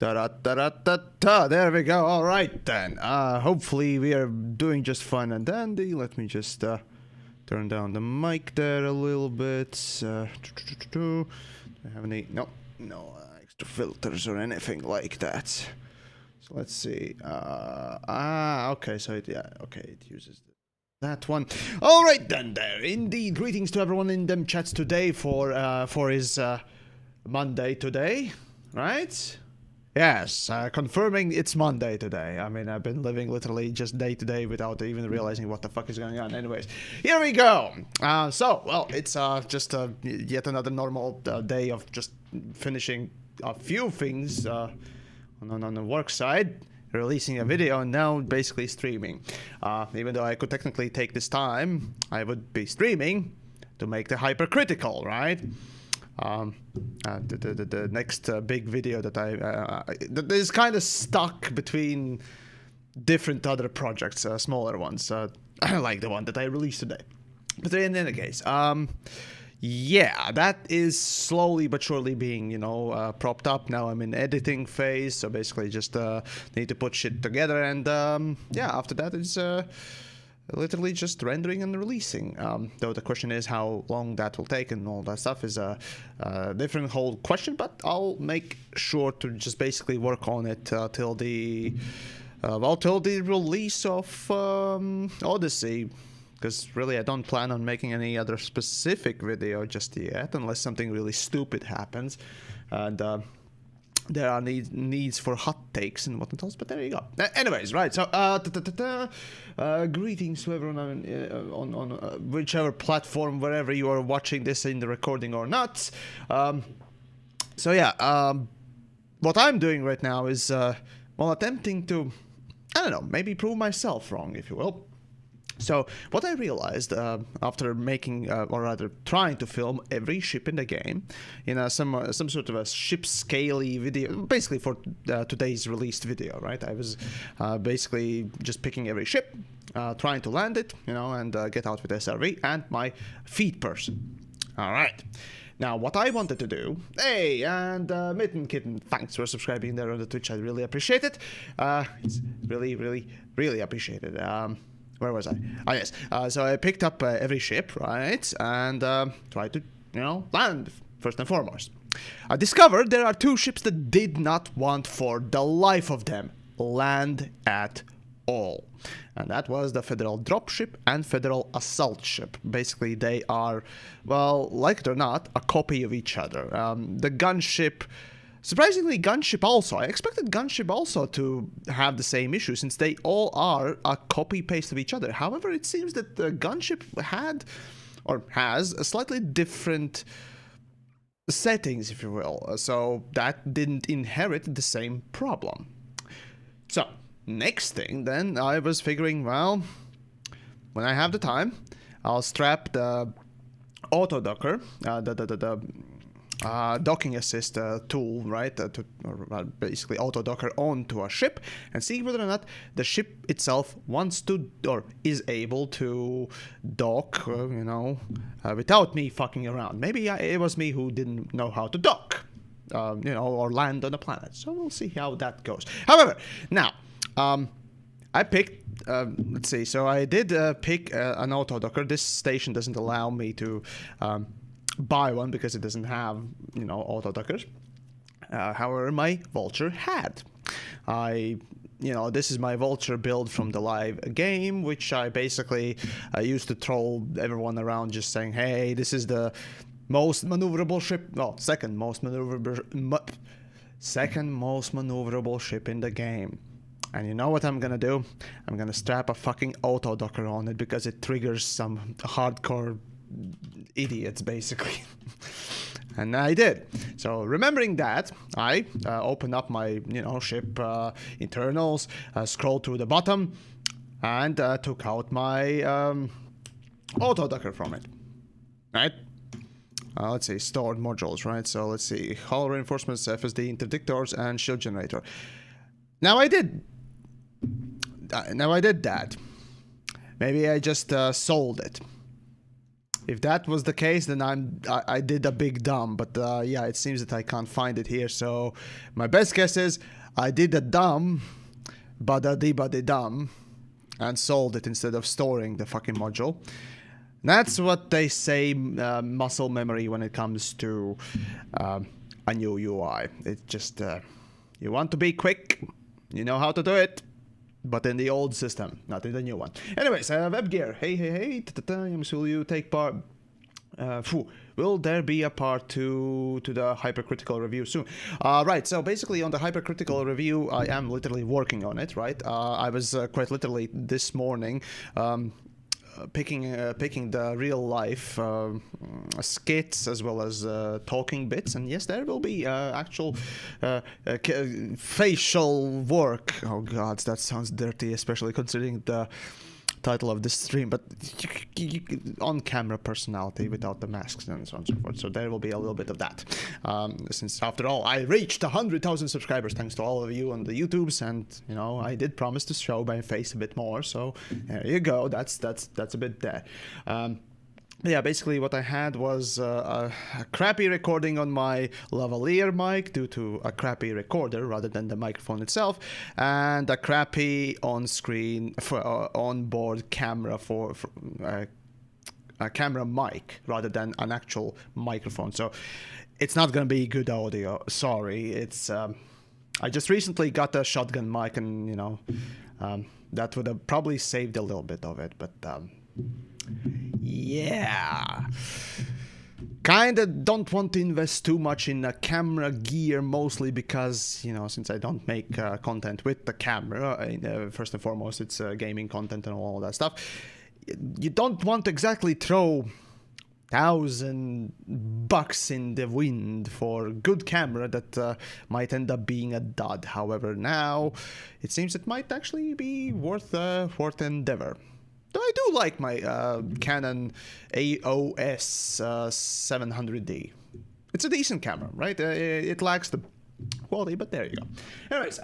Da-da-da-da-da-da. There we go. All right then. Hopefully we are doing just fine and dandy. Let me just turn down the mic there a little bit. Do I have any? No extra filters or anything like that. So let's see. Okay. So it uses that one. All right then. There. Indeed. Greetings to everyone in them chats today for his Monday today, right? Yes, confirming it's Monday today. I mean, I've been living literally just day to day without even realizing what the fuck is going on. Anyways, here we go. Well, it's just yet another normal day of just finishing a few things on the work side, releasing a video, and now basically streaming. Even though I could technically take this time, I would be streaming to make the hypercritical, right? The next big video that that is kind of stuck between different other projects, smaller ones, like the one that I released today. But in any case, yeah, that is slowly but surely being, propped up. Now I'm in editing phase, so basically just need to put shit together, and yeah, after that it's literally just rendering and releasing. Though the question is how long that will take and all that stuff is a different whole question, but I'll make sure to just basically work on it till the release of Odyssey, because really I don't plan on making any other specific video just yet unless something really stupid happens, and there are needs for hot takes and whatnot else, but there you go. Anyways, right, so greetings to everyone on whichever platform, wherever you are watching this in the recording or not. So yeah, what I'm doing right now is well, attempting to, I don't know, maybe prove myself wrong, if you will. So what I realized after making, or rather trying to film every ship in the game in some sort of a ship scale-y video, basically for today's released video, right? I was basically just picking every ship, trying to land it, and get out with SRV and my feed person. All right. Now, what I wanted to do, hey, and Mitten Kitten, thanks for subscribing there on the Twitch. I really appreciate it. It's really, really, really appreciated. Where was I? Ah, yes. So I picked up every ship, right, and tried to, land first and foremost. I discovered there are two ships that did not want for the life of them land at all. And that was the Federal Dropship and Federal Assault Ship. Basically, they are, well, like it or not, a copy of each other. The gunship... Surprisingly, Gunship also. I expected Gunship also to have the same issue, since they all are a copy-paste of each other. However, it seems that the Gunship had, or has, a slightly different settings, if you will. So that didn't inherit the same problem. So, next thing, then, I was figuring, well, when I have the time, I'll strap the auto-docker, docking assist tool, right, basically auto-docker onto a ship, and see whether or not the ship itself wants to, or is able to dock, without me fucking around. Maybe it was me who didn't know how to dock, or land on a planet. So we'll see how that goes. However, now, I picked, let's see, so I did pick an auto-docker. This station doesn't allow me to buy one because it doesn't have, auto-dockers. However, my Vulture had. This is my Vulture build from the live game, which I basically used to troll everyone around, just saying, hey, this is the most maneuverable ship, well, second most maneuverable ship in the game. And you know what I'm gonna do? I'm gonna strap a fucking auto-docker on it because it triggers some hardcore idiots, basically. And I did. So remembering that, I opened up my ship internals, scrolled to the bottom, and took out my auto-docker from it. Right? Let's see, stored modules, right? So let's see, hull reinforcements, FSD, interdictors, and shield generator. Now I did that. Maybe I just sold it. If that was the case, then I did a big dumb. But yeah, it seems that I can't find it here. So my best guess is I did a dumb, bada dumb, and sold it instead of storing the fucking module. That's what they say, muscle memory, when it comes to a new UI. It's just you want to be quick, you know how to do it. But in the old system, not in the new one. Anyways, WebGear. Hey. Will you take part? Will there be a part 2 to the hypercritical review soon? Right, so basically on the hypercritical review, I am literally working on it, right? I was quite literally this morning picking the real life skits as well as talking bits, and yes, there will be actual facial work. Oh god, that sounds dirty, especially considering the title of this stream, but on camera personality without the masks and so on and so forth. So there will be a little bit of that, since after all I reached 100,000 subscribers thanks to all of you on the YouTubes, and you know, I did promise to show my face a bit more, so there you go. That's a bit there. Yeah, basically what I had was a crappy recording on my lavalier mic due to a crappy recorder rather than the microphone itself, and a crappy on-screen onboard camera for a camera mic rather than an actual microphone. So it's not gonna be good audio. Sorry, it's I just recently got a shotgun mic, and you know, that would have probably saved a little bit of it, but yeah, kinda don't want to invest too much in camera gear, mostly because, you know, since I don't make content with the camera, first and foremost it's gaming content and all that stuff. You don't want to exactly throw $1,000 in the wind for good camera that might end up being a dud. However, now it seems it might actually be worth endeavor. Though I do like my Canon AOS 700D. It's a decent camera, right? It lacks the quality, but there you go. Anyways,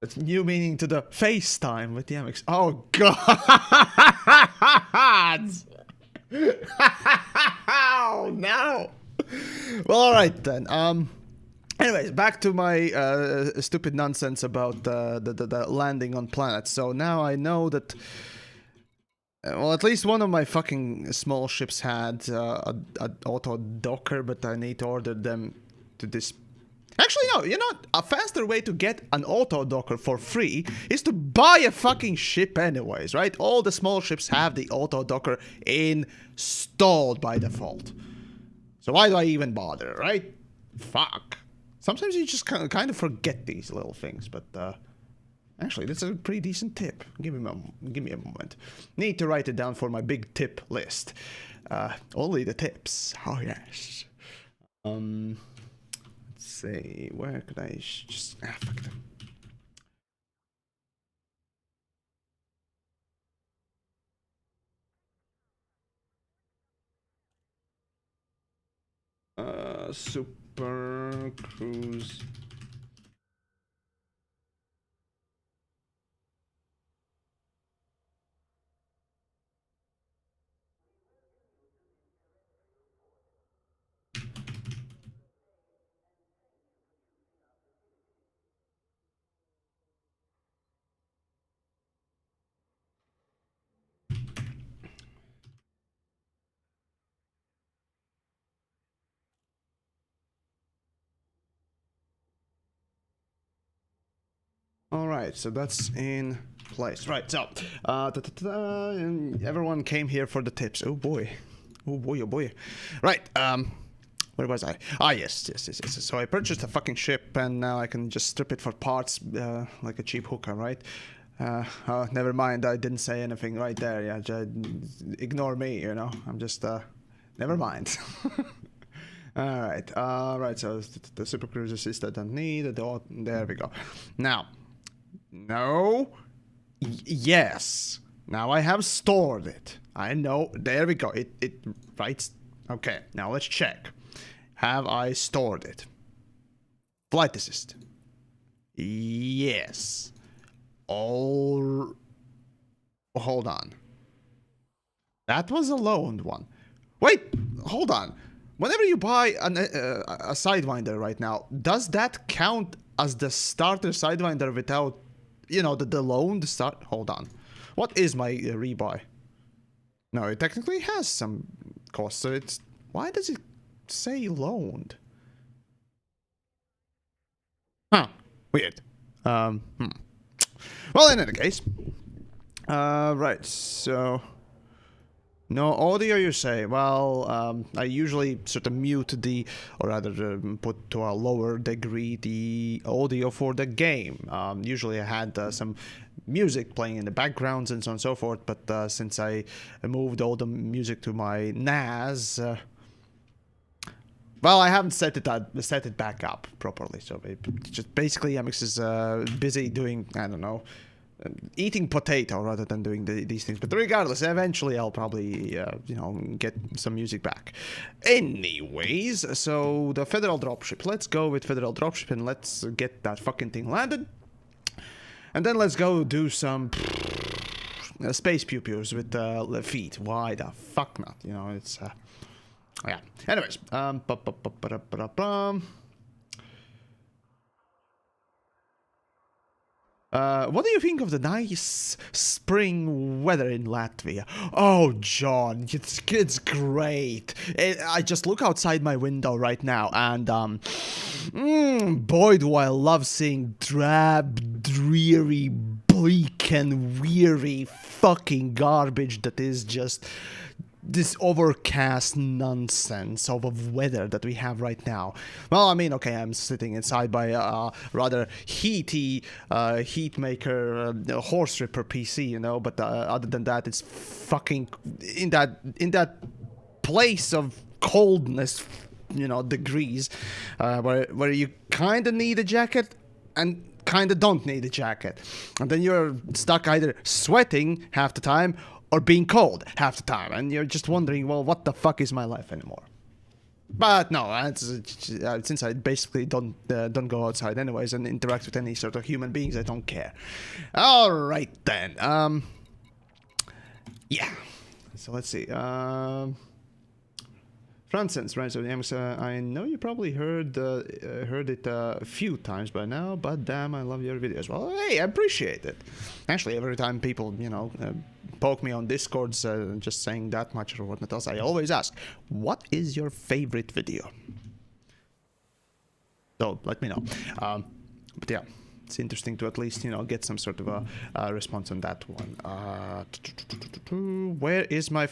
that's new meaning to the FaceTime with the MX. Oh god! Oh no! Well, all right then. Anyways, back to my stupid nonsense about the landing on planets. So now I know that, well, at least one of my fucking small ships had an auto docker, but I need to order them to this. Actually, no, you know, a faster way to get an auto docker for free is to buy a fucking ship anyways, right? All the small ships have the auto docker installed by default. So why do I even bother, right? Fuck. Sometimes you just kind of forget these little things, but actually, that's a pretty decent tip. Give me a moment. Need to write it down for my big tip list. Only the tips. Oh yes. Let's see. Where could I just fuck them. Super Cruise. Alright, so that's in place. Right, so, and everyone came here for the tips. Oh boy. Oh boy, oh boy. Right, where was I? Ah, yes. So I purchased a fucking ship, and now I can just strip it for parts, like a cheap hooker, right? Oh, never mind, I didn't say anything right there. Yeah, ignore me, you know? I'm just, never mind. Alright, right, so the Super Cruiser system I don't need, there we go. Now, no. Yes. Now I have stored it. I know. There we go. It writes. Okay. Now let's check. Have I stored it? Flight assist. Yes. All. Hold on. That was a loaned one. Wait, hold on. Whenever you buy a Sidewinder right now, does that count as the starter Sidewinder without, you know, the loaned start? Hold on. What is my rebuy? No, it technically has some cost, so it's... Why does it say loaned? Huh. Weird. Well, in any case. Right, so... No audio, you say? Well, I usually sort of mute the, or rather put to a lower degree the audio for the game. Usually I had some music playing in the backgrounds and so on and so forth, but since I moved all the music to my NAS, well, I haven't set it back up properly, so it just basically MX is busy doing, I don't know, eating potato rather than doing these things. But regardless, eventually I'll probably, you know, get some music back. Anyways, so the Federal Dropship. Let's go with Federal Dropship and let's get that fucking thing landed. And then let's go do some space pew-pews with feet. Why the fuck not? You know, it's... yeah. Anyways, what do you think of the nice spring weather in Latvia? Oh, John, it's great. I just look outside my window right now, and boy, do I love seeing drab, dreary, bleak, and weary fucking garbage that is just this overcast nonsense of weather that we have right now. Well, I mean, okay, I'm sitting inside by a rather heaty heat maker horse ripper PC, you know, but other than that, it's fucking in that place of coldness, you know, degrees, where you kind of need a jacket and kind of don't need a jacket, and then you're stuck either sweating half the time or being cold half the time, and you're just wondering, well, what the fuck is my life anymore? But no, since I basically don't go outside anyways and interact with any sort of human beings, I don't care. All right then. Yeah. So let's see. Francis, right? So I know you probably heard it a few times by now, but damn, I love your videos. Well, hey, I appreciate it. Actually, every time people, you know, poke me on Discords, just saying that much or whatnot else, I always ask, what is your favorite video? So let me know. But yeah, it's interesting to at least, you know, get some sort of a response on that one. Where is my...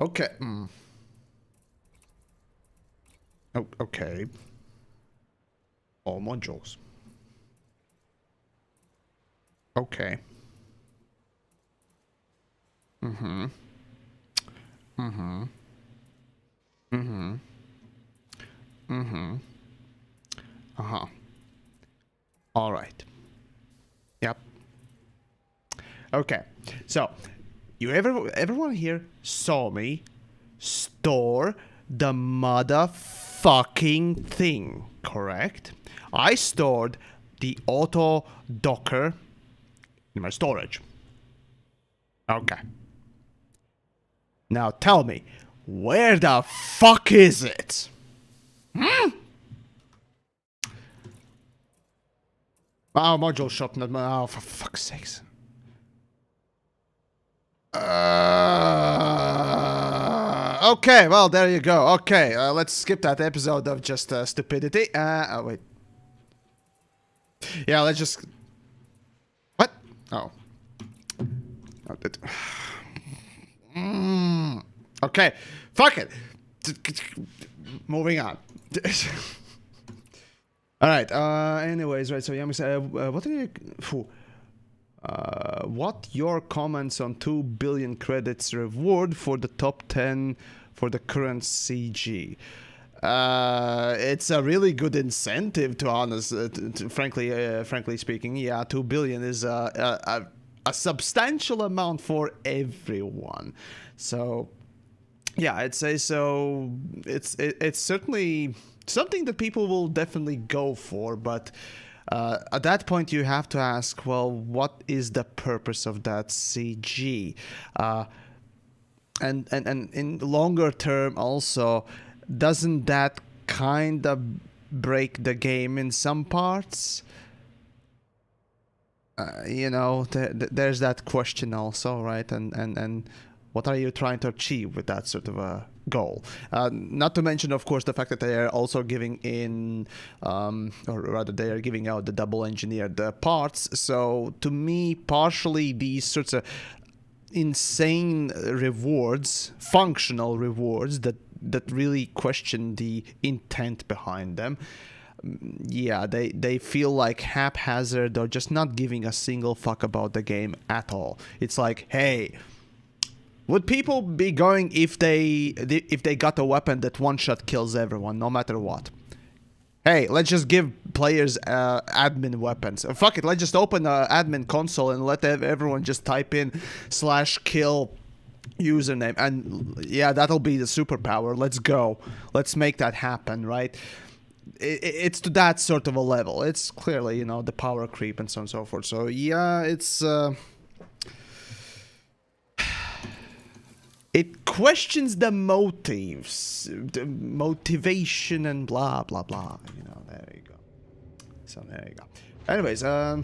Okay. Oh, okay. All modules. Okay. Mm-hmm. Mm-hmm. Mm-hmm. Mm-hmm. Uh-huh. All right. Yep. Okay. So, everyone here saw me store the motherfucking thing, correct? I stored the auto docker in my storage. Okay. Now tell me, where the fuck is it? Hmm? Oh, module shop, not my... Oh, for fuck's sakes. Okay, well, there you go. Okay, let's skip that episode of just stupidity. Oh, wait. Yeah, let's just... What? Oh. Oh, that... Okay, fuck it. Moving on. Alright, anyways, right, so Yami said, what are you... what your comments on 2 billion credits reward for the top 10 for the current CG? It's a really good incentive, to honest, frankly speaking. Yeah, 2 billion is a a substantial amount for everyone. So yeah, I'd say so. It's certainly something that people will definitely go for, but at that point you have to ask, well, what is the purpose of that CG? And in longer term also, doesn't that kind of break the game in some parts? You know, there's that question also, right? And what are you trying to achieve with that sort of a goal? Not to mention, of course, the fact that they are also giving in, or rather they are giving out the double engineered parts. So to me, partially these sorts of insane rewards, functional rewards that really question the intent behind them. Yeah, they feel like haphazard or just not giving a single fuck about the game at all. It's like, hey, would people be going if they got a weapon that one shot kills everyone, no matter what? Hey, let's just give players admin weapons. Fuck it, let's just open an admin console and let everyone just type in /kill username, and yeah, that'll be the superpower. Let's go. Let's make that happen, right? It's to that sort of a level. It's clearly, you know, the power creep and so on and so forth. So yeah, it's it questions the motives, the motivation, and blah blah blah. You know, there you go. So there you go. Anyways, then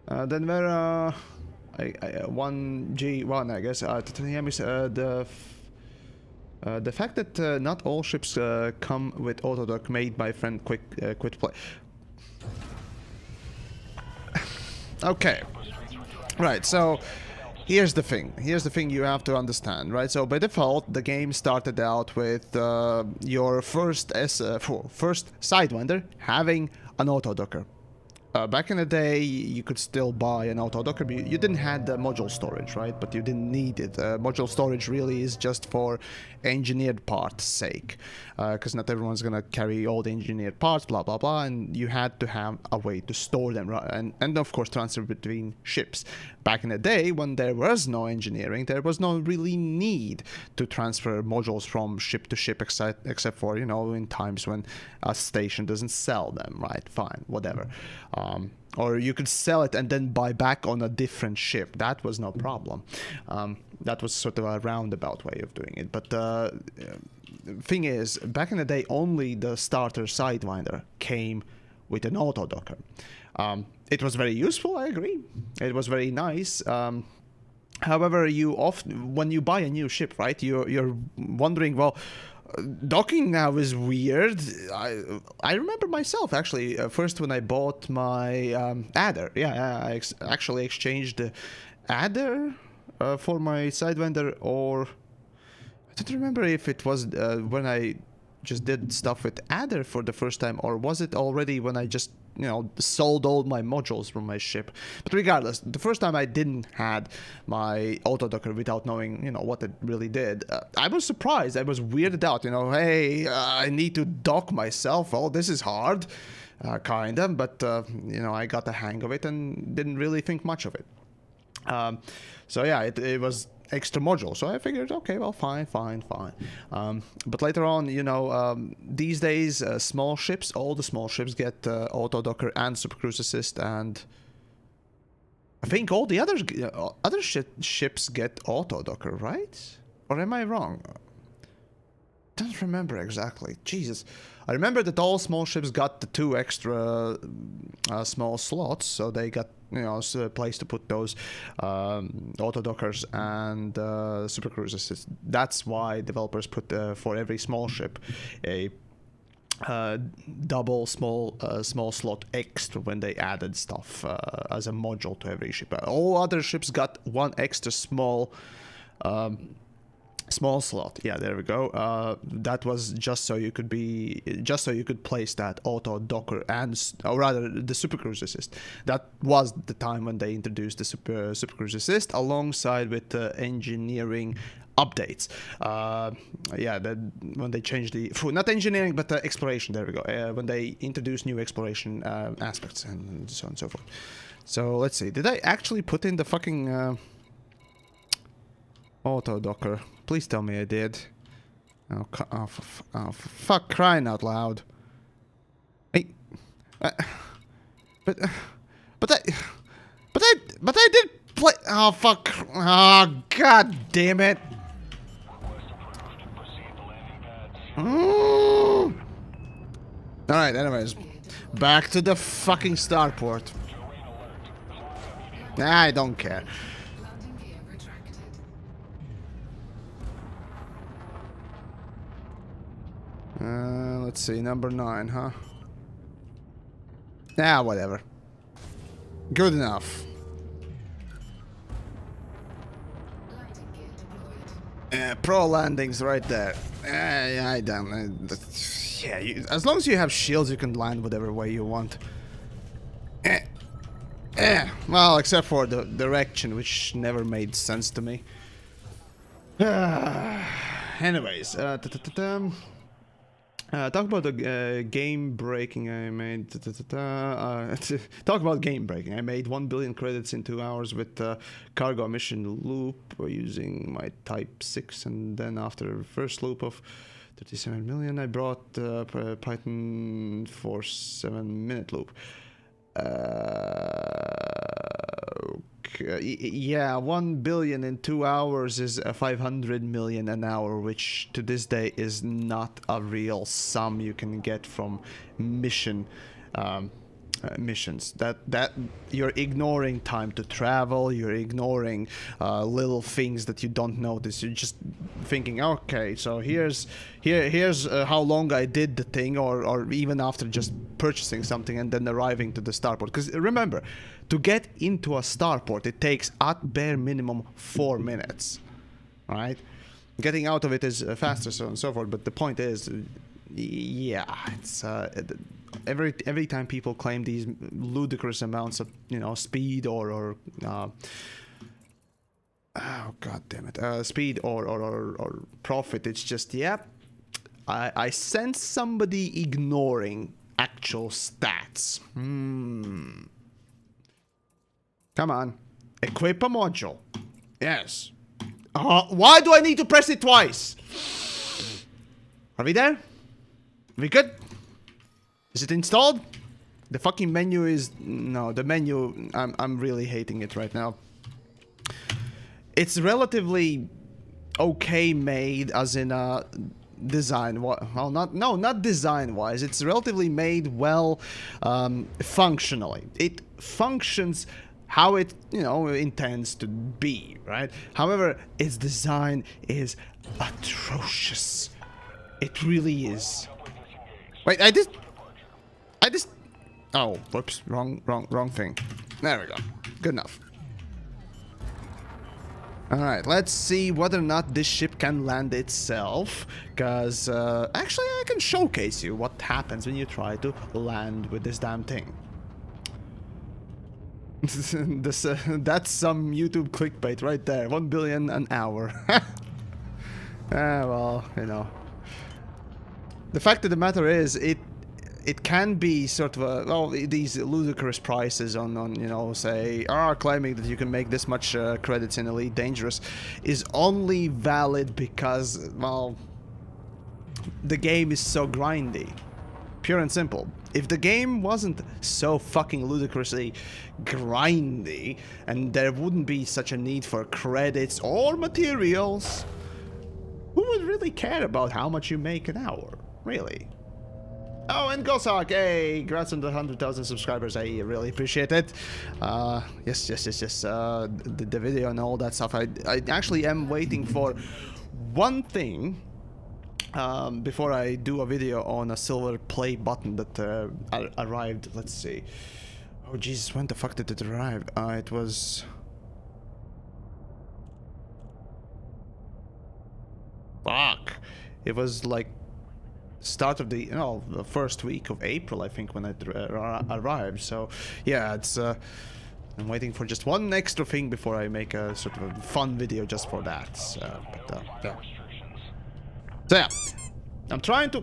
there 1G1, I guess. Titanium is the fact that not all ships come with autodock made my friend quit play. Okay, right. So here's the thing. Here's the thing you have to understand, right? So by default, the game started out with your first Sidewinder having an autodocker. Back in the day, you could still buy an autodocker. You didn't have the module storage, right? But you didn't need it. Module storage really is just for engineered parts' sake, because not everyone's gonna carry all the engineered parts, blah blah blah, and you had to have a way to store them, right? And of course transfer between ships. Back in the day, when there was no engineering, there was no really need to transfer modules from ship to ship, except for, you know, in times when a station doesn't sell them, right? Fine, whatever. Or you could sell it and then buy back on a different ship. That was no problem. That was sort of a roundabout way of doing it. But the thing is, back in the day, only the starter Sidewinder came with an autodocker. It was very useful, I agree. It was very nice. However, you often, when you buy a new ship, right, you're wondering, well, docking now is weird. I remember myself, actually, first when I bought my adder. Yeah, I actually exchanged the adder for my Sidewinder, or I don't remember if it was when I just did stuff with adder for the first time, or was it already when I just, you know, sold all my modules from my ship. But regardless, the first time I didn't had my autodocker without knowing, you know, what it really did. I was surprised. I was weirded out, you know, hey, I need to dock myself. Oh, this is hard, kind of. But, you know, I got the hang of it and didn't really think much of it. So yeah, it was extra module, so I figured, okay, well, fine. But later on, you know, these days, small ships, all the small ships get autodocker and supercruise assist, and I think all the other ships get autodocker, right? Or am I wrong? Don't remember exactly. Jesus, I remember that all small ships got the 2 extra small slots, so they got, you know, a place to put those autodockers and supercruise assist. That's why developers put for every small ship a double small slot extra when they added stuff as a module to every ship. All other ships got 1 extra small slot. Yeah, there we go. That was just so you could place that auto docker and, or rather, the supercruise assist. That was the time when they introduced the supercruise assist alongside with engineering updates. Yeah, when they changed the not engineering but exploration. There we go. When they introduce new exploration aspects and so on and so forth. So let's see. Did I actually put in the fucking auto docker? Please tell me I did. Oh, fuck! Crying out loud. Hey, but I did play. Oh fuck! Oh god damn it! All right. Anyways, back to the fucking starport. I don't care. Let's see, number 9, huh? Yeah, whatever. Good enough. Pro landings right there. Yeah, I don't. Yeah, as long as you have shields, you can land whatever way you want. Well, except for the direction, which never made sense to me. Anyways, talk about the game breaking I made. Talk about game breaking. I made 1 billion credits in 2 hours with cargo mission loop using my Type 6, and then after the first loop of 37 million, I brought Python for 7-minute loop. Yeah, 1 billion in 2 hours is 500 million an hour, which to this day is not a real sum you can get from missions. That you're ignoring time to travel, you're ignoring little things that you don't notice. You're just thinking, okay, so here's how long I did the thing, or even after just purchasing something and then arriving to the starport. Because remember, to get into a starport, it takes at bare minimum 4 minutes. All right, getting out of it is faster, so on and so forth. But the point is, yeah, it's every time people claim these ludicrous amounts of, you know, speed or oh god damn it, speed or profit, it's just, yep, I sense somebody ignoring actual stats. Come on, equip a module. Yes. Why do I need to press it twice? Are we there? We good? Is it installed? The fucking menu is... No, the menu... I'm really hating it right now. It's relatively okay made, as in design... Well, not design-wise. It's relatively made well functionally. It functions how it, you know, intends to be, right? However, its design is atrocious. It really is. Wait, I just... Oh, whoops, wrong thing. There we go. Good enough. Alright, let's see whether or not this ship can land itself. Because, actually, I can showcase you what happens when you try to land with this damn thing. That's some YouTube clickbait right there. 1 billion an hour. Well, you know. The fact of the matter is, it can be sort of a, well, these ludicrous prices on you know, say, claiming that you can make this much credits in Elite Dangerous is only valid because, well, the game is so grindy. Pure and simple. If the game wasn't so fucking ludicrously grindy, and there wouldn't be such a need for credits or materials, who would really care about how much you make an hour? Really? Oh, and Gosok, hey, congrats on the 100,000 subscribers. I really appreciate it. Yes. The video and all that stuff. I actually am waiting for one thing before I do a video on a silver play button that arrived. Let's see. Oh Jesus, when the fuck did it arrive? It was... Fuck. It was like start of the, the first week of April, I think, when it arrived. So yeah, it's I'm waiting for just one extra thing before I make a sort of a fun video just for that. Yeah. So yeah, I'm trying to...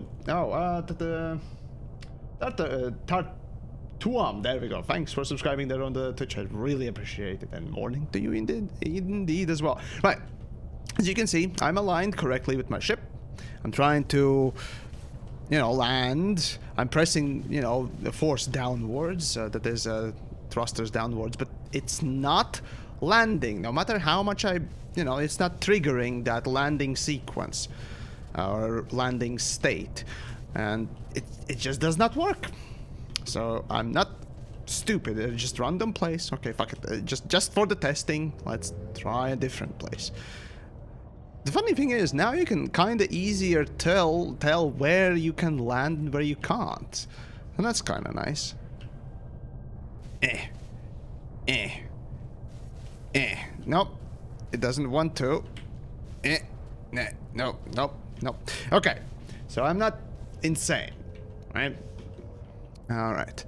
Tartuam, there we go. Thanks for subscribing there on the Twitch. I really appreciate it. And morning to you indeed as well. Right, as you can see, I'm aligned correctly with my ship. I'm trying to, you know, land. I'm pressing, you know, the force downwards, that there's thrusters downwards, but it's not landing. No matter how much I, you know, it's not triggering that landing sequence or landing state, and it just does not work. So I'm not stupid. Just random place. Okay, fuck it. Just for the testing, let's try a different place. The funny thing is, now you can kind of easier tell where you can land and where you can't, and that's kind of nice. Nope, it doesn't want to. Nope. Okay, so I'm not insane, right? All right.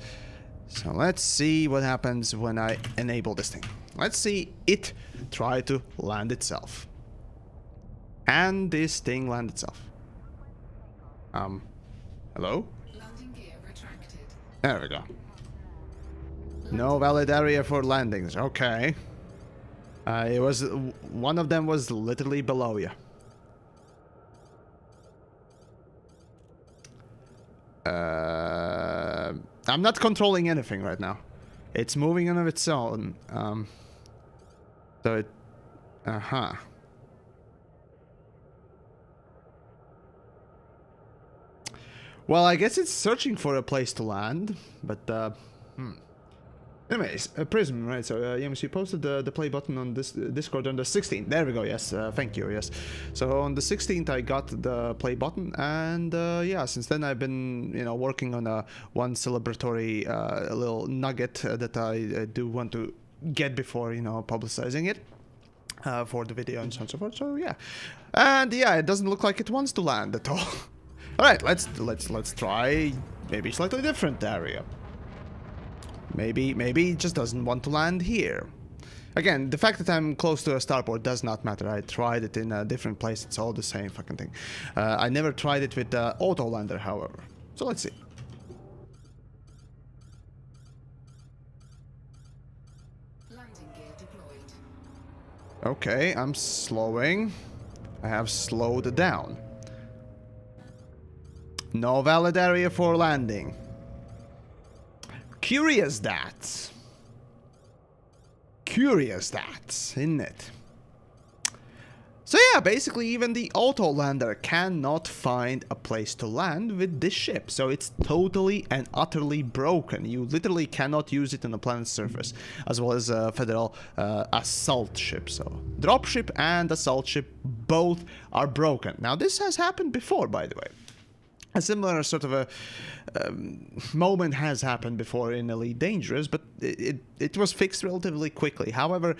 So let's see what happens when I enable this thing. Let's see it try to land itself. And this thing land itself. Hello? Landing gear retracted. There we go. No valid area for landings. Okay. It was... one of them was literally below you. I'm not controlling anything right now. It's moving on its own. So it... Well, I guess it's searching for a place to land, but, Anyways, Prism, right, so, Yamus, you posted the play button on this Discord on the 16th. There we go, yes, thank you, yes. So on the 16th I got the play button, and, yeah, since then I've been, you know, working on one celebratory little nugget that I do want to get before, you know, publicizing it. For the video and so on and so forth, so yeah. And yeah, it doesn't look like it wants to land at all. Alright, let's try maybe slightly different area. Maybe it just doesn't want to land here. Again, the fact that I'm close to a starport does not matter. I tried it in a different place, it's all the same fucking thing. I never tried it with the auto lander, however. So let's see. Landing gear deployed. Okay, I'm slowing. I have slowed down. No valid area for landing. Curious that, isn't it? So yeah, basically even the auto lander cannot find a place to land with this ship. So it's totally and utterly broken. You literally cannot use it on the planet's surface, as well as a federal assault ship. So dropship and assault ship both are broken. Now this has happened before, by the way. A similar sort of a moment has happened before in Elite Dangerous, but it was fixed relatively quickly. However,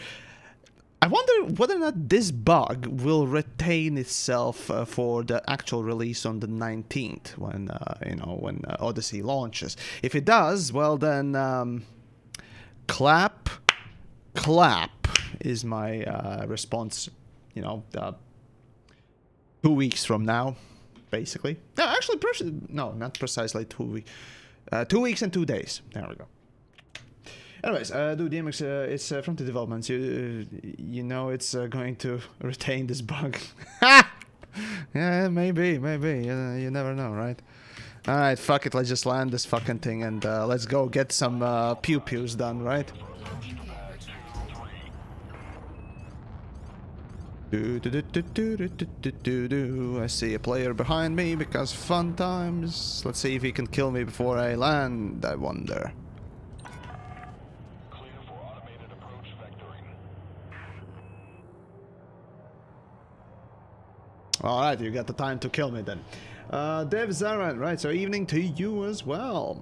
I wonder whether or not this bug will retain itself for the actual release on the 19th, when you know, when Odyssey launches. If it does, well then, clap is my response. You know, 2 weeks from now. Basically. No, actually, no, not precisely 2 weeks. 2 weeks and 2 days. There we go. Anyways, dude, DMX, it's from the developments. You know it's going to retain this bug. Yeah, maybe. You never know, right? Alright, fuck it. Let's just land this fucking thing and let's go get some pew-pews done, right? I see a player behind me because fun times. Let's see if he can kill me before I land, I wonder. Clear for automated approach vectoring. Alright, you got the time to kill me then. Dev Zaran, right, so evening to you as well.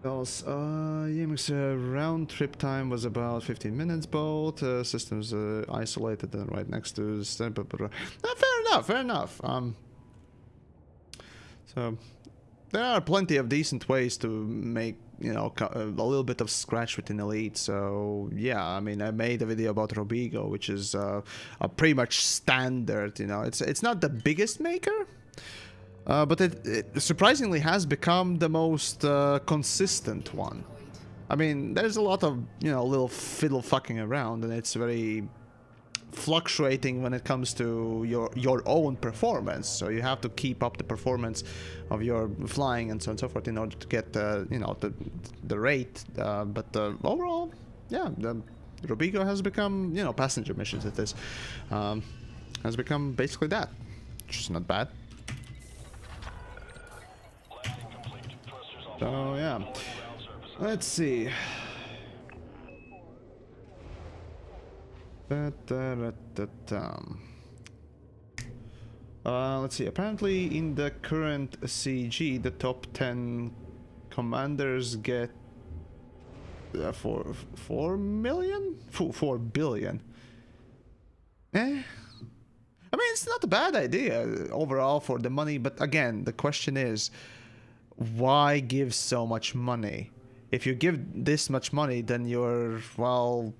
Yemek's round trip time was about 15 minutes. Both systems isolated and right next to the fair enough. So there are plenty of decent ways to make you know, a little bit of scratch within Elite. So yeah, I mean, I made a video about Robigo, which is a pretty much standard. You know, it's not the biggest maker, but it surprisingly has become the most consistent one. I mean, there's a lot of, you know, little fiddle fucking around, and it's very fluctuating when it comes to your own performance. So you have to keep up the performance of your flying and so on and so forth in order to get you know, the rate. But overall, yeah, the Robigo has become, you know, passenger missions. It is has become basically that, which is not bad. So yeah, let's see. Let's see. Apparently, in the current CG, the top 10 commanders get 4 million, 4 billion. I mean, it's not a bad idea overall for the money, but again, the question is, why give so much money? If you give this much money, then you're, well,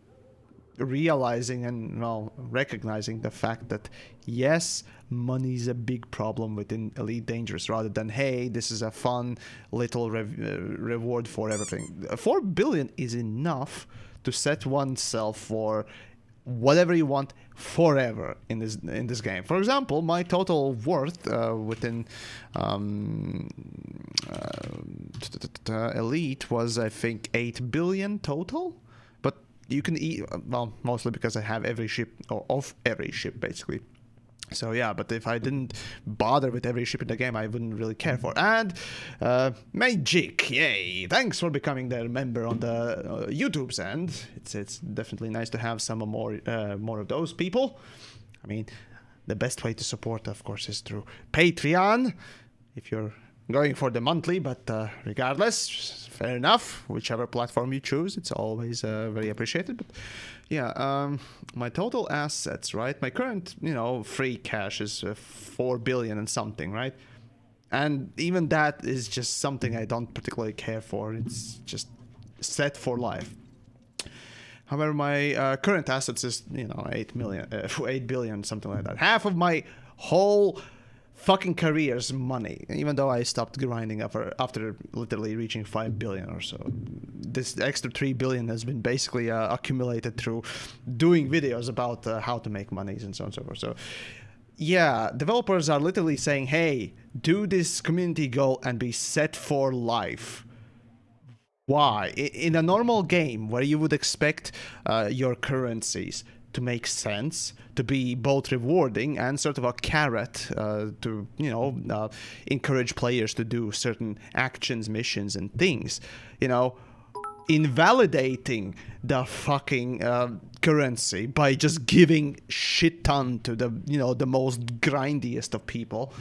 realizing and, well, recognizing the fact that yes, money is a big problem within Elite Dangerous, rather than, hey, this is a fun little reward for everything. 4 billion is enough to set oneself for whatever you want forever in this game. For example, my total worth within Elite was, I think, 8 billion total. But you can eat, well, mostly because I have every ship, or of every ship basically. So yeah, but if I didn't bother with every ship in the game, I wouldn't really care for. And Magic, yay! Thanks for becoming their member on the YouTube's end. It's definitely nice to have some more of those people. I mean, the best way to support, of course, is through Patreon. If you're going for the monthly, but regardless, fair enough. Whichever platform you choose, it's always very appreciated. But yeah, my total assets, right? My current, you know, free cash is 4 billion and something, right? And even that is just something I don't particularly care for. It's just set for life. However, my current assets is, you know, 8 billion, something like that. Half of my whole fucking career's money, even though I stopped grinding after literally reaching 5 billion or so. This extra 3 billion has been basically accumulated through doing videos about how to make monies and so on and so forth. So yeah, developers are literally saying, hey, do this community goal and be set for life. Why? In a normal game where you would expect your currencies to make sense, to be both rewarding and sort of a carrot to, you know, encourage players to do certain actions, missions, and things, you know, invalidating the fucking currency by just giving shit ton to the, you know, the most grindiest of people.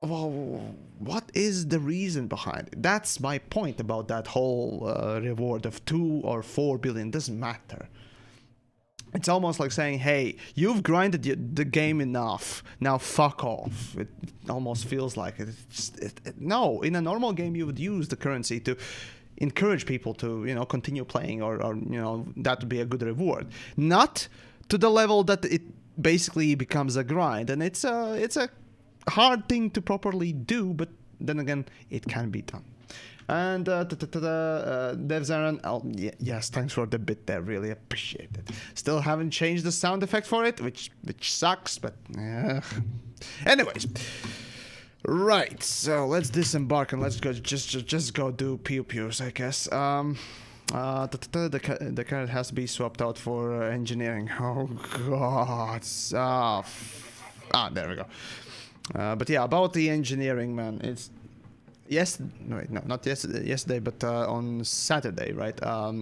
Well, what is the reason behind it? That's my point about that whole reward of 2 or 4 billion. Doesn't matter. It's almost like saying, hey, you've grinded the game enough, now fuck off. It almost feels like it. No, in a normal game you would use the currency to encourage people to, you know, continue playing, or you know, that would be a good reward. Not to the level that it basically becomes a grind, and it's a hard thing to properly do, but then again, it can be done. And Devzaran, oh, yes, thanks for the bit there, really appreciate it. Still haven't changed the sound effect for it, which sucks, but anyways. Right, so let's disembark and let's go just go do pew-pews, I guess. The card has to be swapped out for engineering. Oh god. There we go. But yeah, about the engineering, man, it's not yesterday, but on Saturday, right?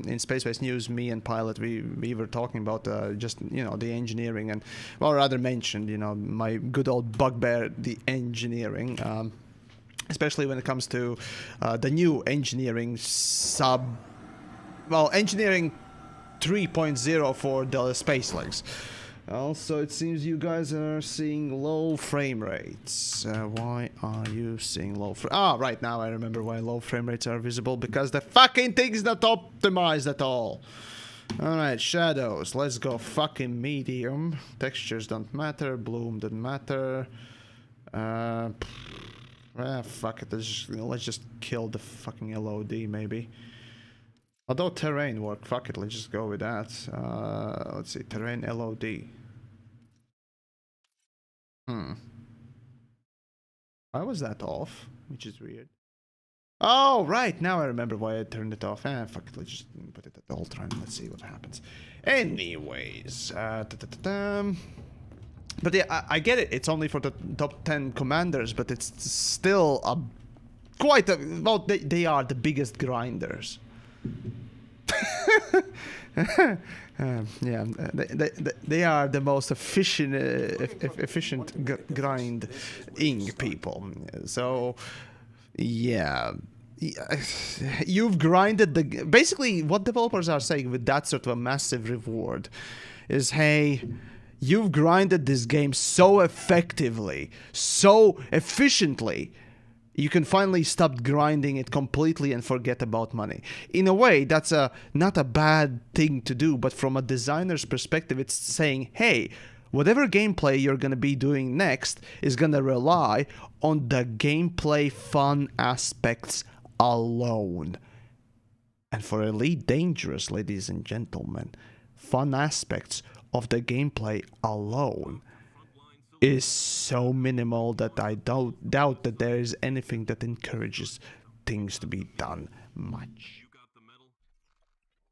In Space News, me and Pilot, we were talking about just, you know, the engineering, and, well, rather mentioned, you know, my good old bugbear, the engineering, especially when it comes to the new engineering engineering 3.0 for the space legs. Also, it seems you guys are seeing low frame rates. Why are you seeing low frame? Ah, right now I remember why low frame rates are visible. Because the fucking thing's not optimized at all. Alright, shadows. Let's go fucking medium. Textures don't matter. Bloom doesn't matter. Fuck it. Let's just kill the fucking LOD maybe. Although terrain work, fuck it, let's just go with that. Let's see, terrain LOD. Why was that off? Which is weird. Oh, right, now I remember why I turned it off. Fuck it, let's just put it at the ultra and let's see what happens. Anyways, but yeah, I get it, it's only for the top 10 commanders, but it's still quite a... Well, they are the biggest grinders. Yeah, they are the most efficient grinding people. So, yeah, you've grinded the... Basically, what developers are saying with that sort of a massive reward is, hey, you've grinded this game so effectively, so efficiently, you can finally stop grinding it completely and forget about money. In a way, that's not a bad thing to do, but from a designer's perspective, it's saying, hey, whatever gameplay you're going to be doing next is going to rely on the gameplay fun aspects alone. And for Elite Dangerous, ladies and gentlemen, fun aspects of the gameplay alone is so minimal that I doubt that there is anything that encourages things to be done much.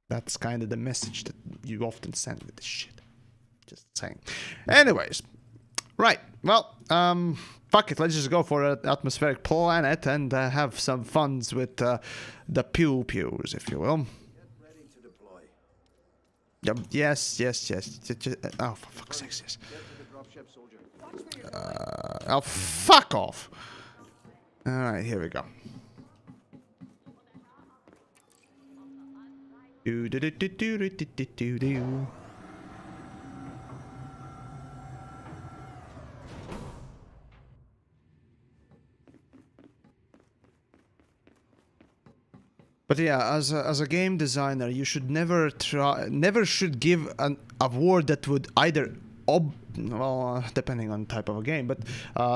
That's kind of the message that you often send with this shit. Just saying. Anyways, right. Well, fuck it. Let's just go for an atmospheric planet and have some funs with the pew-pews, if you will. Yes. Oh, for fuck's sake, yes. Oh, fuck off. Alright, here we go. Do. But yeah, as a game designer, you should never should give a word that would either depending on type of a game, but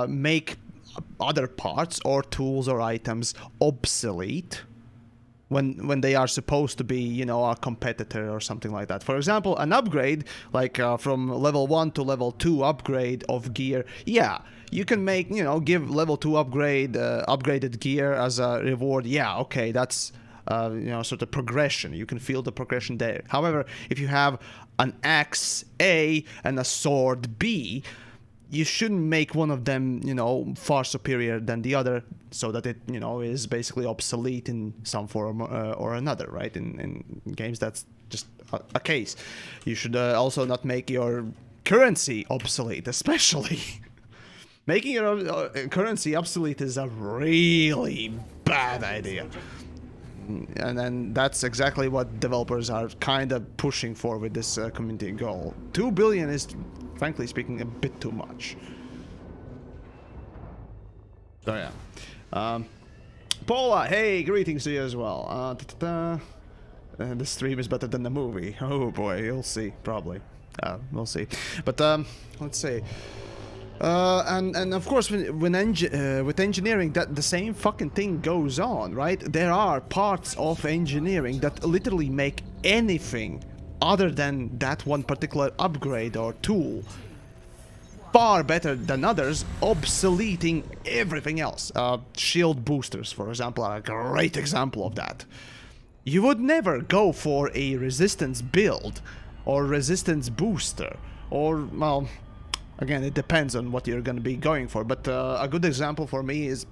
make other parts or tools or items obsolete when they are supposed to be, you know, a competitor or something like that. For example, an upgrade, like from level 1 to level 2 upgrade of gear, yeah, you can make, you know, give level 2 upgraded gear as a reward. Yeah, okay, that's you know, sort of progression. You can feel the progression there. However, if you have an axe A and a sword B, you shouldn't make one of them, you know, far superior than the other, so that it, you know, is basically obsolete in some form or another, right? In games, that's just a case. You should also not make your currency obsolete, especially. Making your currency obsolete is a really bad idea. And then that's exactly what developers are kind of pushing for with this community goal. 2 billion is, frankly speaking, a bit too much. So yeah. Paula, hey, greetings to you as well. The stream is better than the movie. Oh boy, you'll see, probably. We'll see. But let's see. And of course, with engineering, that the same fucking thing goes on, right? There are parts of engineering that literally make anything other than that one particular upgrade or tool far better than others, obsoleting everything else. Shield boosters, for example, are a great example of that. You would never go for a resistance build or resistance booster, or, well, again, it depends on what you're going to be going for, but a good example for me is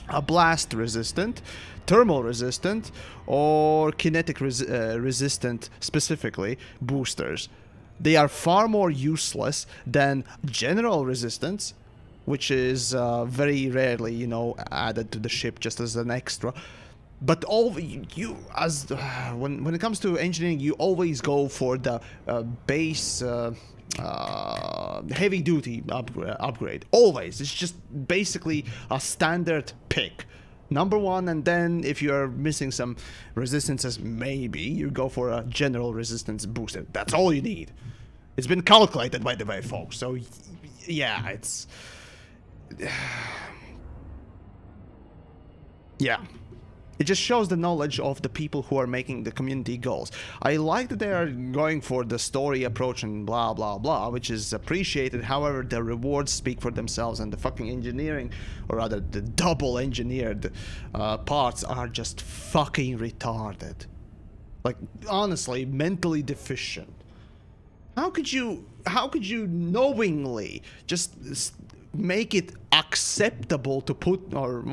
a blast resistant, thermal resistant, or kinetic resistant, specifically, boosters. They are far more useless than general resistance, which is very rarely, you know, added to the ship just as an extra. But when it comes to engineering, you always go for the base heavy duty upgrade. Always. It's just basically a standard pick. Number one, and then if you're missing some resistances, maybe you go for a general resistance booster. That's all you need. It's been calculated, by the way, folks. So, yeah, it's... yeah. It just shows the knowledge of the people who are making the community goals. I like that they are going for the story approach and blah blah blah, which is appreciated. However, the rewards speak for themselves, and the fucking engineering, or rather the double engineered parts are just fucking retarded. Like, honestly, mentally deficient. How could you knowingly just make it acceptable to put, or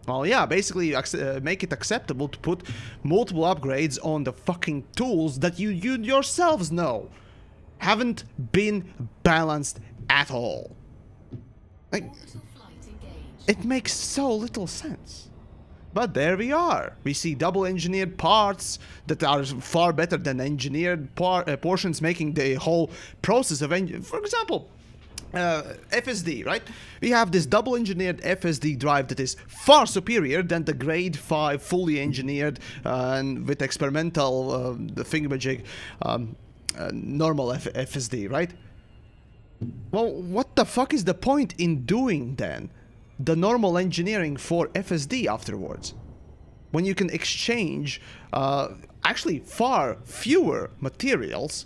well, yeah, basically make it acceptable to put multiple upgrades on the fucking tools that you yourselves know haven't been balanced at all. Like, it makes so little sense. But there we are. We see double engineered parts that are far better than engineered portions, making the whole process of for example, FSD, right? We have this double engineered FSD drive that is far superior than the grade 5 fully engineered and with experimental thingamajig normal FSD, right? Well, what the fuck is the point in doing then the normal engineering for FSD afterwards, when you can exchange actually far fewer materials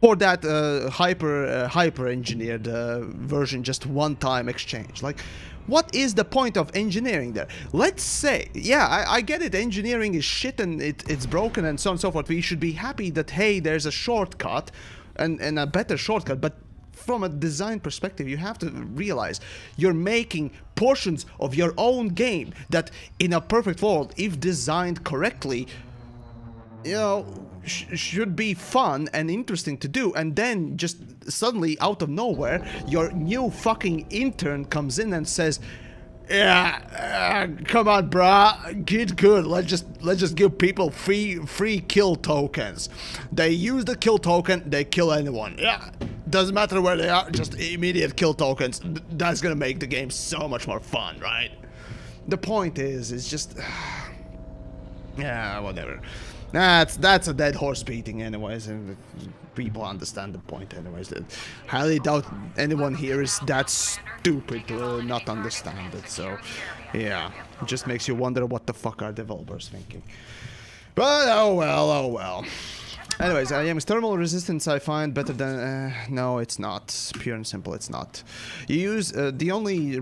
for that hyper engineered version, just one-time exchange? Like, what is the point of engineering there? Let's say, yeah, I get it, engineering is shit and it's broken and so on and so forth. We should be happy that, hey, there's a shortcut and a better shortcut, but from a design perspective, you have to realize you're making portions of your own game that, in a perfect world, if designed correctly, you know, should be fun and interesting to do, and then just suddenly out of nowhere your new fucking intern comes in and says, yeah, come on brah, get good, let's just give people free kill tokens. They use the kill token, they kill anyone. Yeah, doesn't matter where they are, just immediate kill tokens. That's gonna make the game so much more fun, right? The point is, it's just yeah, whatever. That's a dead horse beating anyways, and people understand the point anyways. Highly doubt anyone here is that stupid to not understand it, so yeah, it just makes you wonder what the fuck are developers thinking. But oh well. Anyways, IM's thermal resistance I find better than... no, it's not. Pure and simple, it's not. You use... the only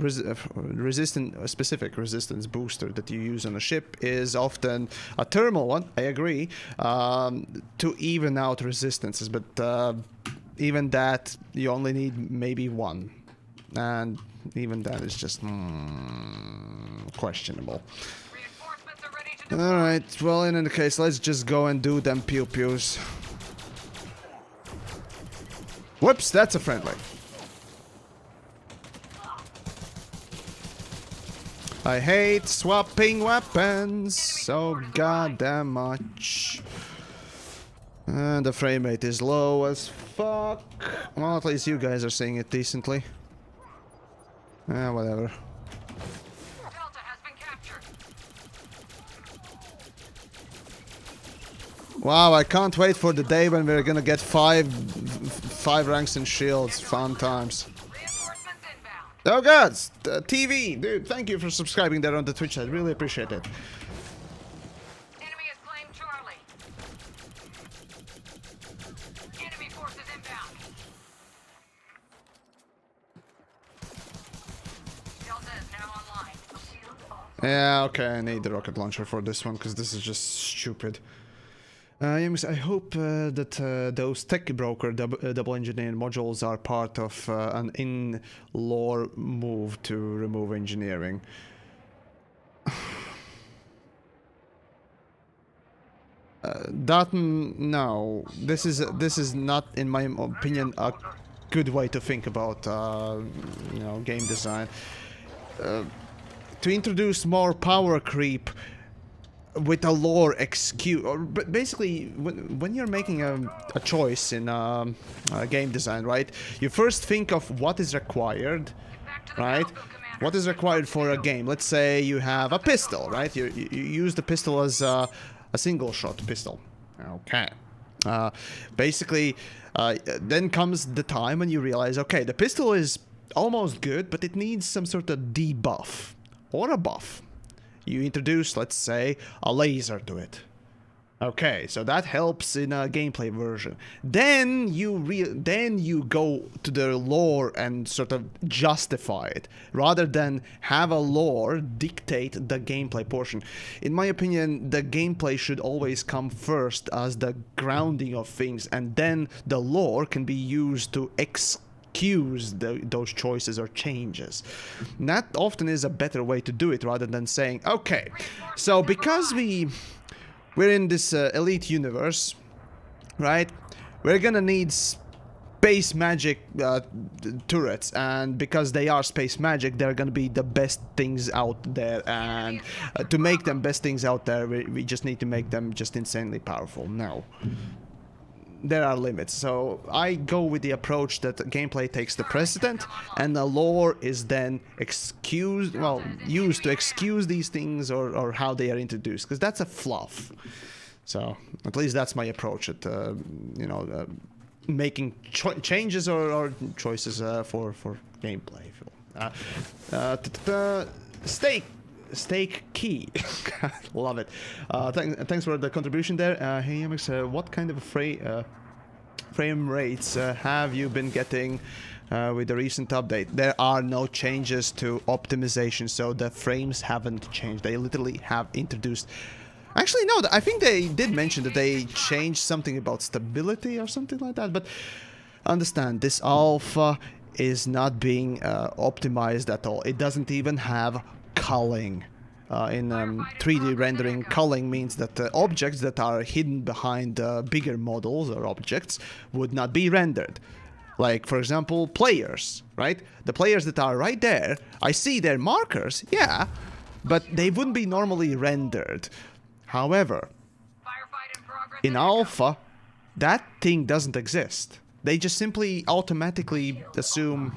specific resistance booster that you use on a ship is often a thermal one, I agree, to even out resistances, but even that, you only need maybe one. And even that is just questionable. Alright, well, in any case, let's just go and do them pew-pews. Whoops, that's a friendly. I hate swapping weapons so goddamn much. And the frame rate is low as fuck. Well, at least you guys are seeing it decently. Whatever. Wow, I can't wait for the day when we're gonna get five ranks and shields. Fun times. Oh god, TV, dude, thank you for subscribing there on the Twitch side. Really appreciate it. Enemy has claimed Charlie. Enemy forces inbound. Delta is now online. Yeah, okay, I need the rocket launcher for this one because this is just stupid. I hope that those tech broker double engineering modules are part of an in-lore move to remove engineering. No, this is not, in my opinion, a good way to think about you know, game design. To introduce more power creep with a lore excuse, or basically when you're making a choice in game design, right? You first think of what is required, right? What is required for a game? Let's say you have a pistol, right? You use the pistol as a single shot pistol. Okay. Basically, then comes the time when you realize, okay, the pistol is almost good, but it needs some sort of debuff or a buff. You introduce, let's say, a laser to it. Okay, so that helps in a gameplay version. Then you go to the lore and sort of justify it, rather than have a lore dictate the gameplay portion. In my opinion, the gameplay should always come first as the grounding of things, and then the lore can be used to excuse those choices or changes. And that often is a better way to do it, rather than saying, okay, so because we're in this elite universe, right? We're gonna need space magic turrets, and because they are space magic, they're gonna be the best things out there, and to make them best things out there, we just need to make them just insanely powerful. No. There are limits, so I go with the approach that gameplay takes the precedent, and the lore is then used to excuse these things or how they are introduced, because that's a fluff. So at least that's my approach at making changes or choices for gameplay. Steak key. Love it. Thanks for the contribution there. Hey MX, what kind of frame rates have you been getting with the recent update? There are no changes to optimization, so the frames haven't changed. They literally have introduced... Actually, no, I think they did mention that they changed something about stability or something like that, but understand, this alpha is not being optimized at all. It doesn't even have culling. In 3D rendering, culling means that objects that are hidden behind bigger models or objects would not be rendered. Like, for example, players, right? The players that are right there, I see their markers, yeah, but they wouldn't be normally rendered. However, in alpha, that thing doesn't exist. They just simply automatically assume,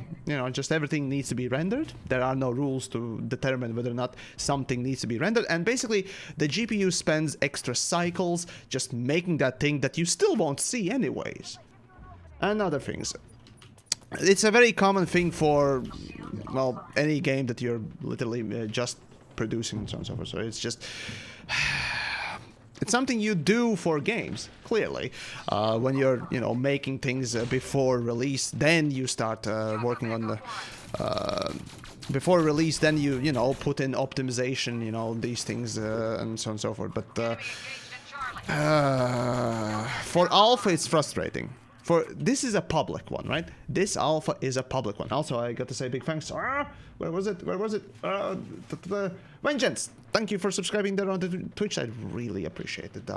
just everything needs to be rendered. There are no rules to determine whether or not something needs to be rendered. And basically, the GPU spends extra cycles just making that thing that you still won't see anyways. And other things. It's a very common thing for, well, any game that you're literally just producing and so on and so forth. So it's just... It's something you do for games, clearly. When you're, making things before release, then you start working on the... before release, then you, put in optimization, these things, and so on and so forth. But for alpha, it's frustrating. This is a public one, right? This alpha is a public one. Also, I got to say big thanks. Where was it? Vengeance! Thank you for subscribing there on the Twitch. I really appreciate it.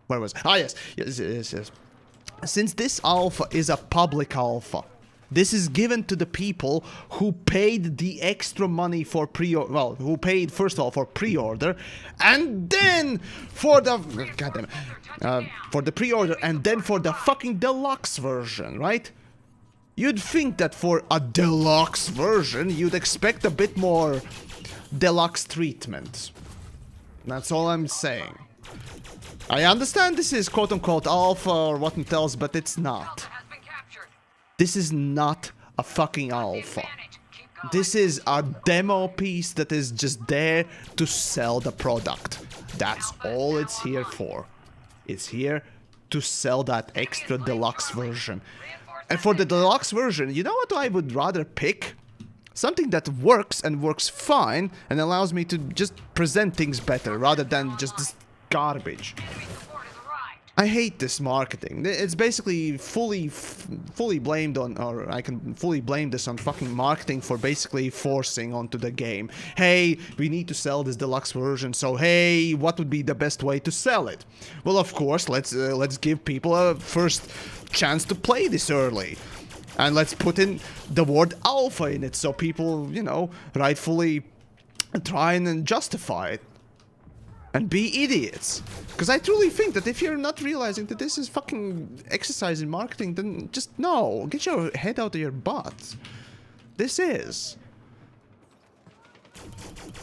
Where was it? Ah, yes. Yes. Since this alpha is a public alpha, this is given to the people who paid the extra money for pre-order. Well, who paid first of all for pre-order, and then for the for the pre-order, and then for the fucking deluxe version, right? You'd think that for a deluxe version, you'd expect a bit more deluxe treatment. That's all I'm saying. I understand this is quote-unquote alpha or what else, but it's not. This is not a fucking alpha. This is a demo piece that is just there to sell the product. That's all it's here for. It's here to sell that extra deluxe version. And for the deluxe version, you know what I would rather pick? Something that works and works fine and allows me to just present things better rather than just this garbage. I hate this marketing. It's basically fully blamed on, or I can fully blame this on fucking marketing for basically forcing onto the game. Hey, we need to sell this deluxe version, so hey, what would be the best way to sell it? Well, of course, let's give people a first chance to play this early. And let's put in the word alpha in it so people, rightfully try and justify it. and be idiots. Because I truly think that if you're not realizing that this is fucking exercise in marketing, then just no, get your head out of your butt. This is.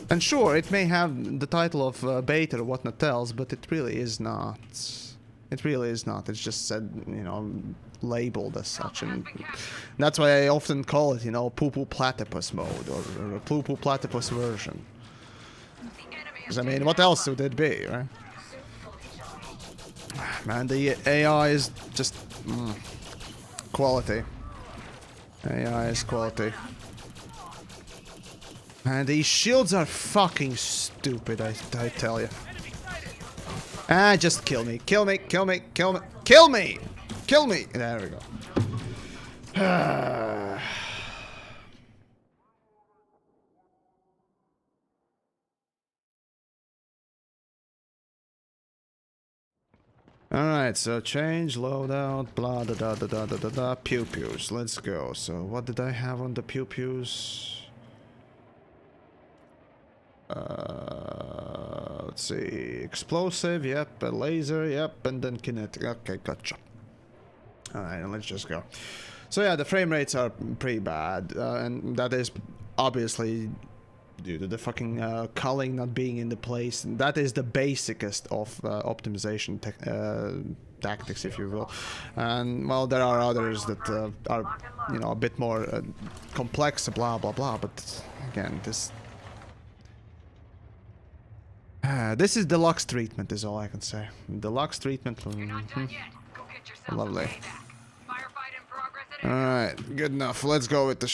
And sure, it may have the title of beta or whatnot else, but it really is not. It really is not. It's just said, you know, labeled as such, and that's why I often call it, you know, poo-poo platypus mode or a poo-poo platypus version. Because I mean, what else would it be, right? Man, the AI is just quality. AI is quality. Man, these shields are fucking stupid, I tell you. Ah, just kill me. Kill me, kill me, kill me. Kill me! Kill me! There we go. Alright, so change, loadout, blah da da da da da da da, pew pews. Let's go. So what did I have on the pew pews? Let's see. Explosive, yep, a laser, yep, and then kinetic. Okay, gotcha. Alright, let's just go. So yeah, the frame rates are pretty bad, and that is obviously due to the fucking culling not being in the place. That is the basicest of optimization tactics, if you will. And well, there are others that are, you know, a bit more complex, blah blah blah. But again, this is deluxe treatment, is all I can say. Deluxe treatment. Lovely. Alright, good enough. Let's go with the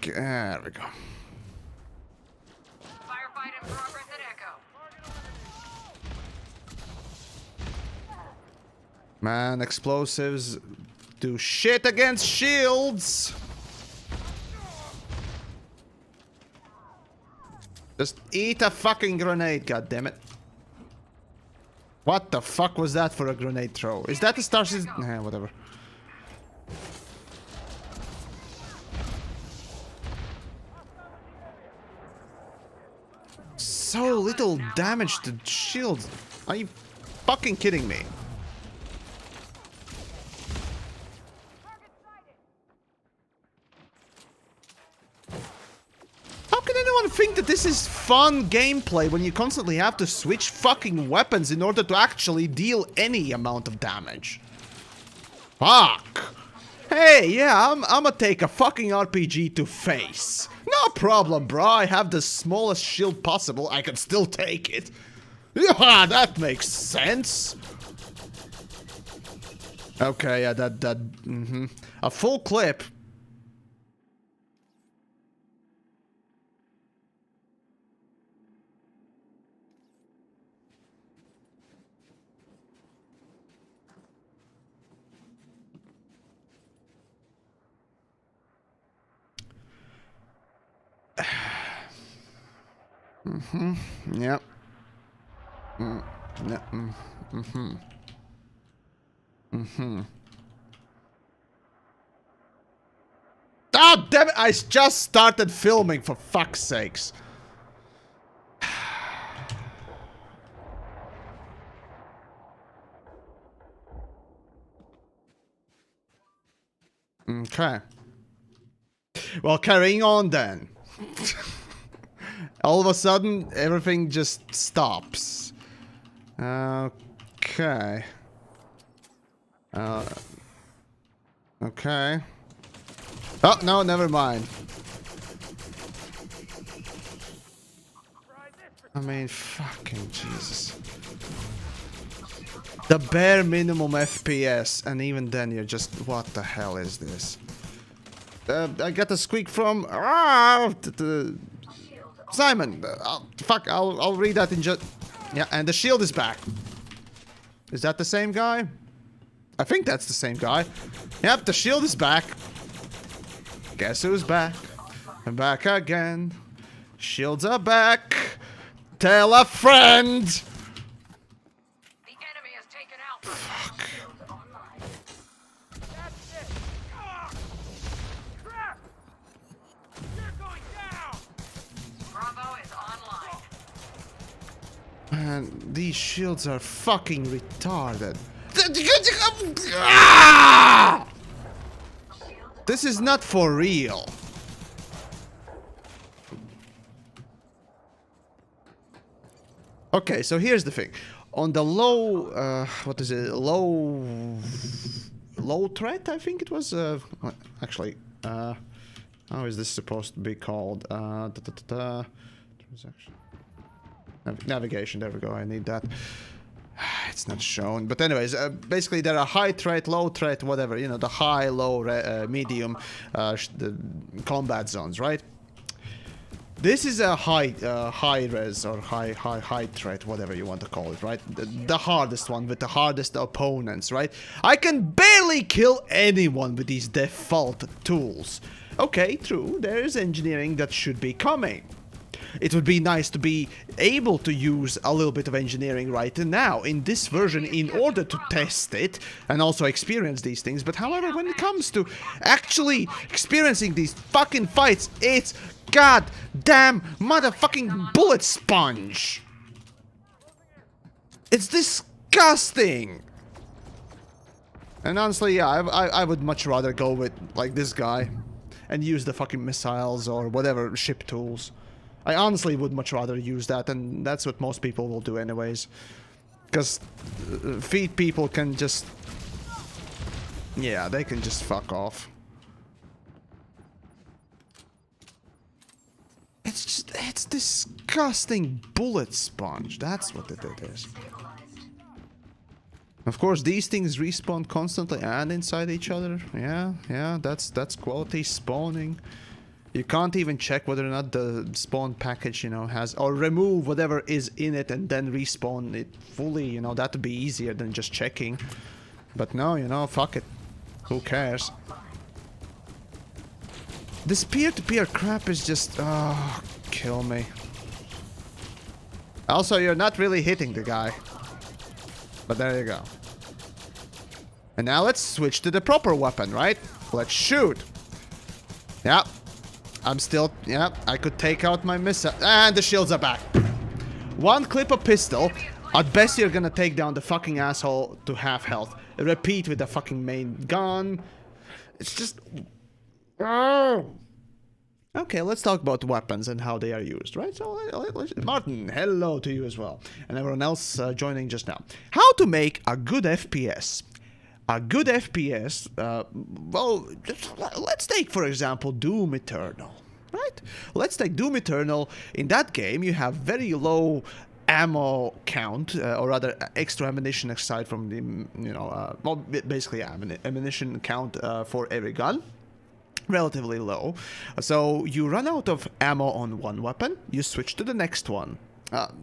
there we go. Firefight in progress at Echo. Man, explosives do shit against shields. Just eat a fucking grenade, goddammit. What the fuck was that for a grenade throw? Is that a Star Citizen? Nah, whatever. So little damage to shields. Are you fucking kidding me? How can anyone think that this is fun gameplay when you constantly have to switch fucking weapons in order to actually deal any amount of damage? Fuck. Hey, yeah, I'm gonna take a fucking RPG to face. No problem, bro. I have the smallest shield possible. I can still take it. Yeah, that makes sense. Okay, yeah, a full clip. Yep. Oh, damn it! I just started filming, for fuck's sakes. Okay. Well, carrying on then. All of a sudden, everything just stops. Okay. Okay. Oh, no, never mind. I mean, fucking Jesus. The bare minimum FPS, and even then you're just, what the hell is this? I got a squeak from Simon. Fuck, I'll read that in just. Yeah, and the shield is back. Is that the same guy? I think that's the same guy. Yep, the shield is back. Guess who's back? I'm back again. Shields are back. Tell a friend. The enemy has taken out. Fuck. That's it. Crap! You're going down. Bravo is online. Man, these shields are fucking retarded. Ah! This is not for real. Okay, so here's the thing. On the low, what is it? Low threat, I think it was. Actually, how is this supposed to be called? Transaction. Navigation, there we go, I need that. It's not shown. But anyways, basically there are high threat, low threat, whatever. You know, the high, low, medium the combat zones, right? This is a high res or high threat, whatever you want to call it, right? The hardest one with the hardest opponents, right? I can barely kill anyone with these default tools. Okay, true, there is engineering that should be coming. It would be nice to be able to use a little bit of engineering right now in this version in order to test it and also experience these things. But however, when it comes to actually experiencing these fucking fights, it's goddamn motherfucking bullet sponge. It's disgusting. And honestly, yeah, I would much rather go with like this guy and use the fucking missiles or whatever ship tools. I honestly would much rather use that, and that's what most people will do anyways. Because feet people can just... yeah, they can just fuck off. It's just... it's disgusting bullet sponge. That's what it is. Of course, these things respawn constantly and inside each other. Yeah, that's quality spawning. You can't even check whether or not the spawn package, you know, has... or remove whatever is in it and then respawn it fully, you know, that would be easier than just checking. But no, you know, fuck it. Who cares? This peer-to-peer crap is just... oh, kill me. Also, you're not really hitting the guy. But there you go. And now let's switch to the proper weapon, right? Let's shoot. Yeah. I'm still... yeah, I could take out my missile. And the shields are back. One clip of pistol. At best, you're gonna take down the fucking asshole to half health. Repeat with the fucking main gun. It's just... oh. Okay, let's talk about weapons and how they are used, right? So, Martin, hello to you as well. And everyone else joining just now. How to make a good FPS. A good FPS, well, let's take, for example, Doom Eternal, right? Let's take Doom Eternal. In that game, you have very low ammo count, or rather extra ammunition aside from the, you know, well, basically ammunition count for every gun. Relatively low. So you run out of ammo on one weapon, you switch to the next one.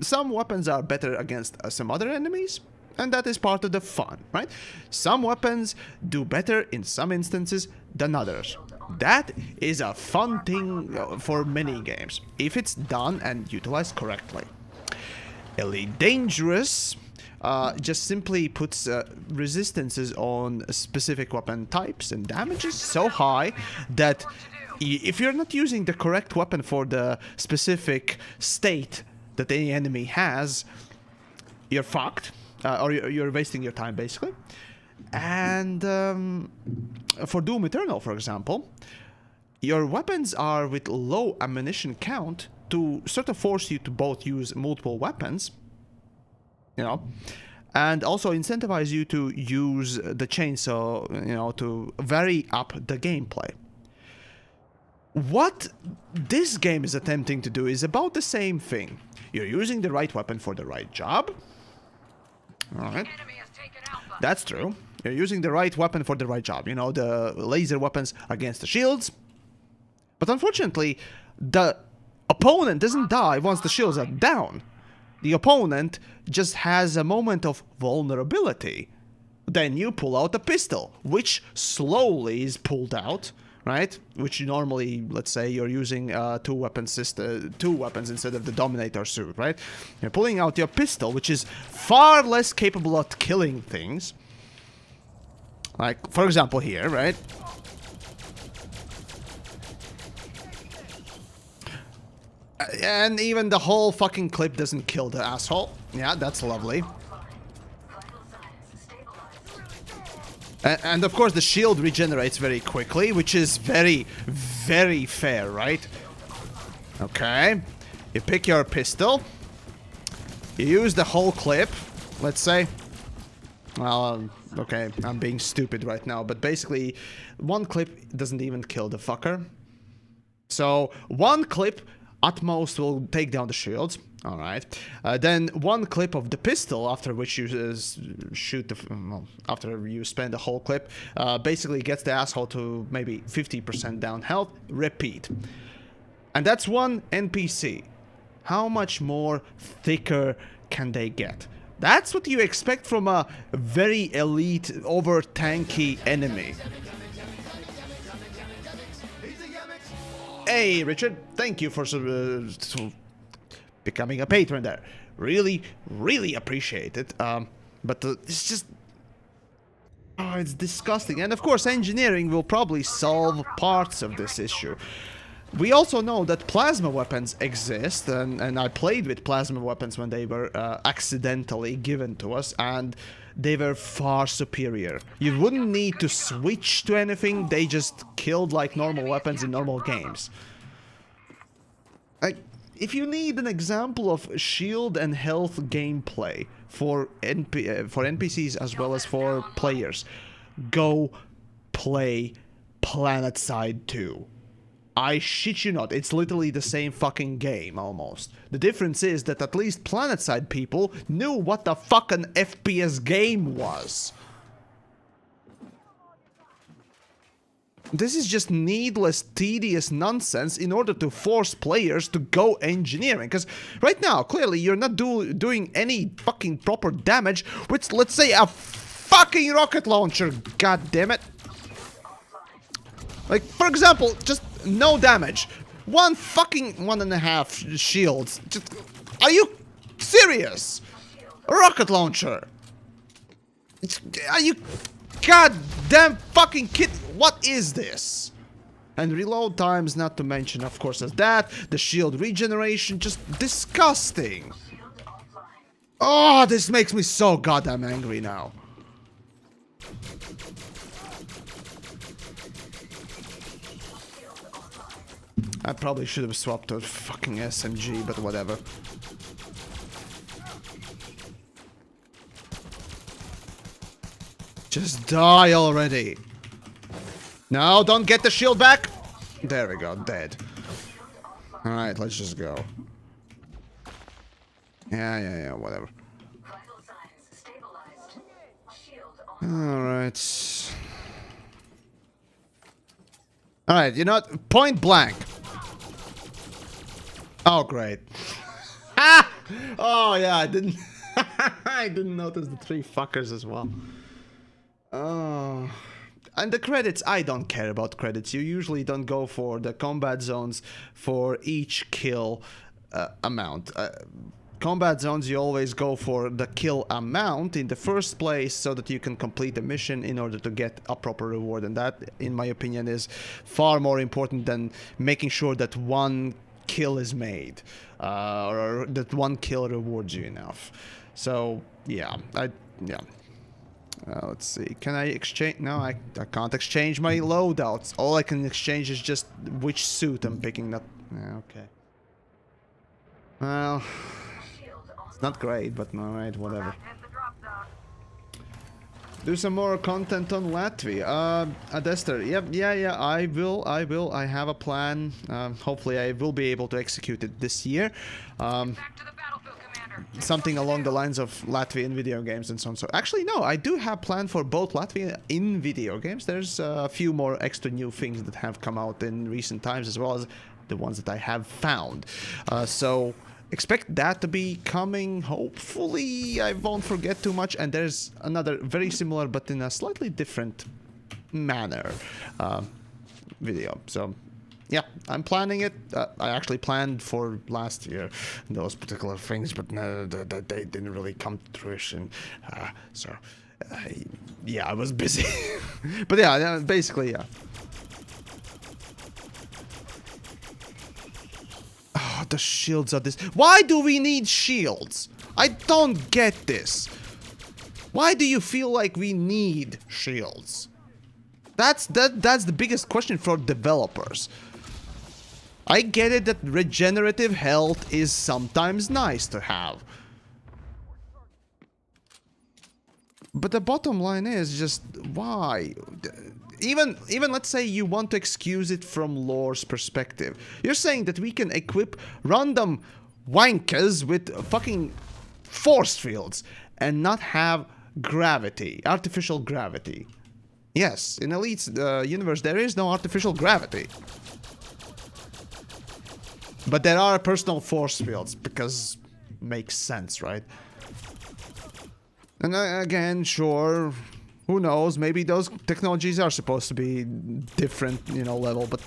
Some weapons are better against some other enemies, and that is part of the fun, right? Some weapons do better in some instances than others. That is a fun thing for many games, if it's done and utilized correctly. Elite Dangerous just simply puts resistances on specific weapon types and damages so high that if you're not using the correct weapon for the specific state that any enemy has, you're fucked. Or you're wasting your time, basically. And for Doom Eternal, for example, your weapons are with low ammunition count to sort of force you to both use multiple weapons, you know, and also incentivize you to use the chainsaw, you know, to vary up the gameplay. What this game is attempting to do is about the same thing. You're using the right weapon for the right job. Alright. That's true. You're using the right weapon for the right job. You know, the laser weapons against the shields. But unfortunately, the opponent doesn't die once the shields are down. The opponent just has a moment of vulnerability. Then you pull out a pistol, which slowly is pulled out, right? Which normally, let's say, you're using two weapons instead of the Dominator suit, right? You're pulling out your pistol, which is far less capable of killing things. Like, for example, here, right? And even the whole fucking clip doesn't kill the asshole. Yeah, that's lovely. And of course the shield regenerates very quickly, which is very, very fair, right? Okay. You pick your pistol. You use the whole clip, let's say. Well, okay, I'm being stupid right now, but basically, one clip doesn't even kill the fucker. So, one clip at most will take down the shields. Alright. Then one clip of the pistol, after which you shoot the... well, after you spend the whole clip, basically gets the asshole to maybe 50% down health. Repeat. And that's one NPC. How much more thicker can they get? That's what you expect from a very elite, over-tanky enemy. Hey, Richard, thank you for becoming a patron there. Really, really appreciate it. But it's just... oh, it's disgusting. And of course, engineering will probably solve parts of this issue. We also know that plasma weapons exist, and I played with plasma weapons when they were accidentally given to us, and they were far superior. You wouldn't need to switch to anything, they just killed like normal weapons in normal games. If you need an example of shield and health gameplay for NPCs as well as for players, go play PlanetSide 2. I shit you not, it's literally the same fucking game, almost. The difference is that at least PlanetSide people knew what the fuck an FPS game was. This is just needless, tedious nonsense in order to force players to go engineering. Because right now, clearly, you're not doing any fucking proper damage with, let's say, a fucking rocket launcher, god damn it. Like, for example, just no damage. 1.5 shields. Just, are you serious? A rocket launcher. Are you goddamn fucking kid? What is this? And reload times, not to mention, of course, as that. The shield regeneration, just disgusting. Oh, this makes me so goddamn angry now. I probably should have swapped to a fucking SMG, but whatever. Just die already. No, don't get the shield back. There we go, dead. Alright, let's just go. Yeah, whatever. Alright. Alright, you know what? Point blank. Oh, great. Ah! Oh, yeah, I didn't... I didn't notice the three fuckers as well. Oh... And the credits, I don't care about credits. You usually don't go for the combat zones for each kill amount. Combat zones, you always go for the kill amount in the first place so that you can complete the mission in order to get a proper reward. And that, in my opinion, is far more important than making sure that one kill is made. Or that one kill rewards you enough. So, yeah. Let's see. Can I exchange? No, I can't exchange my loadouts. All I can exchange is just which suit I'm picking up. Yeah, okay. Well, it's not great, but alright, whatever. Do some more content on Latvia. Adester, yeah, I will. I have a plan. Hopefully I will be able to execute it this year. Back to the battlefield, Commander. Something along the lines of Latvian video games and so on. So actually, no, I do have planned for both Latvia in video games. There's a few more extra new things that have come out in recent times, as well as the ones that I have found. So expect that to be coming. Hopefully, I won't forget too much. And there's another very similar, but in a slightly different manner, video. So yeah, I'm planning it. I actually planned for last year those particular things, but no, they didn't really come to fruition. So, yeah, I was busy. But yeah, basically, yeah. Oh, the shields are this. Why do we need shields? I don't get this. Why do you feel like we need shields? That's the biggest question for developers. I get it that regenerative health is sometimes nice to have. But the bottom line is just why? Even let's say you want to excuse it from lore's perspective. You're saying that we can equip random wankers with fucking force fields and not have gravity, artificial gravity. Yes, in Elite's universe there is no artificial gravity. But there are personal force fields because makes sense, right? And again, sure, who knows, maybe those technologies are supposed to be different, you know, level, but...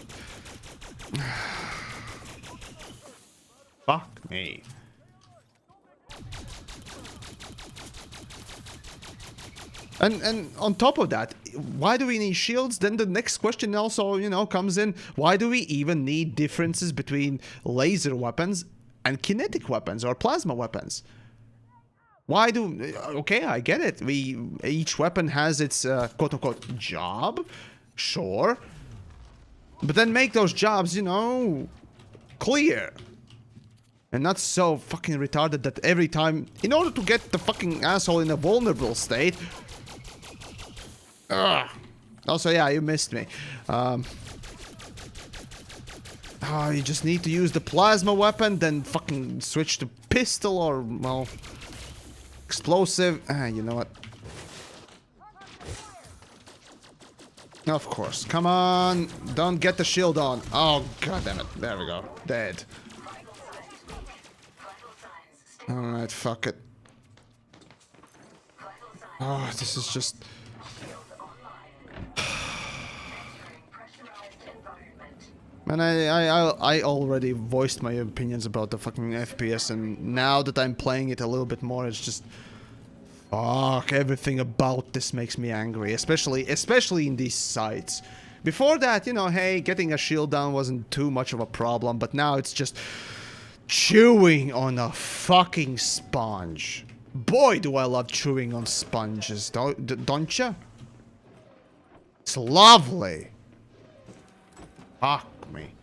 Fuck me. And on top of that, why do we need shields? Then the next question also, you know, comes in. Why do we even need differences between laser weapons and kinetic weapons or plasma weapons? Why do... Okay, I get it. Each weapon has its quote-unquote job. Sure. But then make those jobs, you know, clear. And not so fucking retarded that every time... In order to get the fucking asshole in a vulnerable state... Ugh. Also, yeah, you missed me. Oh, you just need to use the plasma weapon, then fucking switch to pistol or, well... Explosive. You know what? Of course. Come on. Don't get the shield on. Oh, god damn it. There we go. Dead. Alright, fuck it. Oh, this is just... And I already voiced my opinions about the fucking FPS, and now that I'm playing it a little bit more, it's just... Fuck, everything about this makes me angry, especially in these sites. Before that, you know, hey, getting a shield down wasn't too much of a problem, but now it's just... chewing on a fucking sponge. Boy, do I love chewing on sponges, don't ya? It's lovely. Fuck me.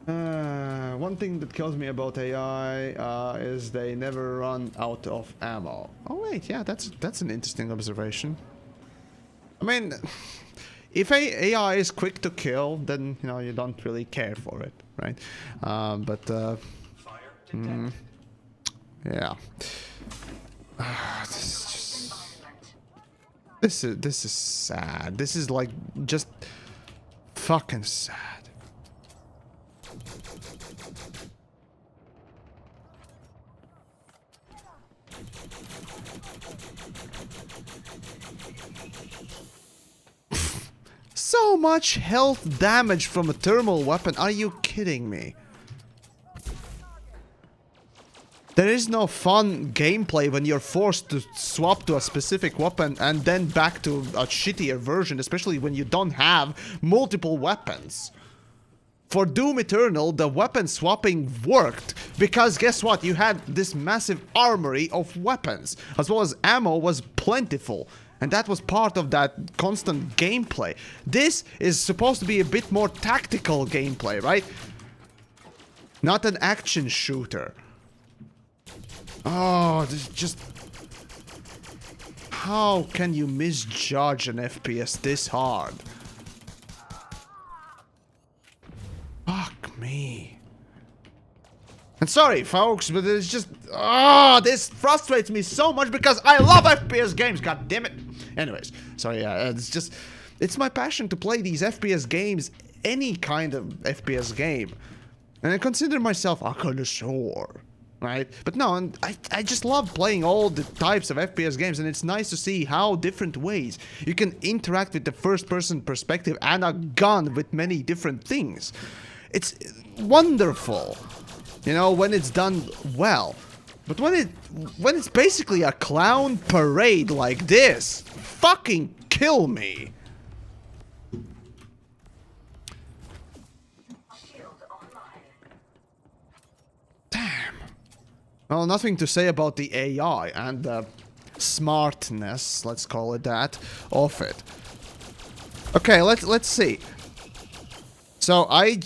One thing that kills me about AI is they never run out of ammo. Oh wait, yeah, that's an interesting observation. I mean, if AI is quick to kill, then you know you don't really care for it, right? Yeah. This is sad. This is like just fucking sad. So much health damage from a thermal weapon. Are you kidding me? There is no fun gameplay when you're forced to swap to a specific weapon and then back to a shittier version, especially when you don't have multiple weapons. For Doom Eternal, the weapon swapping worked because guess what? You had this massive armory of weapons, as well as ammo was plentiful. And that was part of that constant gameplay. This is supposed to be a bit more tactical gameplay, right? Not an action shooter. Oh, this is just... How can you misjudge an FPS this hard? Fuck me. And sorry, folks, but it's just... Oh, this frustrates me so much because I love FPS games, god damn it. Anyways, sorry, yeah, it's just... It's my passion to play these FPS games, any kind of FPS game. And I consider myself a connoisseur. Right? But no, and I just love playing all the types of FPS games, and it's nice to see how different ways you can interact with the first-person perspective and a gun with many different things. It's wonderful, you know, when it's done well. But when it's basically a clown parade like this, fucking kill me. Damn. Well, nothing to say about the AI and the smartness, let's call it that, of it. Okay, let's see. So I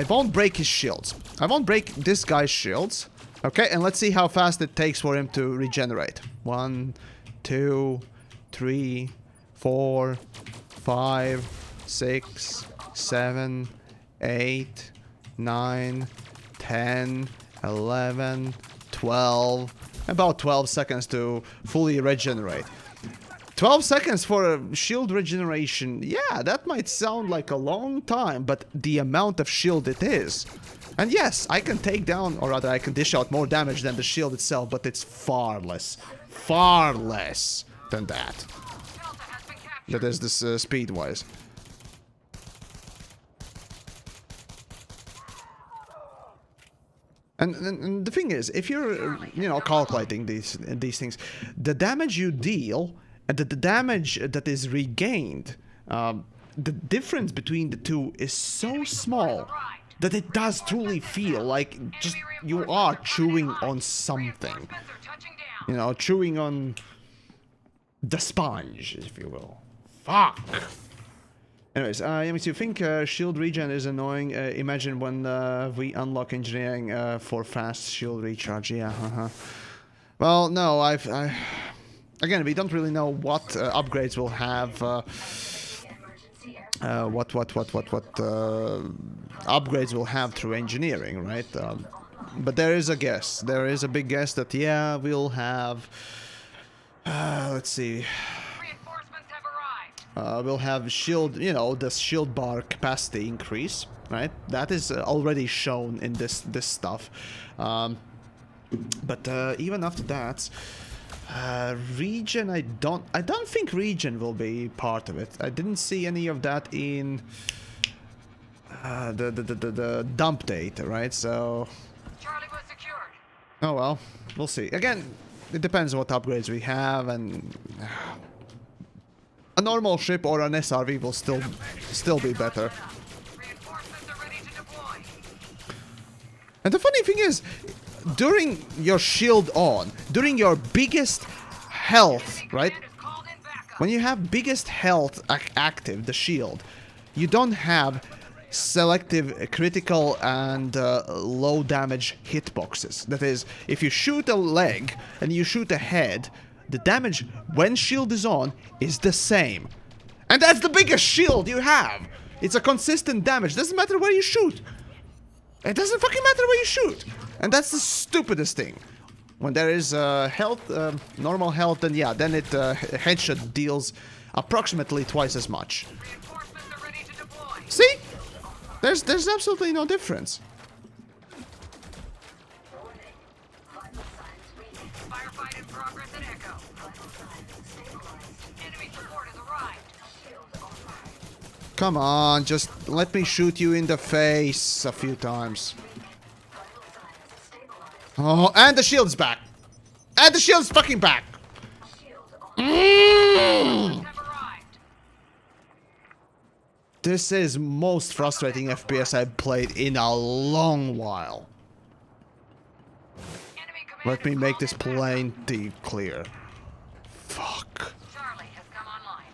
won't break his shields. I won't break this guy's shields. Okay, and let's see how fast it takes for him to regenerate. 1, 2, 3, 4, 5, 6, 7, 8, 9, 10, 11, 12. About 12 seconds to fully regenerate. 12 seconds for a shield regeneration. Yeah, that might sound like a long time, but the amount of shield it is. And yes, I can take down, or rather I can dish out more damage than the shield itself, but it's far less than that. That is this speed-wise. And the thing is, if you're, you know, calculating these things, the damage you deal and the damage that is regained, the difference between the two is so small that it does truly feel like just you are chewing on something. You know, chewing on the sponge, if you will. Fuck! Anyways, Yamis, you think shield regen is annoying? Imagine when we unlock engineering for fast shield recharge. Yeah, Well, no, again, we don't really know what upgrades we'll have. What upgrades we'll have through engineering, right? But there is a guess. There is a big guess that, yeah, we'll have... let's see... we'll have shield, you know, the shield bar capacity increase, right? That is already shown in this stuff. But even after that, regen, I don't think regen will be part of it. I didn't see any of that in the dump data, right? So, Charlie was secured. oh well, we'll see. Again, it depends on what upgrades we have, and a normal ship or an SRV will still be better. Reinforcements are ready to deploy. And the funny thing is, during your shield on, during your biggest health, right? Command is called in backup. When you have biggest health active, the shield, you don't have selective critical and low damage hitboxes. That is, if you shoot a leg and you shoot a head, the damage when shield is on is the same. And that's the biggest shield you have. It's a consistent damage. Doesn't matter where you shoot. It doesn't fucking matter where you shoot. And that's the stupidest thing. When there is health, normal health, then yeah, then it headshot deals approximately twice as much. Reinforcements are ready to deploy. See? There's absolutely no difference. Firefight in progress at Echo. Enemy support has arrived. Come on, just let me shoot you in the face a few times. Oh, and the shield's back. And the shield's fucking back. Have arrived. This is most frustrating FPS I've played in a long while. Enemy command Let me is make called this in backup. plenty clear. Fuck. Charlie has come online.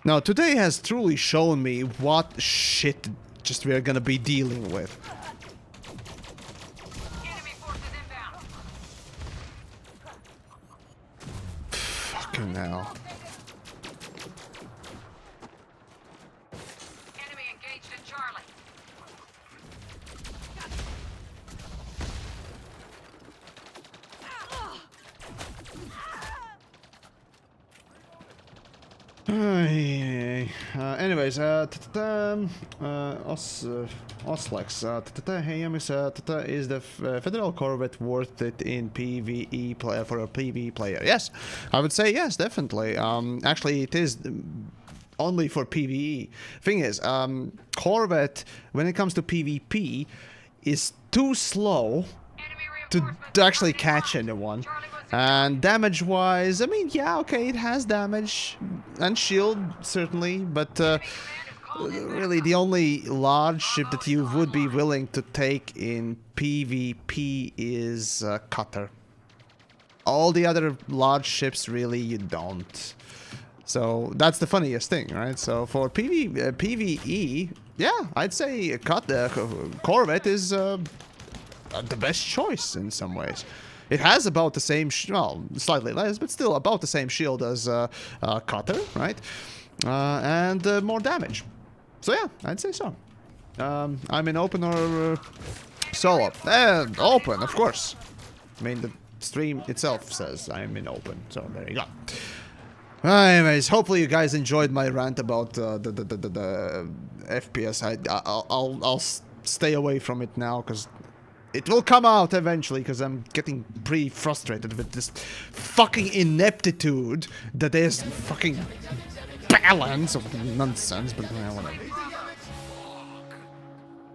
Now, today has truly shown me what shit just we're gonna be dealing with. Enemy forces inbound. Fucking hell. Enemy engaged in Charlie. Anyways, Oslex, hey Yamis, is the Federal Corvette worth it in PvE player for a PvE player? Yes, I would say yes, definitely. Actually, it is only for PvE. Thing is, Corvette, when it comes to PvP, is too slow Enemy to reinforcements actually are catch online. anyone. Charlie was secured. And damage-wise, I mean, yeah, okay, it has damage and shield certainly, but Enemy command is really the only large ship that you would be willing to take in PvP is Cutter. All the other large ships, really, you don't. So that's the funniest thing, right? So for PvE, yeah, I'd say Corvette is the best choice in some ways. It has about the same, well, slightly less, but still about the same shield as Cutter, right? And more damage. So yeah, I'd say so. I'm in open or solo? Open, of course. I mean, the stream itself says I'm in open, so there you go. Anyways, hopefully you guys enjoyed my rant about the FPS. I'll stay away from it now because it will come out eventually, because I'm getting pretty frustrated with this fucking ineptitude that is fucking balance of nonsense, but whatever.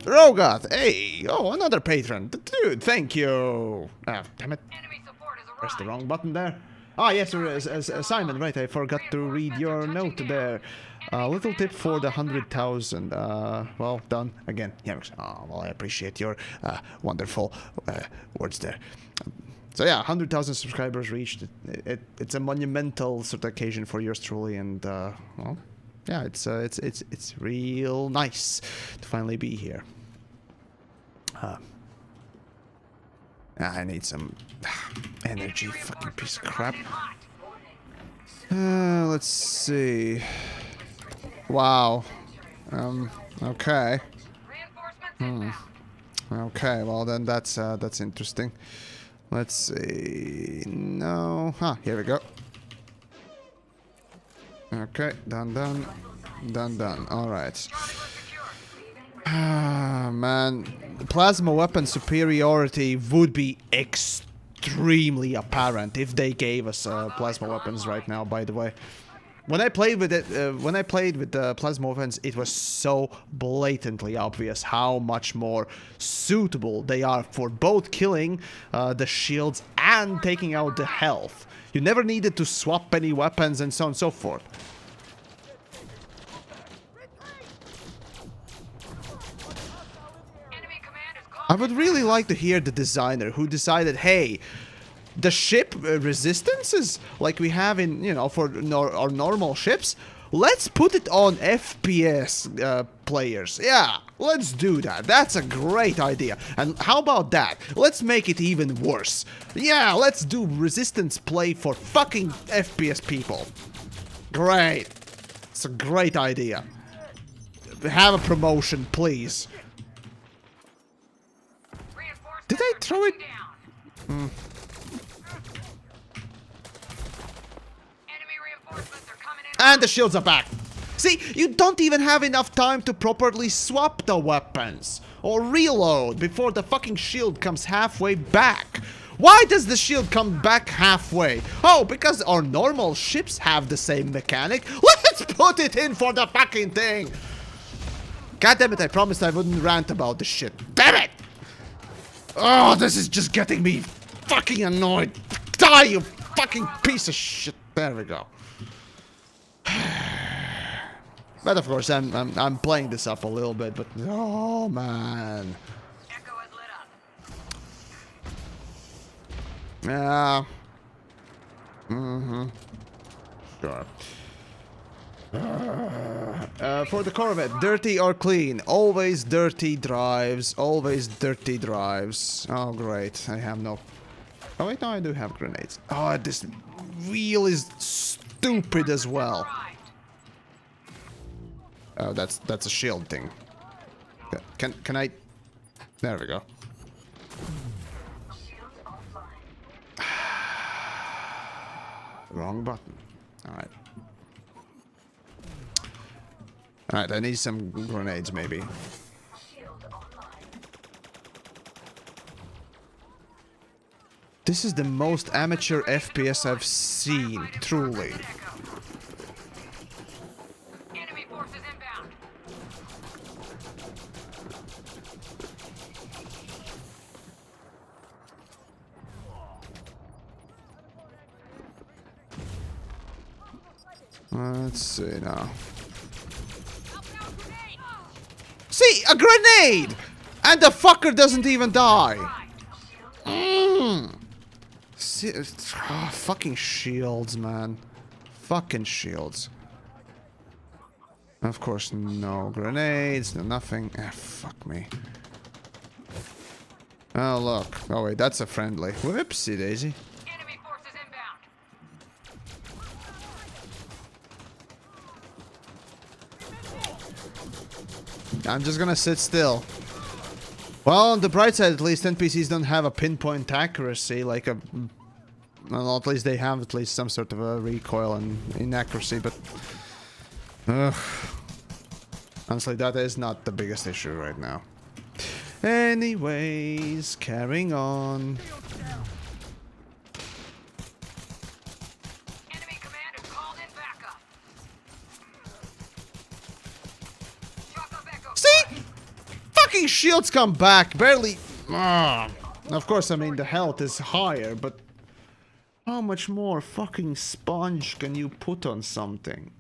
Rogat, hey, oh, another patron. Dude, thank you. Ah, damn it. Enemy support has Press the arrived. wrong button there. Ah, yes, Simon, right, I forgot to read your note there. Little tip for the 100,000. Well done again. Yeah, well, I appreciate your wonderful words there. So yeah, 100,000 subscribers reached. It's a monumental sort of occasion for yours truly, and well, yeah, it's real nice to finally be here. I need some energy, fucking piece of crap. Let's see. Wow. Okay. Reinforcements inbound. Okay, well then that's interesting. Let's see. No. Huh, here we go. Okay, done. Alright. Ah, man. Plasma weapon superiority would be extremely apparent if they gave us plasma weapons right now, by the way. When I played with it, the plasma weapons, it was so blatantly obvious how much more suitable they are for both killing the shields and taking out the health. You never needed to swap any weapons and so on and so forth. Enemy command is called. I would really like to hear the designer who decided, hey, the ship resistances like we have in, you know, for our normal ships, let's put it on FPS players. Yeah, let's do that. That's a great idea. And how about that? Let's make it even worse. Yeah, let's do resistance play for fucking FPS people. Great. It's a great idea. Have a promotion, please. Reinforcements Did I are throw it? touching down. Enemy reinforcements are coming in. And the shields are back. See, you don't even have enough time to properly swap the weapons or reload before the fucking shield comes halfway back. Why does the shield come back halfway? Oh, because our normal ships have the same mechanic. Let's put it in for the fucking thing. God damn it, I promised I wouldn't rant about this shit. Damn it! Oh, this is just getting me fucking annoyed. Die, you fucking piece of shit. There we go. But of course, I'm playing this up a little bit, but oh man. Echo is lit up. Yeah. Sure. For the Corvette, dirty or clean? Always dirty drives. Always dirty drives. Oh, great. I have no... Oh, wait, no, I do have grenades. Oh, this wheel is stupid as well. Arrived. Oh, that's a shield thing. Can I... There we go. Wrong button. Alright. Alright, I need some grenades, maybe. This is the most amateur FPS I've seen, truly. Enemy forces inbound. Let's see now. See, a grenade! And the fucker doesn't even die. See, fucking shields, man. Fucking shields. Of course, no grenades, no nothing. Ah, fuck me. Oh, look. Oh, wait, that's a friendly. Whoopsie daisy. Enemy forces inbound. I'm just gonna sit still. Well, on the bright side, at least NPCs don't have a pinpoint accuracy, like a... Well, at least they have at least some sort of a recoil and inaccuracy, but... honestly, that is not the biggest issue right now. Anyways, carrying on. Enemy command has called in backup. Shock Echo. See? Fucking shields come back, barely... Of course, I mean, the health is higher, but... How much more fucking sponge can you put on something?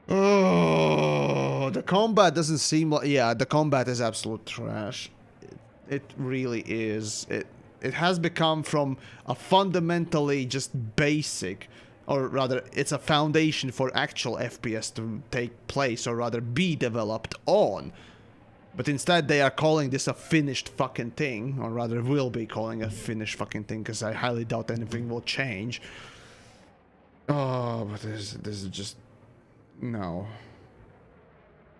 Oh, the combat doesn't seem like... Yeah, the combat is absolute trash. It really is. It has become from a fundamentally just basic, or rather, it's a foundation for actual FPS to take place, or rather be developed on. But instead they are calling this a finished fucking thing, or rather will be calling a finished fucking thing, because I highly doubt anything will change. Oh, but this is just... No.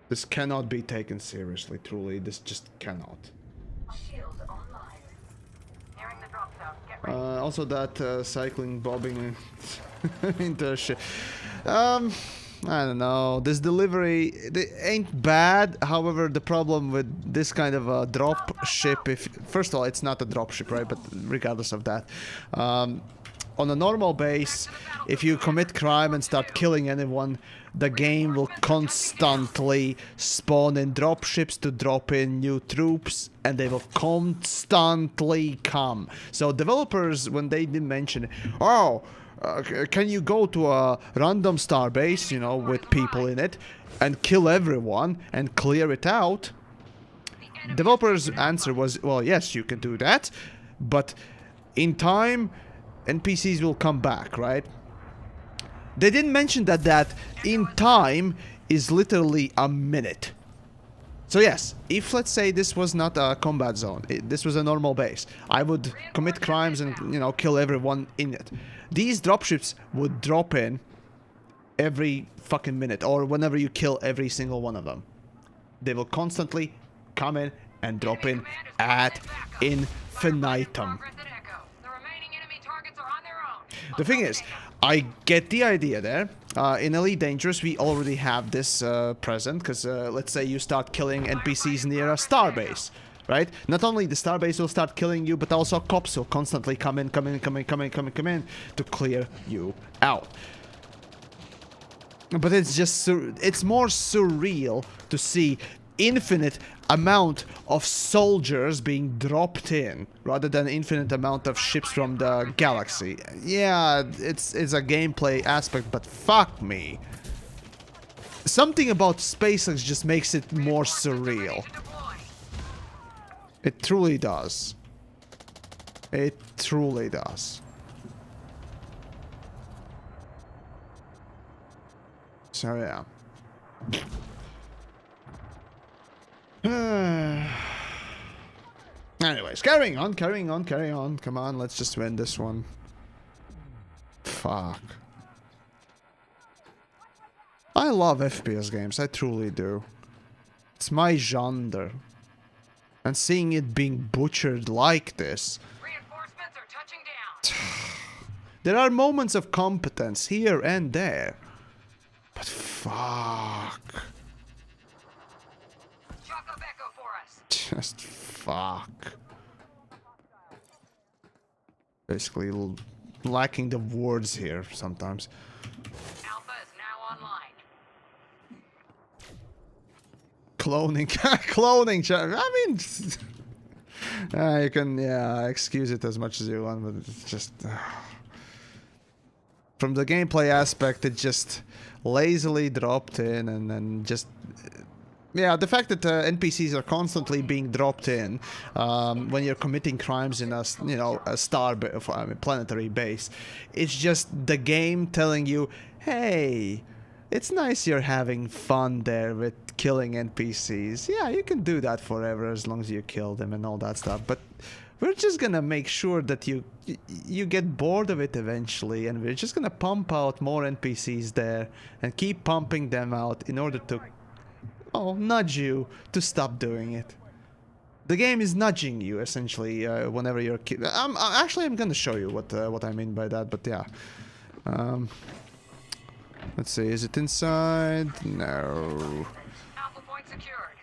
This cannot be taken seriously, truly. This just cannot. Shield online. Nearing the drop zone. Get ready. Also that cycling bobbing into shit. I don't know. This delivery it ain't bad. However, the problem with this kind of a drop ship, if first of all, it's not a drop ship, right? But regardless of that, on a normal base, if you commit crime and start killing anyone, the game will constantly spawn in drop ships to drop in new troops, and they will constantly come. So developers, when they did mention, oh, can you go to a random star base, you know, with people in it, and kill everyone and clear it out? Developers' answer was, well, yes, you can do that, but in time, NPCs will come back, right? They didn't mention that in time is literally a minute. So yes, if let's say this was not a combat zone, this was a normal base, I would commit crimes and, you know, kill everyone in it. These dropships would drop in every fucking minute, or whenever you kill every single one of them. They will constantly come in and drop in ad infinitum. The remaining enemy targets are on their own. The thing is, I get the idea there. In Elite Dangerous, we already have this present, because let's say you start killing NPCs near a starbase, right? Not only the starbase will start killing you, but also cops will constantly come in to clear you out. But it's just, it's more surreal to see infinite amount of soldiers being dropped in rather than infinite amount of ships from the galaxy. Yeah, it's a gameplay aspect, but fuck me. Something about SpaceX just makes it more surreal. It truly does. It truly does. So yeah. Anyways, carrying on. Come on, let's just win this one. Fuck. I love FPS games, I truly do. It's my genre. And seeing it being butchered like this. Reinforcements are touching down. There are moments of competence here and there. But fuck. Shock Echo for us. Just fuck. Basically lacking the words here sometimes. Alpha is now online. Cloning. Cloning. I mean... you can, yeah, excuse it as much as you want, but it's just... from the gameplay aspect, it just lazily dropped in, and then just yeah, the fact that NPCs are constantly being dropped in when you're committing crimes in a a planetary base, it's just the game telling you, hey, it's nice you're having fun there with killing NPCs. Yeah, you can do that forever as long as you kill them and all that stuff, but we're just gonna make sure that you get bored of it eventually, and we're just gonna pump out more NPCs there and keep pumping them out in order to nudge you to stop doing it. The game is nudging you essentially whenever you're I'm gonna show you what I mean by that, but yeah. Let's see, is it inside? No. Alpha point secured.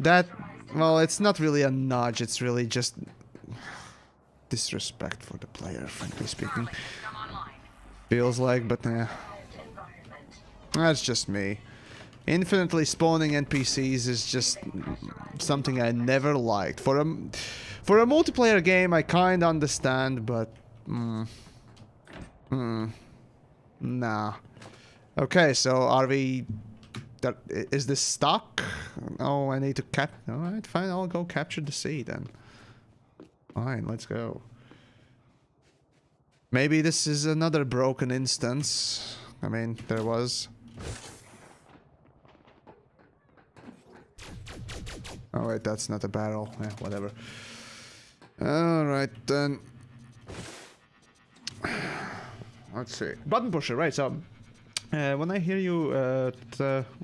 That, well, it's not really a nudge, it's really just disrespect for the player, frankly speaking. Come online. Feels like, but yeah. That's just me. Infinitely spawning NPCs is just something I never liked. For a multiplayer game, I kinda understand, but nah. Okay, so are we? Is this stuck? Oh, I need to Alright, fine. I'll go capture the sea then. Fine, let's go. Maybe this is another broken instance. I mean, there was. Oh wait, that's not a barrel. Yeah, whatever. Alright then. Let's see. Button pusher, right, so when I hear you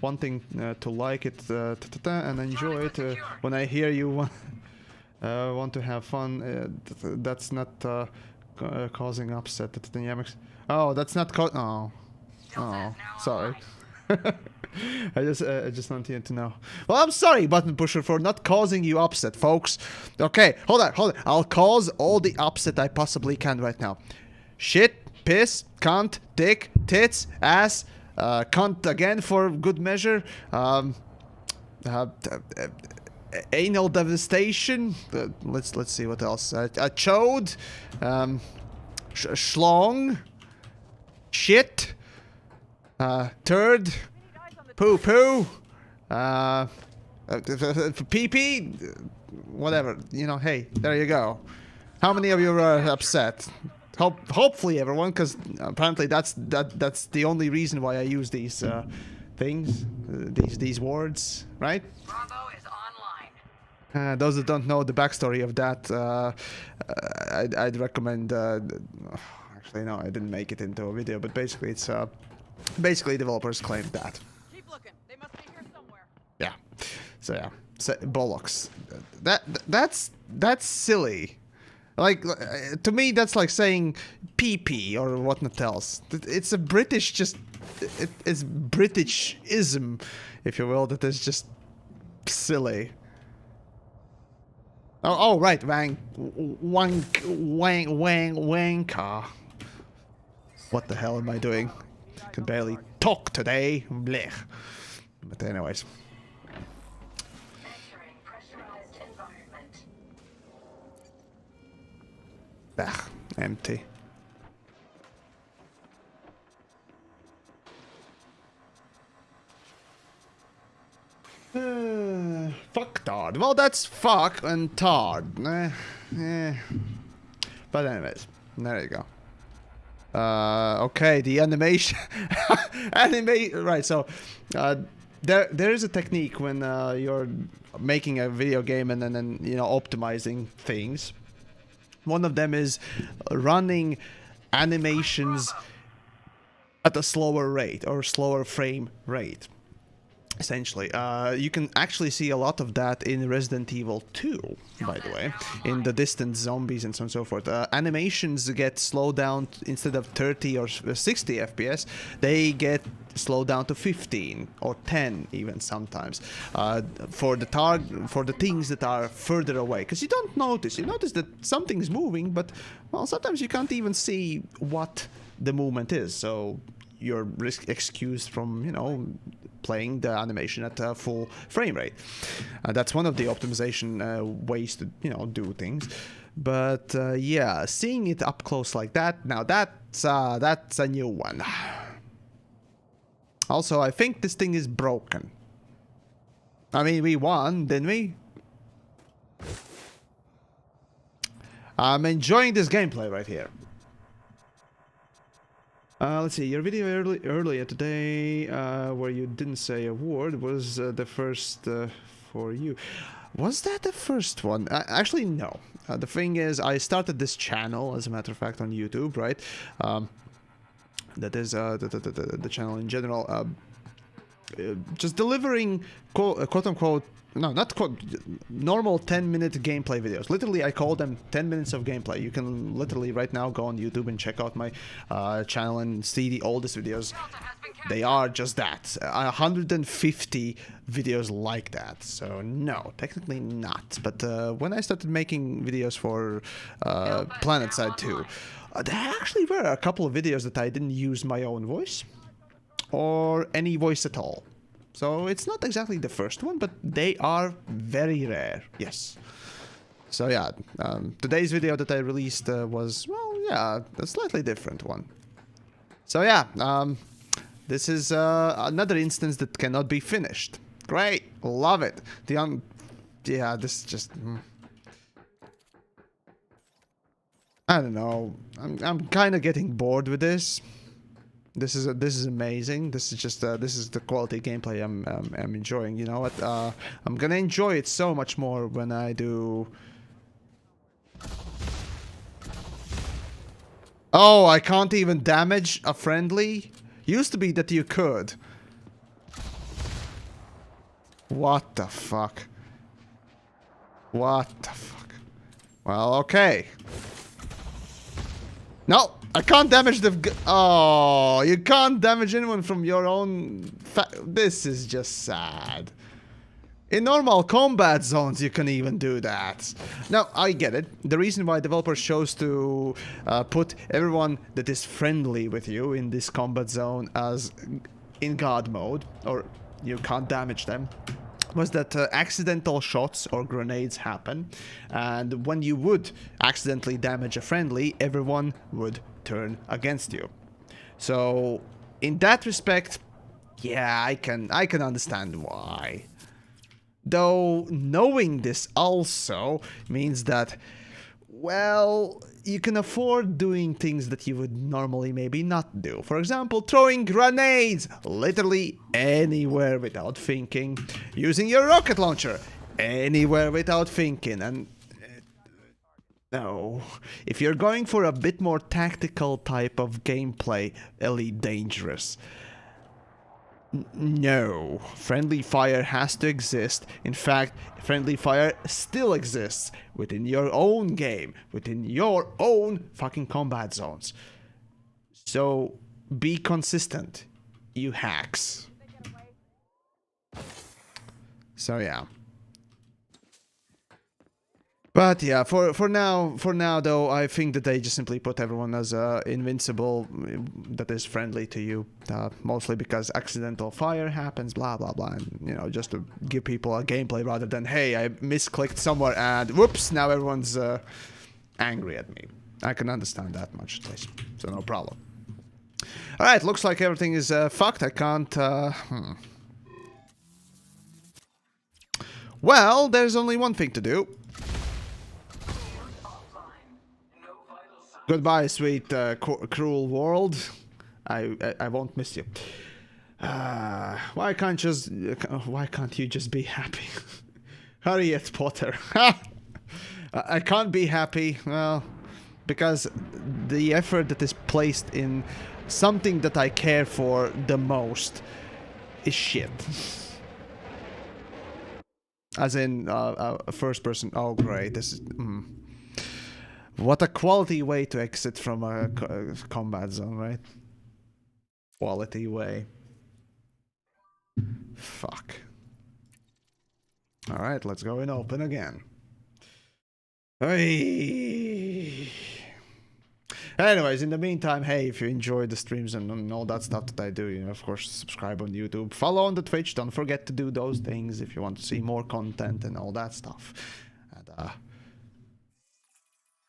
wanting to like it and enjoy it, when I hear you want to have fun, that's not causing upset. Oh, that's not oh, sorry. I just want you to know. Well, I'm sorry, button pusher, for not causing you upset, folks. Okay, hold on. I'll cause all the upset I possibly can right now. Shit, piss, cunt, dick, tits, ass, cunt again for good measure. Anal devastation. Let's see what else. A chode, schlong, shit, turd. Poo-poo, pee-pee, whatever, you know, hey, there you go. How many of you are upset? Hopefully everyone, because apparently that's the only reason why I use these things, these words, right? Bravo is online. Those that don't know the backstory of that, I'd recommend, actually no, I didn't make it into a video, but basically it's, basically developers claimed that. Looking. They must be here somewhere. Yeah. So yeah. So, bollocks. That's silly. Like, to me, that's like saying pee-pee or whatnot else. It's a British, it's Britishism, if you will, that is just silly. Oh right, wanker. What the hell am I doing? Can barely talk today. Blech. But anyways. Entering pressurized environment. Empty. Fuck tard. Well, that's fuck and tard. But anyways, there you go. Okay, the animation, right? So, there is a technique when you're making a video game and then optimizing things. One of them is running animations at a slower rate or slower frame rate. Essentially, you can actually see a lot of that in Resident Evil 2, by the way, in the distant zombies and so on and so forth. Animations get slowed down instead of 30 or 60 FPS, they get slowed down to 15 or 10 even sometimes for the things that are further away, because you don't notice. You notice that something's moving, but well, sometimes you can't even see what the movement is. So you're excused from, you know, playing the animation at full frame rate. That's one of the optimization ways to, you know, do things. But yeah, seeing it up close like that, now that's a new one. Also, I think this thing is broken. I mean, we won, didn't we? I'm enjoying this gameplay right here. Let's see, your video earlier today, where you didn't say a word, was the first for you. Was that the first one? Actually, no. The thing is, I started this channel, as a matter of fact, on YouTube, right? That is the channel in general. Just delivering quote-unquote, no, not quote, normal 10-minute gameplay videos. Literally, I call them 10 minutes of gameplay. You can literally right now go on YouTube and check out my channel and see the oldest videos. They are just that. 150 videos like that. So no, technically not. But when I started making videos for PlanetSide 2, there actually were a couple of videos that I didn't use my own voice. Or any voice at all. So it's not exactly the first one, but they are very rare. Yes. So yeah, today's video that I released was, well, yeah, a slightly different one. So yeah, this is another instance that cannot be finished. Great, love it. Yeah, this is just. I don't know. I'm kind of getting bored with this. This is amazing. This is just this is the quality gameplay I'm enjoying. You know what? I'm gonna enjoy it so much more when I do. Oh, I can't even damage a friendly. Used to be that you could. What the fuck? What the fuck? Well, okay. No, I can't damage the... Oh, you can't damage anyone from your own... This is just sad. In normal combat zones, you can even do that. Now, I get it. The reason why developers chose to put everyone that is friendly with you in this combat zone as in God mode, or you can't damage them, was that accidental shots or grenades happen, and when you would accidentally damage a friendly, everyone would turn against you. So, in that respect, yeah, I can understand why. Though knowing this also means that, well, you can afford doing things that you would normally maybe not do. For example, throwing grenades literally anywhere without thinking. Using your rocket launcher anywhere without thinking. And no, if you're going for a bit more tactical type of gameplay, Elite Dangerous. No, friendly fire has to exist. In fact, friendly fire still exists within your own game, within your own fucking combat zones. So, be consistent, you hacks. So yeah. But yeah, for now though, I think that they just simply put everyone as invincible that is friendly to you, mostly because accidental fire happens, blah blah blah, and you know, just to give people a gameplay rather than, hey, I misclicked somewhere and whoops, now everyone's angry at me. I can understand that much, at least, so no problem. All right, looks like everything is fucked. I can't. Well, there's only one thing to do. Goodbye, sweet, cruel world. I won't miss you. Why can't you just be happy? Harriet Potter. I can't be happy. Well, because the effort that is placed in something that I care for the most is shit. As in, first person. Oh, great. This is. What a quality way to exit from a combat zone, right? Quality way. Fuck. Alright, let's go and open again. Hey. Anyways, in the meantime, hey, if you enjoy the streams and all that stuff that I do, you know, of course, subscribe on YouTube, follow on the Twitch. Don't forget to do those things if you want to see more content and all that stuff.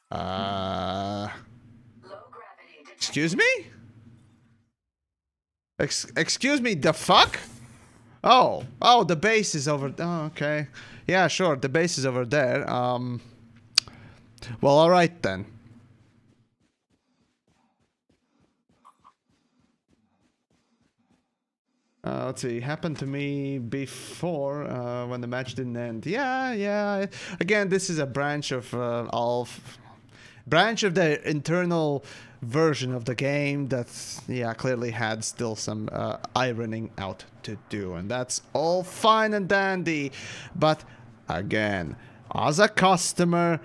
And excuse me? Excuse me, the fuck? Oh, the base is over. Oh, okay. Yeah, sure, the base is over there. Well, alright then. Let's see, happened to me before when the match didn't end. Yeah. Again, this is a branch of branch of the internal version of the game that, yeah, clearly had still some ironing out to do, and that's all fine and dandy. But again, as a customer,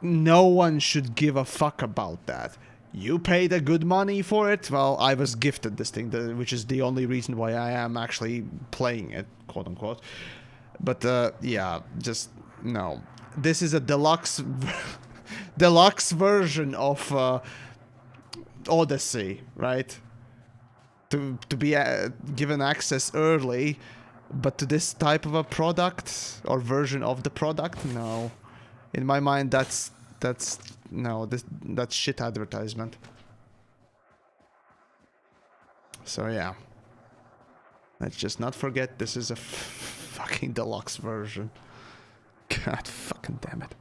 no one should give a fuck about that. You paid a good money for it. Well, I was gifted this thing, which is the only reason why I am actually playing it, quote unquote. But yeah, just no. This is a deluxe version of Odyssey, right? To be given access early, but to this type of a product or version of the product, no. In my mind, that's shit advertisement. So yeah, let's just not forget this is a fucking deluxe version. God fucking damn it.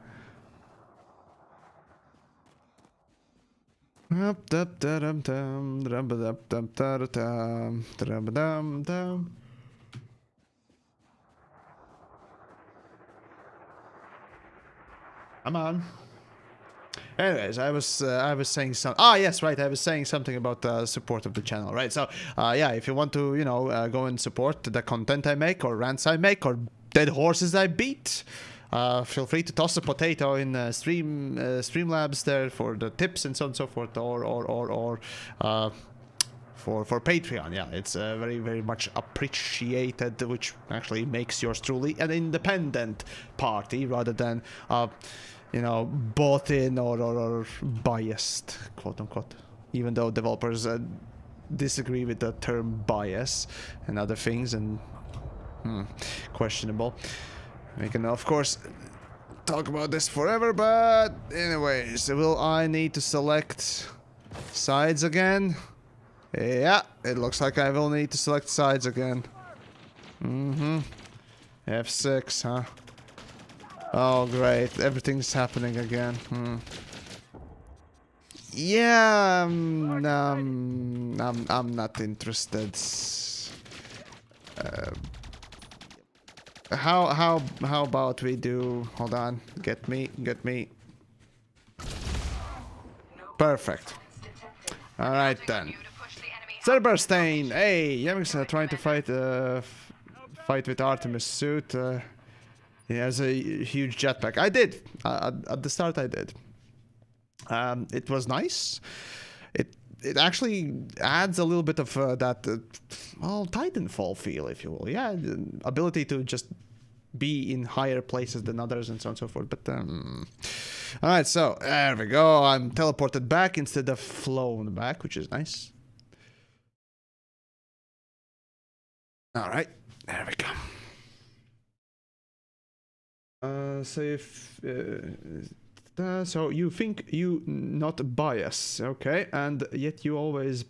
Come on. Anyways, I was saying some. Ah, yes, right. I was saying something about the support of the channel, right? So, yeah, if you want to, you know, go and support the content I make, or rants I make, or dead horses I beat, feel free to toss a potato in Streamlabs there for the tips and so on and so forth, or for Patreon. Yeah, it's very, very much appreciated, which actually makes yours truly an independent party rather than you know, bought in or biased, quote unquote. Even though developers disagree with the term bias and other things, and questionable. We can of course talk about this forever, but anyways, will I need to select sides again? Yeah, it looks like I will need to select sides again. F6, huh? Oh great, everything's happening again. Yeah, I'm not interested. How about we do? Hold on, get me. Perfect. All right then. Cerberstain, hey, Yemix trying to fight with Artemis suit. He has a huge jetpack. I did. At the start I did. It was nice. It actually adds a little bit of that, well, Titanfall feel, if you will. Yeah, the ability to just be in higher places than others and so on and so forth. But, alright, so, there we go. I'm teleported back instead of flown back, which is nice. Alright, there we go. So if so you think you not bias, okay, and yet you always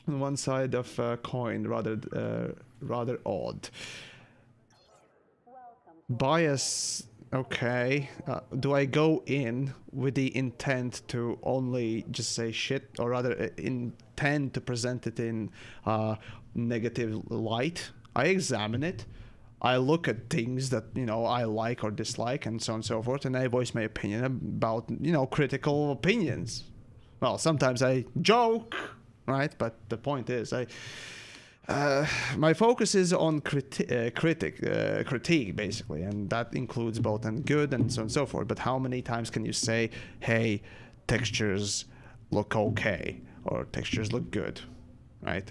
on one side of a coin, rather odd. Bias, okay. Do I go in with the intent to only just say shit, or rather intend to present it in negative light? I examine it. I look at things that, you know, I like or dislike and so on and so forth, and I voice my opinion about, you know, critical opinions. Well, sometimes I joke, right? But the point is, my focus is on critique, basically, and that includes both and good and so on and so forth. But how many times can you say, hey, textures look okay, or textures look good? Right,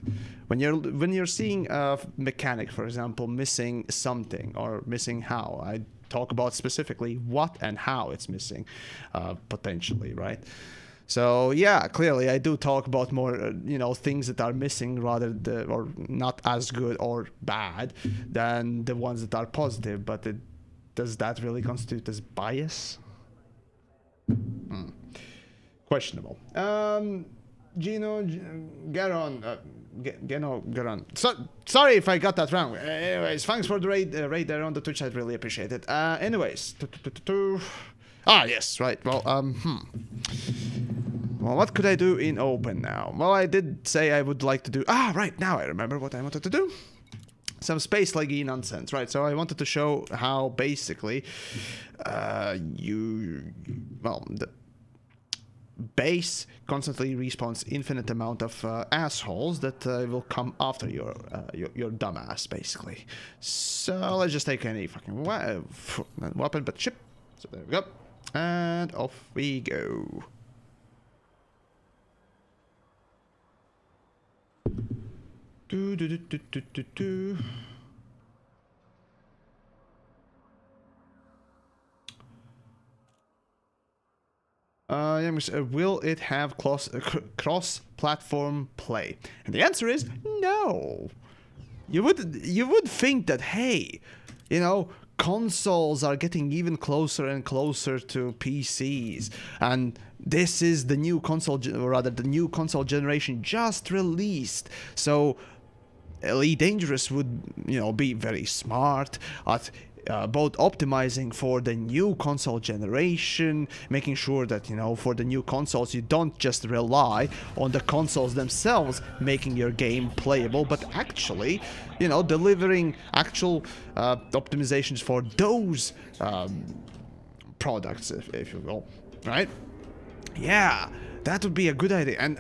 when you're seeing a mechanic, for example, missing something or missing how, I talk about specifically what and how it's missing, potentially, right? So yeah, clearly I do talk about more, things that are missing or not as good or bad than the ones that are positive. But does that really constitute as bias? Questionable. Gino Garon. Garon. Sorry if I got that wrong. Anyways, thanks for the raid there on the Twitch. I'd really appreciate it. Anyways. Yes, right. Well, Well, what could I do in open now? Well, I did say I would like to do... right, now I remember what I wanted to do. Some space laggy nonsense, right? So I wanted to show how basically the base constantly respawns infinite amount of assholes that will come after your dumbass, basically. So let's just take any fucking weapon, but ship. So there we go. And off we go. Will it have cross-platform play? And the answer is no. You would think that, hey, consoles are getting even closer and closer to PCs, and this is the new console, the new console generation just released. So Elite Dangerous would, be very smart at both optimizing for the new console generation, making sure that, for the new consoles, you don't just rely on the consoles themselves making your game playable, but actually, delivering actual optimizations for those products, if you will, right? Yeah, that would be a good idea. And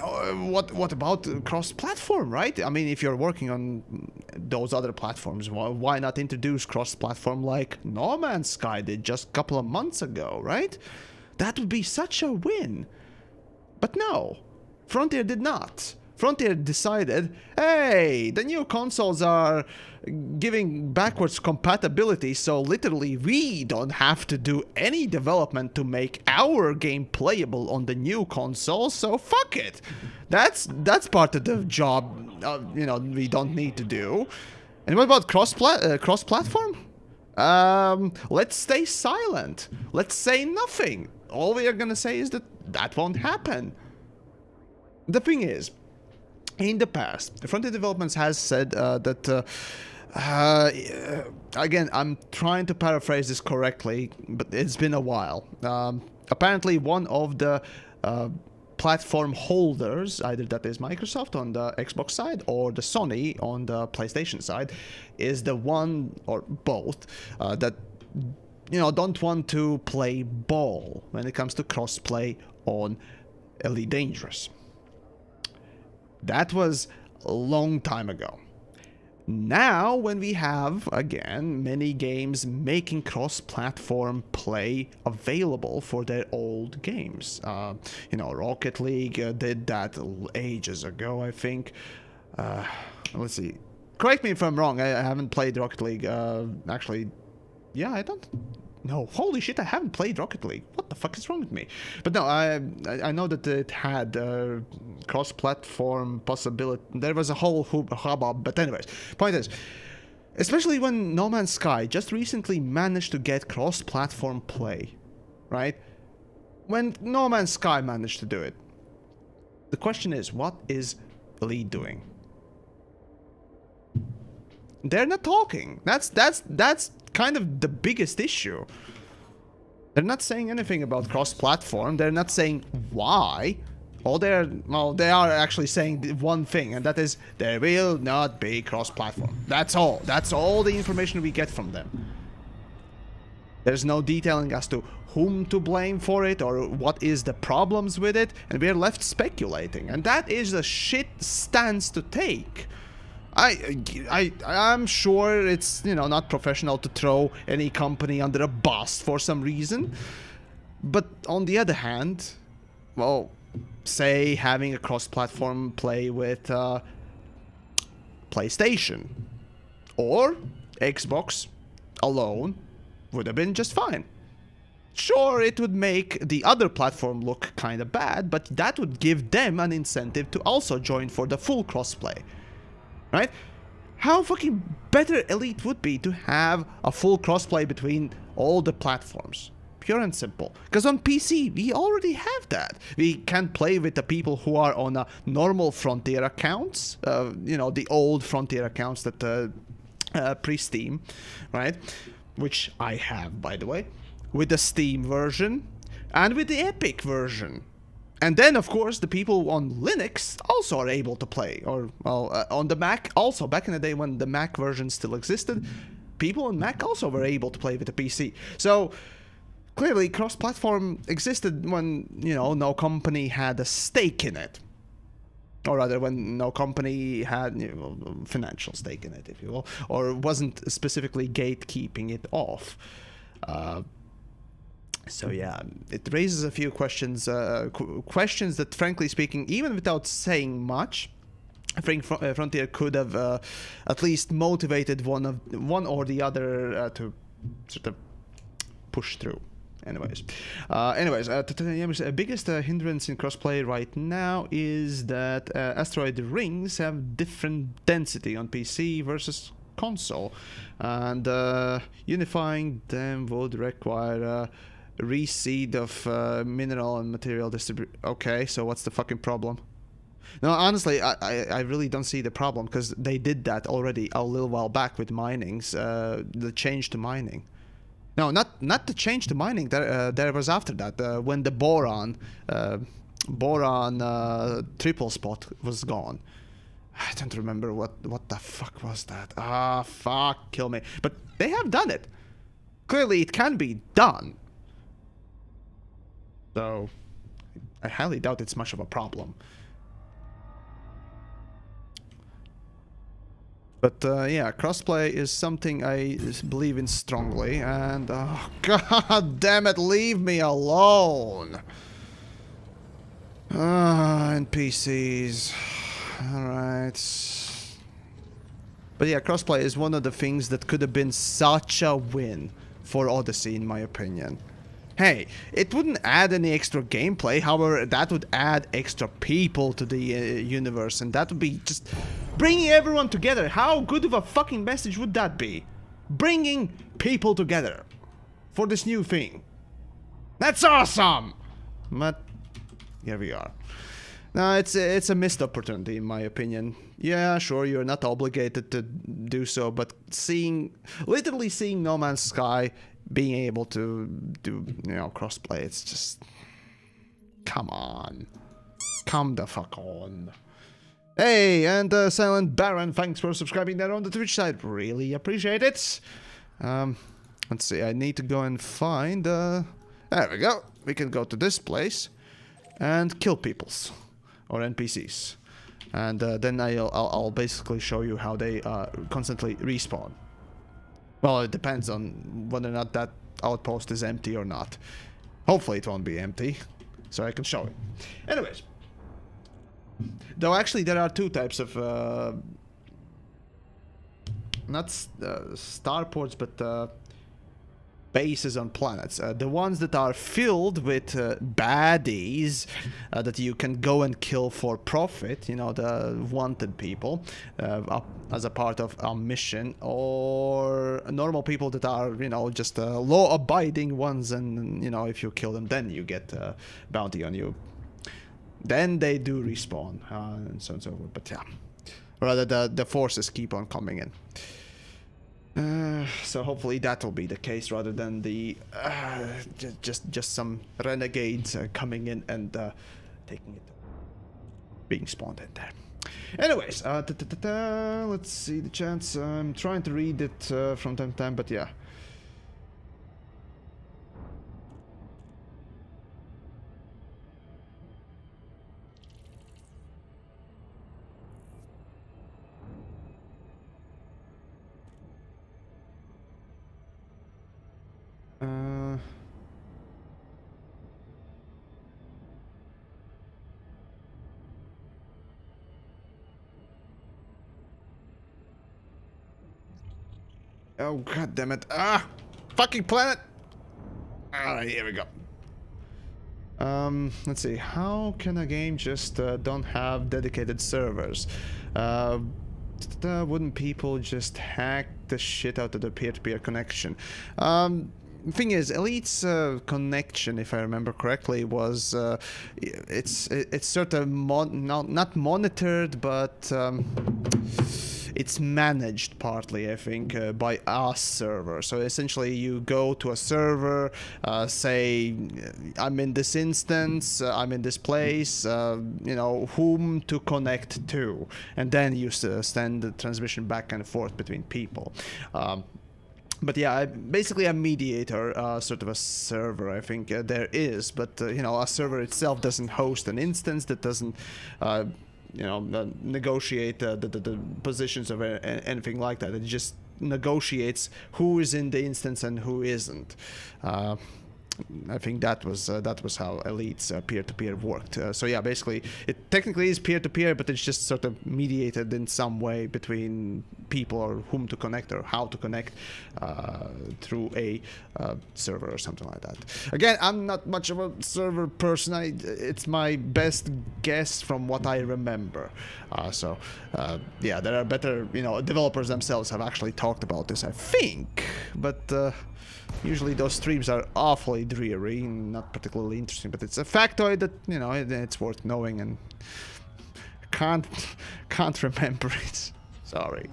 what about cross-platform, right? I mean, if you're working on those other platforms, why not introduce cross-platform like No Man's Sky did just a couple of months ago, right? That would be such a win. But no, Frontier did not. Frontier decided, hey, the new consoles are giving backwards compatibility, so literally we don't have to do any development to make our game playable on the new console, so fuck it. That's part of the job, we don't need to do. And what about cross-platform? Let's stay silent. Let's say nothing. All we are gonna say is that won't happen. The thing is, in the past, Frontier Developments has said that, again, I'm trying to paraphrase this correctly, but it's been a while. Apparently, one of the platform holders, either that is Microsoft on the Xbox side or the Sony on the PlayStation side, is the one, or both, that, don't want to play ball when it comes to cross-play on Elite Dangerous. That was a long time ago. Now, when we have, again, many games making cross-platform play available for their old games. Rocket League did that ages ago, I think. Let's see. Correct me if I'm wrong, I haven't played Rocket League. Actually, yeah, I don't... No, holy shit, I haven't played Rocket League. What the fuck is wrong with me? But no, I know that it had cross-platform possibility. There was a whole hubbub, but anyways, point is, especially when No Man's Sky just recently managed to get cross-platform play, right? When No Man's Sky managed to do it, the question is, what is Elite doing? They're not talking. That's kind of the biggest issue. They're not saying anything about cross-platform. They're not saying why. They are actually saying one thing, and that is there will not be cross-platform. That's all. That's all the information we get from them. There's no detailing as to whom to blame for it or what is the problems with it, and we're left speculating. And that is a shit stance to take. I'm sure it's, not professional to throw any company under a bus for some reason. But on the other hand, well, say having a cross-platform play with PlayStation or Xbox alone would have been just fine. Sure, it would make the other platform look kind of bad, but that would give them an incentive to also join for the full crossplay, right? How fucking better Elite would be to have a full crossplay between all the platforms. Pure and simple. Because on PC, we already have that. We can play with the people who are on a normal Frontier accounts, you know, the old Frontier accounts that pre-Steam, right? Which I have, by the way. With the Steam version and with the Epic version. And then, of course, the people on Linux also are able to play. Or, well, on the Mac also. Back in the day when the Mac version still existed, people on Mac also were able to play with the PC. So, clearly, cross-platform existed when, you know, no company had a stake in it. Or rather, when no company had, you know, financial stake in it, if you will. Or wasn't specifically gatekeeping it off. So yeah, it raises a few questions, questions that, frankly speaking, even without saying much, I think Frontier could have at least motivated one or the other to sort of push through. Anyways, the biggest hindrance in crossplay right now is that asteroid rings have different density on PC versus console, and unifying them would require reseed of mineral and material distribution. Okay, so what's the fucking problem? No, honestly, I really don't see the problem, because they did that already a little while back with minings, the change to mining. No, not the change to mining. There was after that when the boron triple spot was gone. I don't remember what the fuck was that. Ah, fuck, kill me. But they have done it. Clearly, it can be done. So, I highly doubt it's much of a problem. But yeah, crossplay is something I believe in strongly, and oh, god damn it, leave me alone! NPCs. Alright. But yeah, crossplay is one of the things that could have been such a win for Odyssey, in my opinion. Hey, it wouldn't add any extra gameplay, however, that would add extra people to the universe, and that would be just bringing everyone together. How good of a fucking message would that be? Bringing people together for this new thing. That's awesome! But here we are. No, it's a missed opportunity, in my opinion. Yeah, sure, you're not obligated to do so, but literally seeing No Man's Sky being able to do, you know, crossplay, it's just, come on, come the fuck on. Hey, and Silent Baron, thanks for subscribing there on the Twitch side, really appreciate it. Let's see, I need to go and find, there we go, we can go to this place and kill peoples, or NPCs, and then I'll basically show you how they constantly respawn. Well, it depends on whether or not that outpost is empty or not. Hopefully it won't be empty, so I can show it. Anyways. Though actually there are two types of... not starports, but bases on planets. The ones that are filled with baddies that you can go and kill for profit, you know, the wanted people, as a part of a mission, or normal people that are, you know, just law-abiding ones, and, you know, if you kill them, then you get a bounty on you. Then they do respawn, and so on and so forth, but yeah. Rather, the forces keep on coming in. So hopefully that will be the case, rather than the just some renegades coming in and taking it, being spawned in there. Anyways, let's see the chance. I'm trying to read it from time to time, but yeah. Oh, god damn it. Ah! Fucking planet! Alright, here we go. Let's see. How can a game just don't have dedicated servers? Wouldn't people just hack the shit out of the peer-to-peer connection? Thing is, Elite's connection, if I remember correctly, was it's sort of not monitored, but it's managed partly, I think, by a server. So essentially, you go to a server, say, I'm in this instance, I'm in this place, you know, whom to connect to, and then you send the transmission back and forth between people. But yeah, basically a mediator, sort of a server, I think there is, but you know, a server itself doesn't host an instance, that doesn't, you know, negotiate the positions of anything like that. It just negotiates who is in the instance and who isn't. I think that was how Elite's peer-to-peer worked. So yeah, basically, it technically is peer-to-peer, but it's just sort of mediated in some way between people, or whom to connect or how to connect through a server or something like that. Again, I'm not much of a server person. It's my best guess from what I remember. So yeah, there are better, you know, developers themselves have actually talked about this, I think, but. Usually those streams are awfully dreary, not particularly interesting, but it's a factoid that, you know, it's worth knowing, and can't remember it. Sorry.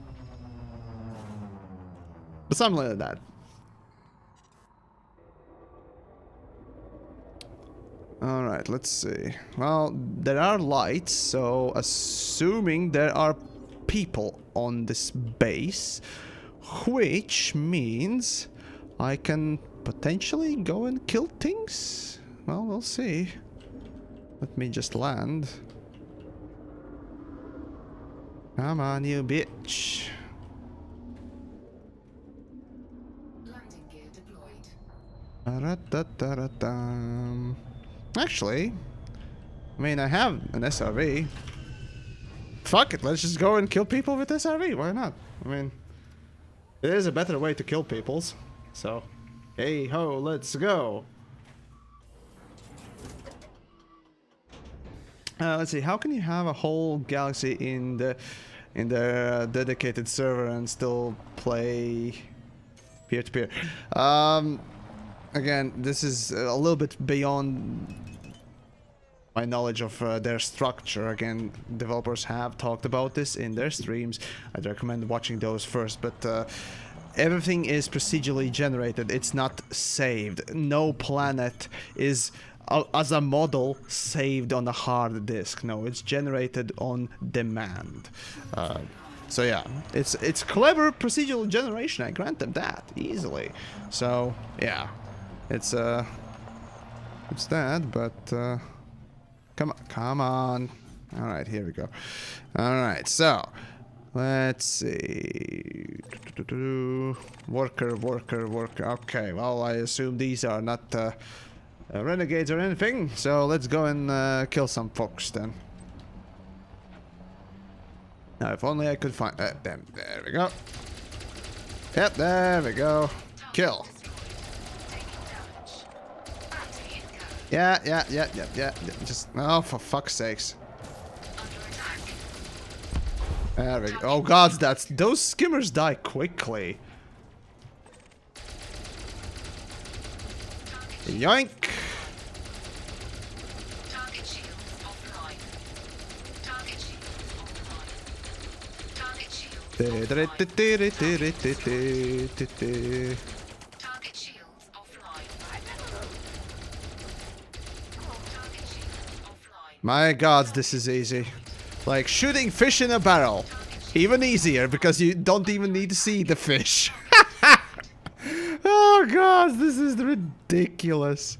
But something like that. Alright, let's see. Well, there are lights, so assuming there are people on this base, which means I can potentially go and kill things? Well, we'll see. Let me just land. Come on, you bitch. Landing gear deployed. Actually, I mean, I have an SRV. Fuck it, let's just go and kill people with SRV. Why not? I mean, it is a better way to kill peoples. So, hey ho, let's go. Let's see. How can you have a whole galaxy in the dedicated server and still play peer-to-peer? Again, this is a little bit beyond my knowledge of their structure. Again, developers have talked about this in their streams. I'd recommend watching those first, but everything is procedurally generated. It's not saved. No planet is, as a model, saved on a hard disk. No, it's generated on demand. So yeah, it's clever procedural generation. I grant them that easily. So yeah, it's that. But come on. All right, here we go. All right, so. Let's see. Worker. Okay, well, I assume these are not renegades or anything, so let's go and kill some folks then. Now, if only I could find them. There we go. Yep, there we go. Kill. Yeah. Just, oh, for fuck's sakes. There we go. Oh god, those skimmers die quickly. Yoink! Target shield offline. Target shield offline. Target shield offline. Target shields offline. My god, this is easy. Like shooting fish in a barrel. Even easier, because you don't even need to see the fish. Oh god, this is ridiculous.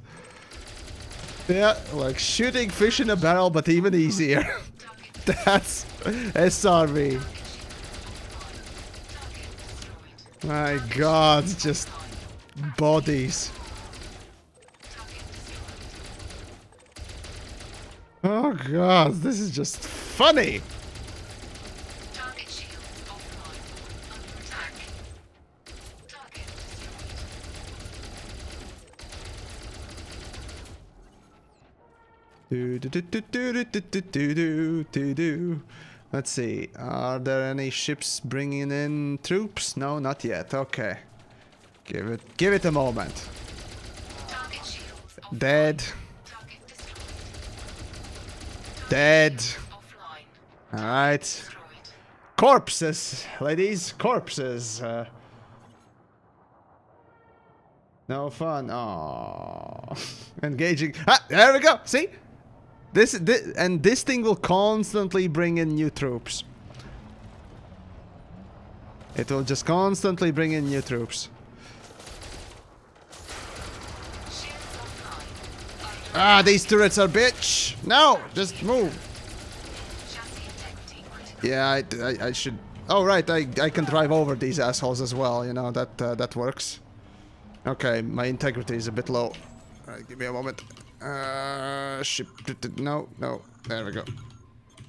Yeah, like shooting fish in a barrel, but even easier. That's SRV. My god, just bodies. Oh god, this is just funny. Target shield offline. Under attack. Target Do. Let's see. Are there any ships bringing in troops? No, not yet. Okay. Give it a moment. Target shields Dead. target destroyed. Dead. Offline. All right. Destroyed. Corpses, ladies. Corpses. No fun. Oh, engaging. Ah, there we go. See, this thing will constantly bring in new troops. It will just constantly bring in new troops. Shields offline. Ah, these turrets are bitch. No, just move. Chassis integrity critical. Yeah, I should. Oh right, I can drive over these assholes as well. You know that works. Okay, my integrity is a bit low. Alright, give me a moment. Ship. No. There we go.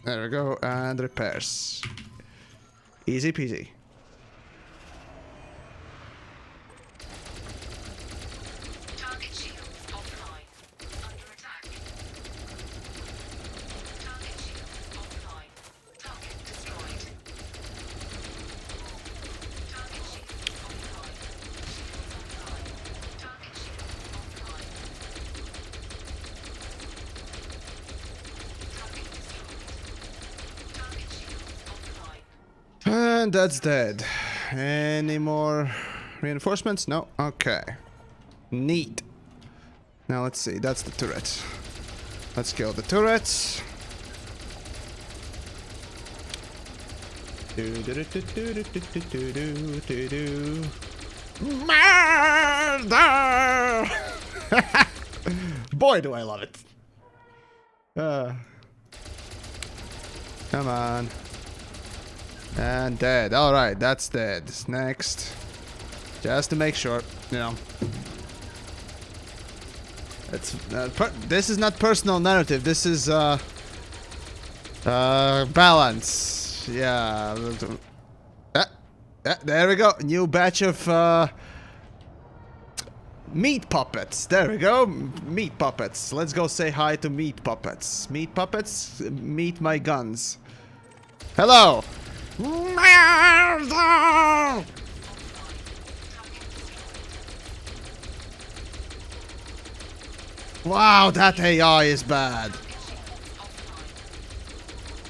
There we go. And repairs. Easy peasy. Target shields offline. Under attack. Target shields offline. Target destroyed. Target shields offline. Shields offline. Target shields offline. Target destroyed. Target shields offline. And that's dead. Any more reinforcements? No? Okay. Neat. Now let's see. That's the turret. Let's kill the turrets. Murder! Boy, do I love it. Come on. And dead. Alright, that's dead. Next. Just to make sure, you know. It's, this is not personal narrative. This is, balance. Yeah. There we go. New batch of, meat puppets. There we go. Meat puppets. Let's go say hi to meat puppets. Meat puppets, meet my guns. Hello. Wow, that AI is bad.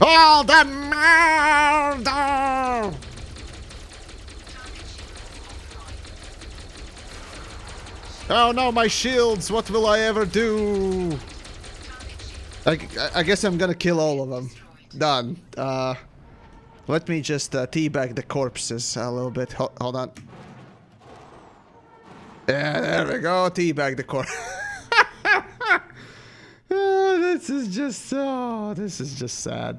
All the murder! Oh no, my shields! What will I ever do? I guess I'm gonna kill all of them. Done. Let me just teabag the corpses a little bit. Hold on. Yeah, there we go. Teabag the corpse. This is just sad.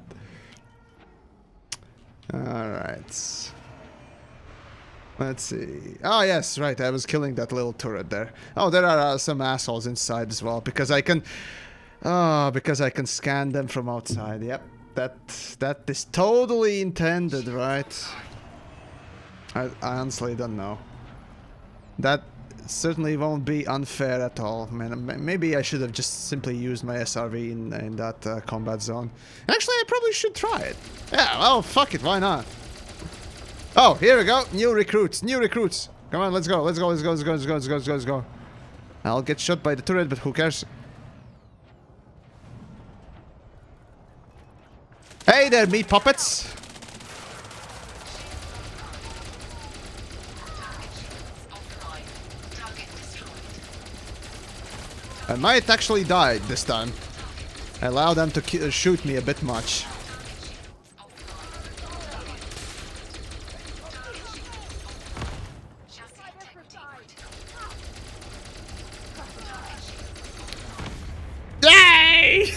Alright. Let's see. Oh, yes, right. I was killing that little turret there. Oh, there are some assholes inside as well. Because I can scan them from outside. Yep. That is totally intended, right? I honestly don't know. That certainly won't be unfair at all. Man, maybe I should have just simply used my SRV in that combat zone. Actually, I probably should try it. Yeah, well, fuck it, why not? Oh, here we go. New recruits. Come on, let's go. Let's go. I'll get shot by the turret, but who cares? Hey there, meat puppets. I might actually die this time. I allow them to shoot me a bit much. Yay!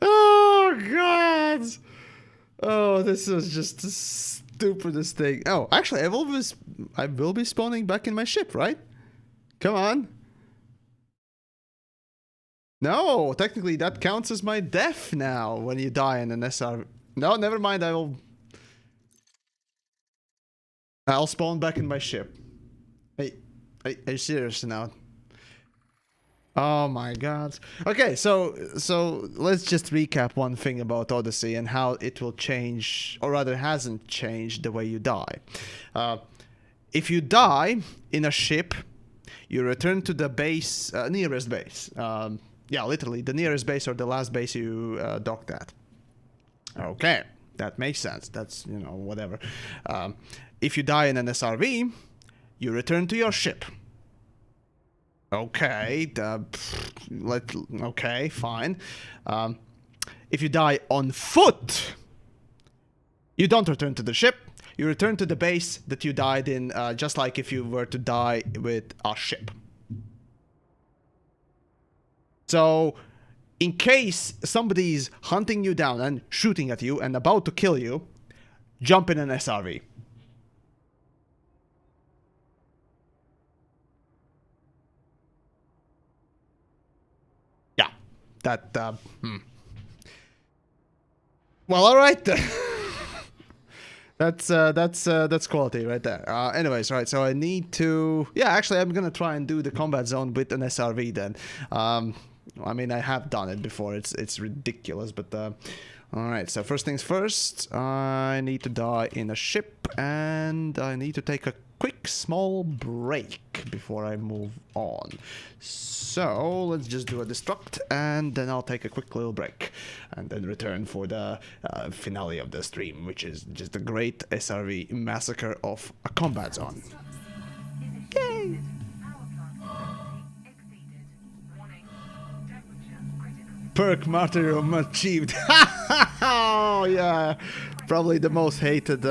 Oh god! Oh, this is just the stupidest thing. Oh, actually, I will be spawning back in my ship, right? Come on. No, technically that counts as my death now when you die in an SR. No, never mind. I'll spawn back in my ship. Hey, are you serious now? Oh my god. Okay, so let's just recap one thing about Odyssey and how it will change, or rather hasn't changed the way you die. If you die in a ship, you return to the base, nearest base. Yeah, literally the nearest base or the last base you docked at. Okay, that makes sense. That's, you know, whatever. If you die in an SRV, you return to your ship. Okay, okay, fine. If you die on foot, you don't return to the ship. You return to the base that you died in, just like if you were to die with a ship. So, in case somebody's hunting you down and shooting at you and about to kill you, jump in an SRV. Yeah, that, Well, alright then. That's quality right there. Anyways, right, so I need to... Yeah, actually, I'm gonna try and do the combat zone with an SRV then. I mean, I have done it before. It's ridiculous, but... Alright, so first things first, I need to die in a ship, and I need to take a quick small break before I move on. So, let's just do a destruct, and then I'll take a quick little break, and then return for the finale of the stream, which is just a great SRV massacre of a combat zone. Yay! Perk martyrdom achieved. Oh yeah, probably the most hated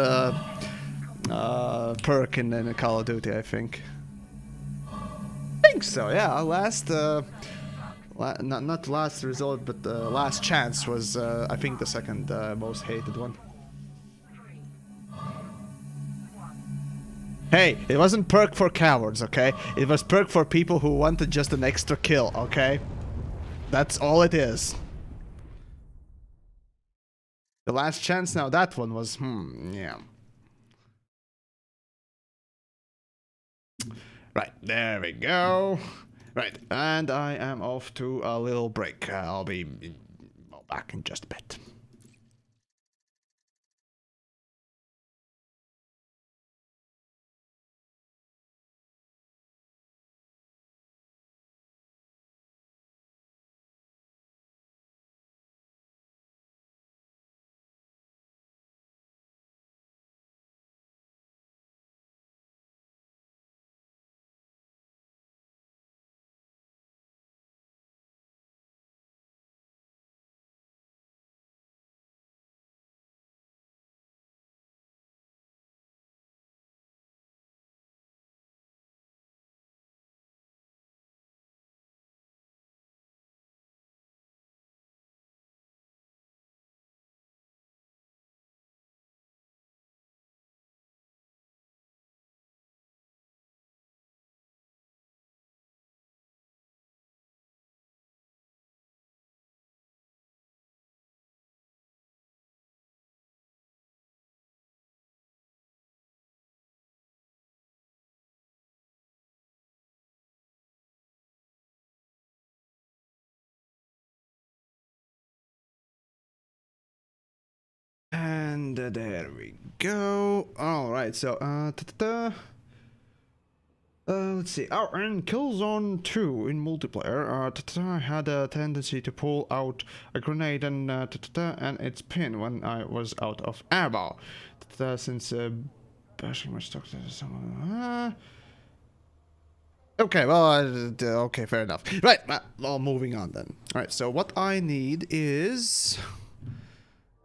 perk in Call of Duty, I think. I think so. Yeah, last not last resort, but last chance was I think the second most hated one. Hey, it wasn't perk for cowards, okay? It was perk for people who wanted just an extra kill, okay? That's all it is. The last chance, now that one was, yeah. Right, there we go. Right, and I am off to a little break. I'll be back in just a bit. And there we go. Alright, so, let's see. Oh, in Killzone 2 in multiplayer, I had a tendency to pull out a grenade and its pin when I was out of ammo. Since bashing my stock to someone. Okay, well, okay, fair enough. Right, well, moving on then. Alright, so what I need is...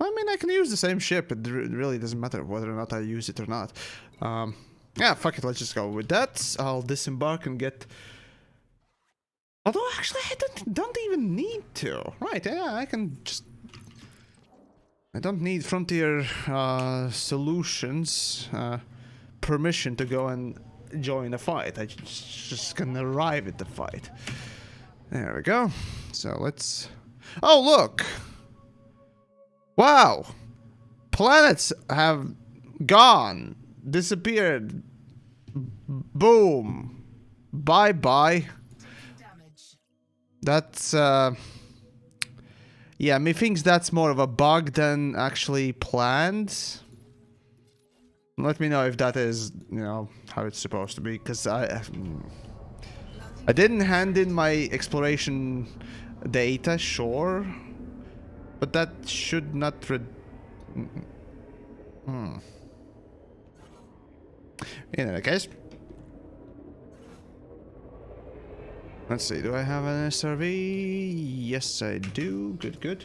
I mean, I can use the same ship. It really doesn't matter whether or not I use it or not. Yeah, fuck it. Let's just go with that. I'll disembark and get... Although, actually, I don't even need to. Right, yeah, I can just... I don't need Frontier Solutions permission to go and join a fight. I just can arrive at the fight. There we go. So, let's... Oh, look! Wow! Planets have gone, disappeared. Boom. Bye-bye. That's yeah, methinks that's more of a bug than actually planned. Let me know if that is, you know, how it's supposed to be, because I didn't hand in my exploration data, sure, but that should not in any case, let's see, do I have an SRV? Yes, I do. Good, good.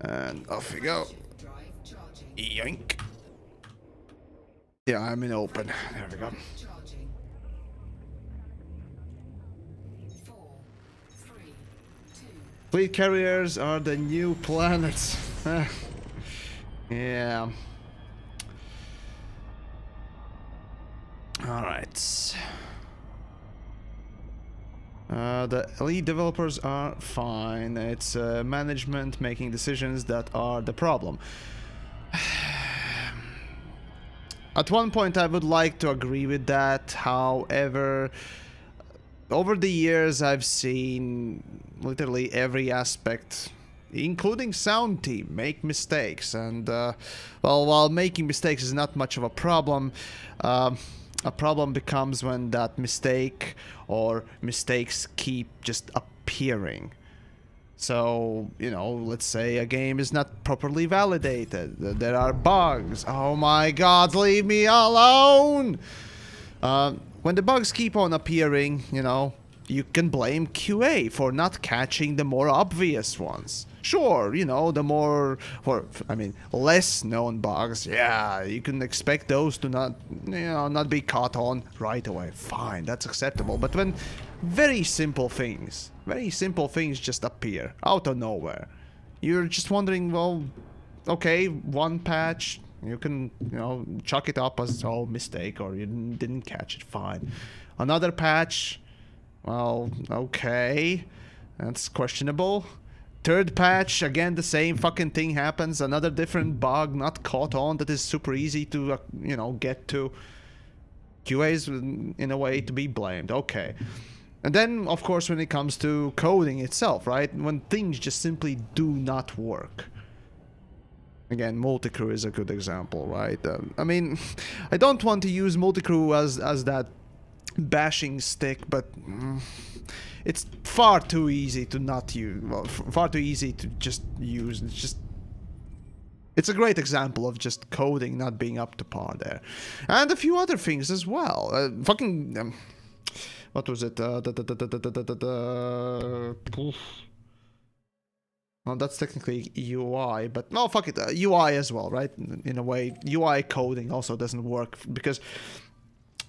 And off we go. Yoink. Yeah, I'm in open. There we go. Fleet carriers are the new planets. Yeah. Alright. The lead developers are fine. It's management making decisions that are the problem. At one point I would like to agree with that, however, over the years I've seen literally every aspect, including sound team, make mistakes, and well, while making mistakes is not much of a problem becomes when that mistake or mistakes keep just appearing. So, you know, let's say a game is not properly validated, there are bugs. Oh my god, leave me alone! When the bugs keep on appearing, you know, you can blame QA for not catching the more obvious ones. Sure, you know, the more, or I mean, less known bugs, yeah, you can expect those to not, you know, not be caught on right away. Fine, that's acceptable. But when very simple things just appear out of nowhere, you're just wondering, well, okay, one patch, you can, you know, chalk it up as, oh, mistake, or you didn't catch it, fine. Another patch, well, okay, that's questionable. Third patch, again, the same fucking thing happens. Another different bug not caught on that is super easy to, you know, get to. QA is, in a way, to be blamed. Okay. And then, of course, when it comes to coding itself, right? When things just simply do not work. Again, multicrew is a good example, right? I mean, I don't want to use multicrew as that bashing stick, but it's far too easy to not use. Well, far too easy to just use. It's a great example of just coding not being up to par there, and a few other things as well. What was it? Well, that's technically UI, but no, fuck it. UI as well, right? In a way, UI coding also doesn't work because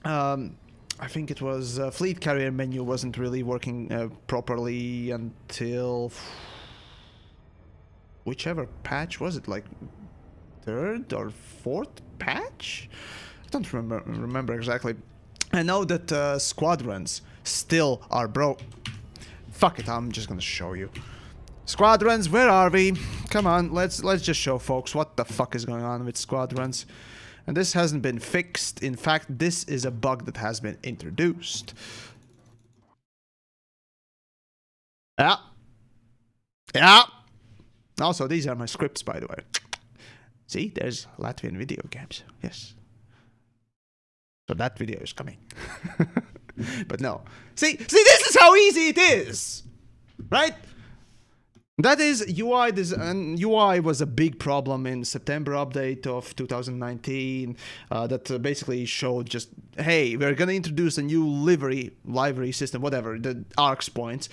I think it was fleet carrier menu wasn't really working properly until whichever patch was it, like third or fourth patch? I don't remember exactly. I know that squadrons still are broke. Fuck it, I'm just gonna show you. Squadrons, where are we? Come on, let's just show folks what the fuck is going on with squadrons. And this hasn't been fixed. In fact, this is a bug that has been introduced. Yeah. Yeah. Also, these are my scripts, by the way. See, there's Latvian video games. Yes. So that video is coming. But no. See, this is how easy it is. Right? That is UI. UI was a big problem in September update of 2019 that basically showed just, hey, we're going to introduce a new livery system, whatever, the arcs points,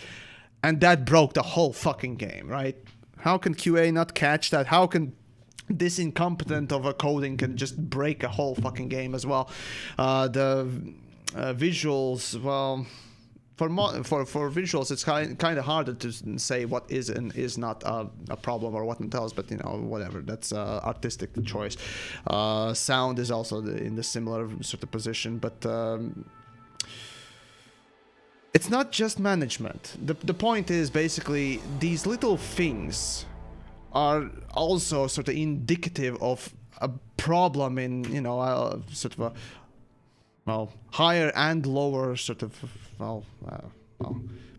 and that broke the whole fucking game, right? How can QA not catch that? How can this incompetent of a coding can just break a whole fucking game as well? The visuals, well, for visuals, it's kind of harder to say what is and is not a problem or what it tells, but you know, whatever. That's artistic choice. Sound is also in the similar sort of position, but it's not just management. The point is basically these little things are also sort of indicative of a problem in, you know, sort of a, well, higher and lower sort of, well,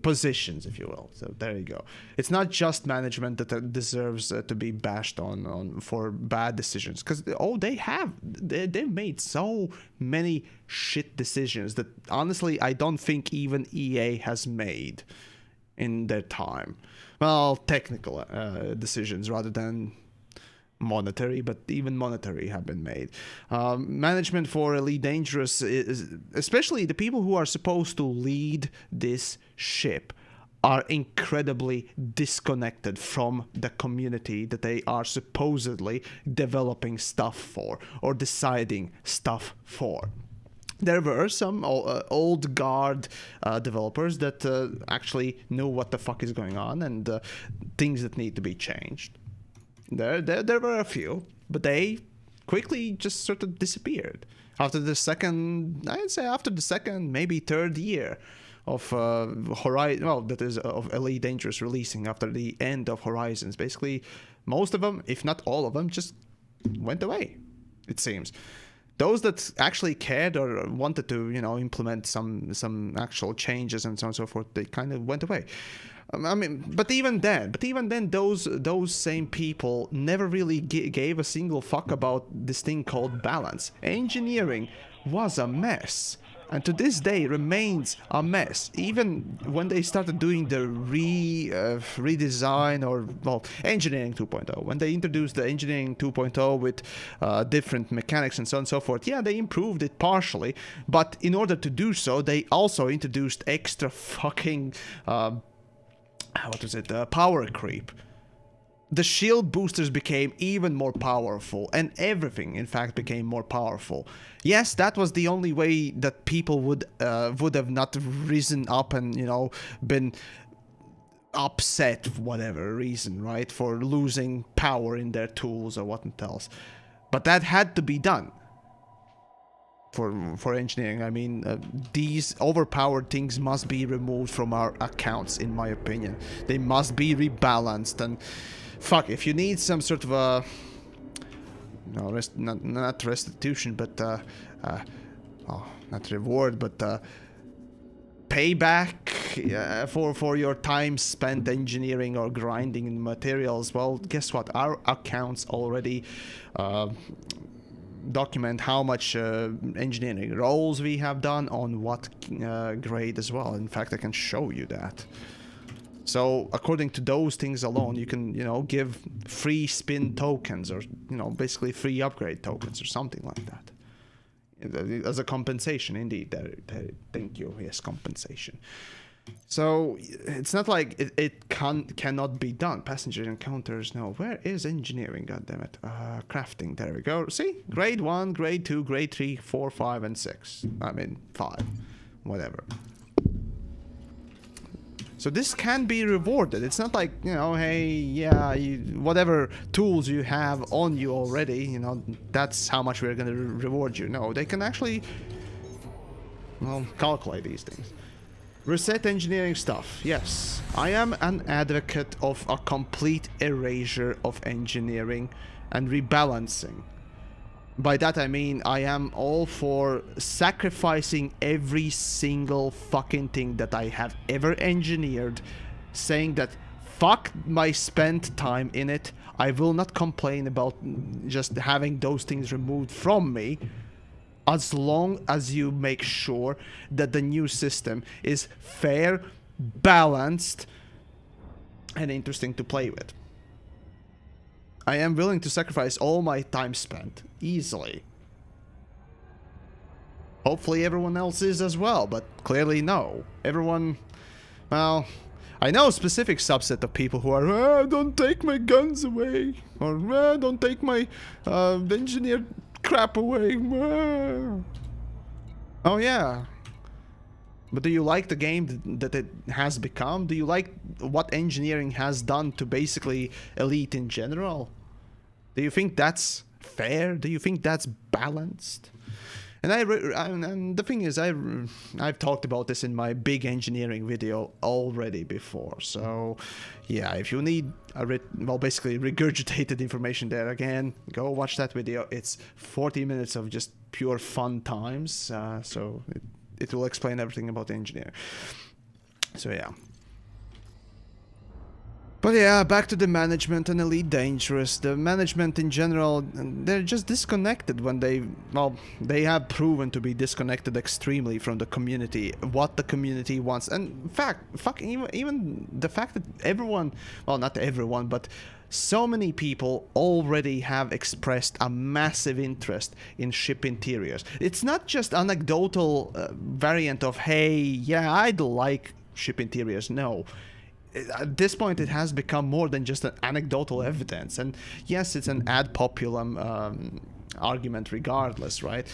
positions, if you will. So there you go. It's not just management that deserves to be bashed on for bad decisions, because they've made so many shit decisions that honestly I don't think even EA has made in their time. Well, technical decisions rather than monetary, but even monetary have been made. Management for Elite Dangerous, especially the people who are supposed to lead this ship, are incredibly disconnected from the community that they are supposedly developing stuff for or deciding stuff for. There were some old guard developers that actually knew what the fuck is going on and things that need to be changed. There were a few, but they quickly just sort of disappeared after the second, maybe third year of Horizon. Well, that is of Elite Dangerous releasing after the end of Horizons. Basically, most of them, if not all of them, just went away. It seems. Those that actually cared or wanted to, implement some actual changes and so on and so forth, they kind of went away. I mean, but even then, those same people never really gave a single fuck about this thing called balance. Engineering was a mess, and to this day remains a mess. Even when they started doing the redesign or, well, Engineering 2.0, when they introduced the Engineering 2.0 with different mechanics and so on and so forth, yeah, they improved it partially, but in order to do so, they also introduced extra fucking power creep. The shield boosters became even more powerful, and everything, in fact, became more powerful. Yes, that was the only way that people would have not risen up and, been upset for whatever reason, right? For losing power in their tools or what else. But that had to be done. For engineering, I mean, these overpowered things must be removed from our accounts, in my opinion. They must be rebalanced, and fuck, if you need some sort of a not restitution, but not reward, but payback for your time spent engineering or grinding in materials, well, guess what? Our accounts already document how much engineering roles we have done on what grade as well. In fact, I can show you that. So according to those things alone, you can, give free spin tokens or, basically free upgrade tokens or something like that. As a compensation, indeed. Thank you. Yes, compensation. So it's not like it cannot be done. Passenger encounters, no. Where is engineering? Goddammit. Crafting. There we go. See, grade 1, grade 2, grade 3, 4, 5, and 6. I mean 5, whatever. So this can be rewarded. It's not like, hey, yeah, whatever tools you have on you already, that's how much we're gonna reward you. No, they can actually, well, calculate these things. Reset engineering stuff. Yes, I am an advocate of a complete erasure of engineering and rebalancing. By that I mean I am all for sacrificing every single fucking thing that I have ever engineered, saying that fuck my spent time in it. I will not complain about just having those things removed from me, as long as you make sure that the new system is fair, balanced, and interesting to play with. I am willing to sacrifice all my time spent, easily. Hopefully everyone else is as well, but clearly no. Everyone, well, I know a specific subset of people who are, don't take my guns away, or don't take my engineered crap away. Oh yeah. But do you like the game that it has become? Do you like what engineering has done to basically Elite in general? Do you think that's fair? Do you think that's balanced? And the thing is, I've talked about this in my big engineering video already before. So, yeah, if you need basically regurgitated information there again, go watch that video. It's 40 minutes of just pure fun times. So it will explain everything about the engineer. So yeah. But yeah, back to the management and Elite Dangerous. The management in general, they're just disconnected when they have proven to be disconnected extremely from the community, what the community wants. And in fact, even the fact that everyone, well, not everyone, but so many people already have expressed a massive interest in ship interiors. It's not just anecdotal variant of, hey, yeah, I'd like ship interiors. No. At this point, it has become more than just an anecdotal evidence. And yes, it's an ad populum argument regardless, right?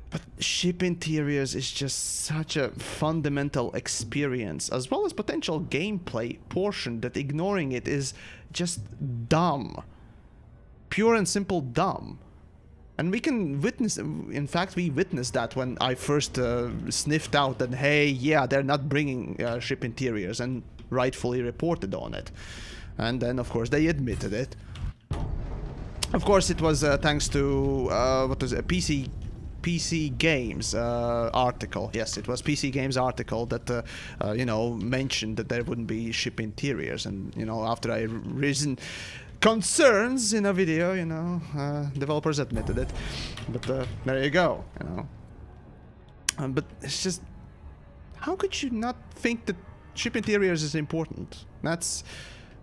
But ship interiors is just such a fundamental experience, as well as potential gameplay portion, that ignoring it is just dumb. Pure and simple dumb. And we can witness, in fact, we witnessed that when I first sniffed out that, hey, yeah, they're not bringing ship interiors, and rightfully reported on it. And then, of course, they admitted it. Of course, it was thanks to, what was it, PC Games article. Yes, it was PC Games article that, you know, mentioned that there wouldn't be ship interiors. And, you know, after I risen concerns in a video, you know, developers admitted it. But there you go, you know. But it's just, how could you not think that ship interiors is important? That's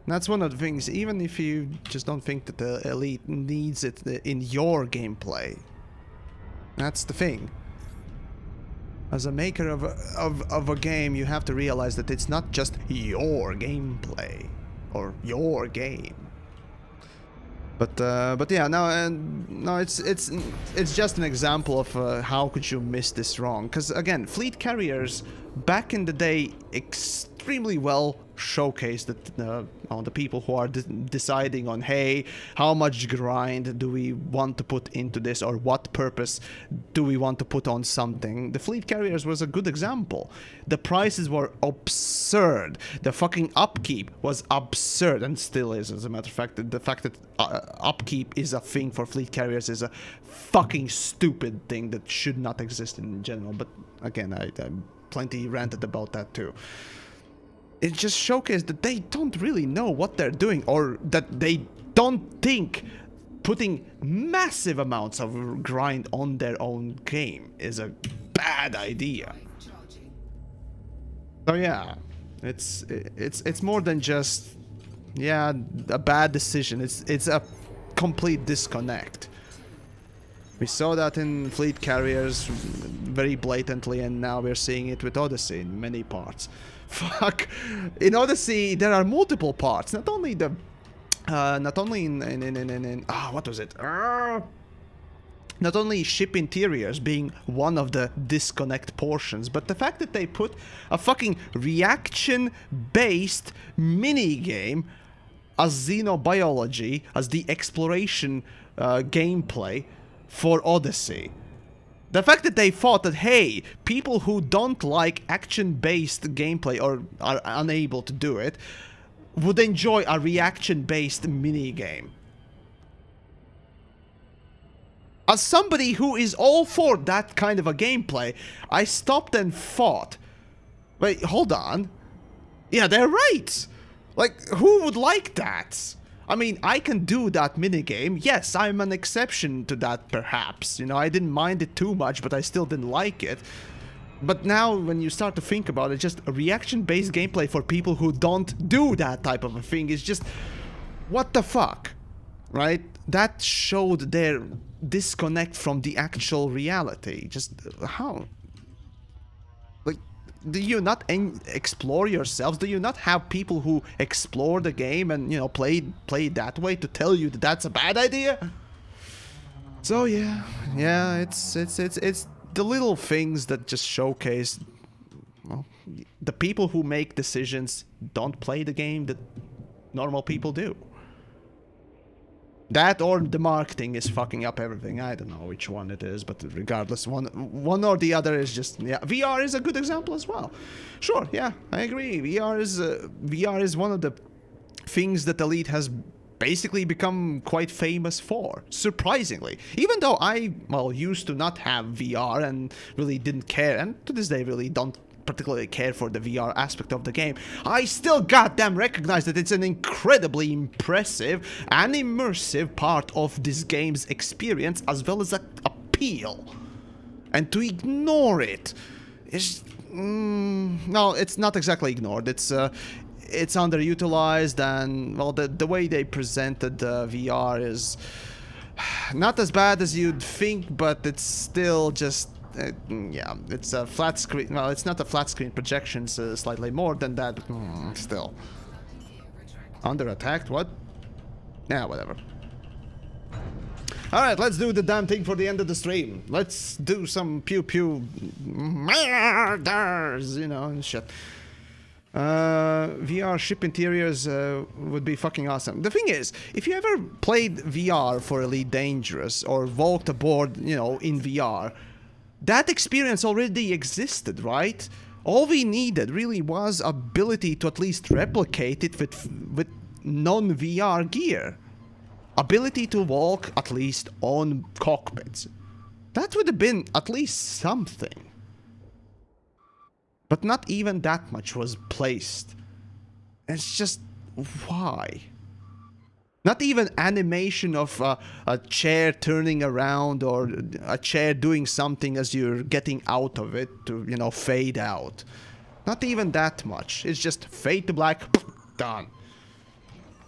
one of the things, even if you just don't think that the Elite needs it in your gameplay. That's the thing. As a maker of a game, you have to realize that it's not just your gameplay or your game. But yeah, no, it's just an example of how could you miss this wrong? Because again, fleet carriers back in the day extremely well showcased that the people who are deciding on, hey, how much grind do we want to put into this, or what purpose do we want to put on something. The fleet carriers was a good example. The prices were absurd. The fucking upkeep was absurd, and still is, as a matter of fact. The fact that upkeep is a thing for fleet carriers is a fucking stupid thing that should not exist in general. But again, I plenty ranted about that too. It just showcased that they don't really know what they're doing, or that they don't think putting massive amounts of grind on their own game is a bad idea. So yeah, it's more than just, yeah, a bad decision. It's a complete disconnect. We saw that in fleet carriers very blatantly, and now we're seeing it with Odyssey in many parts. Fuck. In Odyssey, there are multiple parts. Not only the, not only in what was it? Not only ship interiors being one of the disconnect portions, but the fact that they put a fucking reaction-based mini-game as xenobiology, as the exploration gameplay for Odyssey. The fact that they thought that, hey, people who don't like action-based gameplay or are unable to do it would enjoy a reaction-based mini-game. As somebody who is all for that kind of a gameplay, I stopped and thought, wait, hold on. Yeah, they're right. Like, who would like that? I mean, I can do that minigame. Yes, I'm an exception to that, perhaps. You know, I didn't mind it too much, but I still didn't like it. But now, when you start to think about it, just a reaction-based gameplay for people who don't do that type of a thing is just... what the fuck? Right? That showed their disconnect from the actual reality. Just, how? Like, do you not explore yourselves? Do you not have people who explore the game and, you know, play that way to tell you that that's a bad idea? So yeah, it's the little things that just showcase, well, the people who make decisions don't play the game that normal people do. That or the marketing is fucking up everything. I don't know which one it is, but regardless, one or the other is just, yeah. VR is a good example as well. Sure, yeah, I agree. VR is one of the things that Elite has basically become quite famous for, surprisingly. Even though I, well, used to not have VR and really didn't care, and to this day really don't particularly care for the VR aspect of the game, I still goddamn recognize that it's an incredibly impressive and immersive part of this game's experience as well as appeal. And to ignore it is... no, it's not exactly ignored. It's underutilized, and, well, the way they presented VR is not as bad as you'd think, but it's still just... yeah, it's a flat screen. Well, it's not a flat screen projection, it's slightly more than that, but still. Under attack? What? Yeah, whatever. Alright, let's do the damn thing for the end of the stream. Let's do some pew pew murders, you know, and shit. VR ship interiors would be fucking awesome. The thing is, if you ever played VR for Elite Dangerous or walked aboard, you know, in VR, that experience already existed, right? All we needed really was ability to at least replicate it with non-VR gear. Ability to walk at least on cockpits. That would have been at least something. But not even that much was placed. It's just... why? Not even animation of a chair turning around or a chair doing something as you're getting out of it to, you know, fade out. Not even that much. It's just fade to black, done.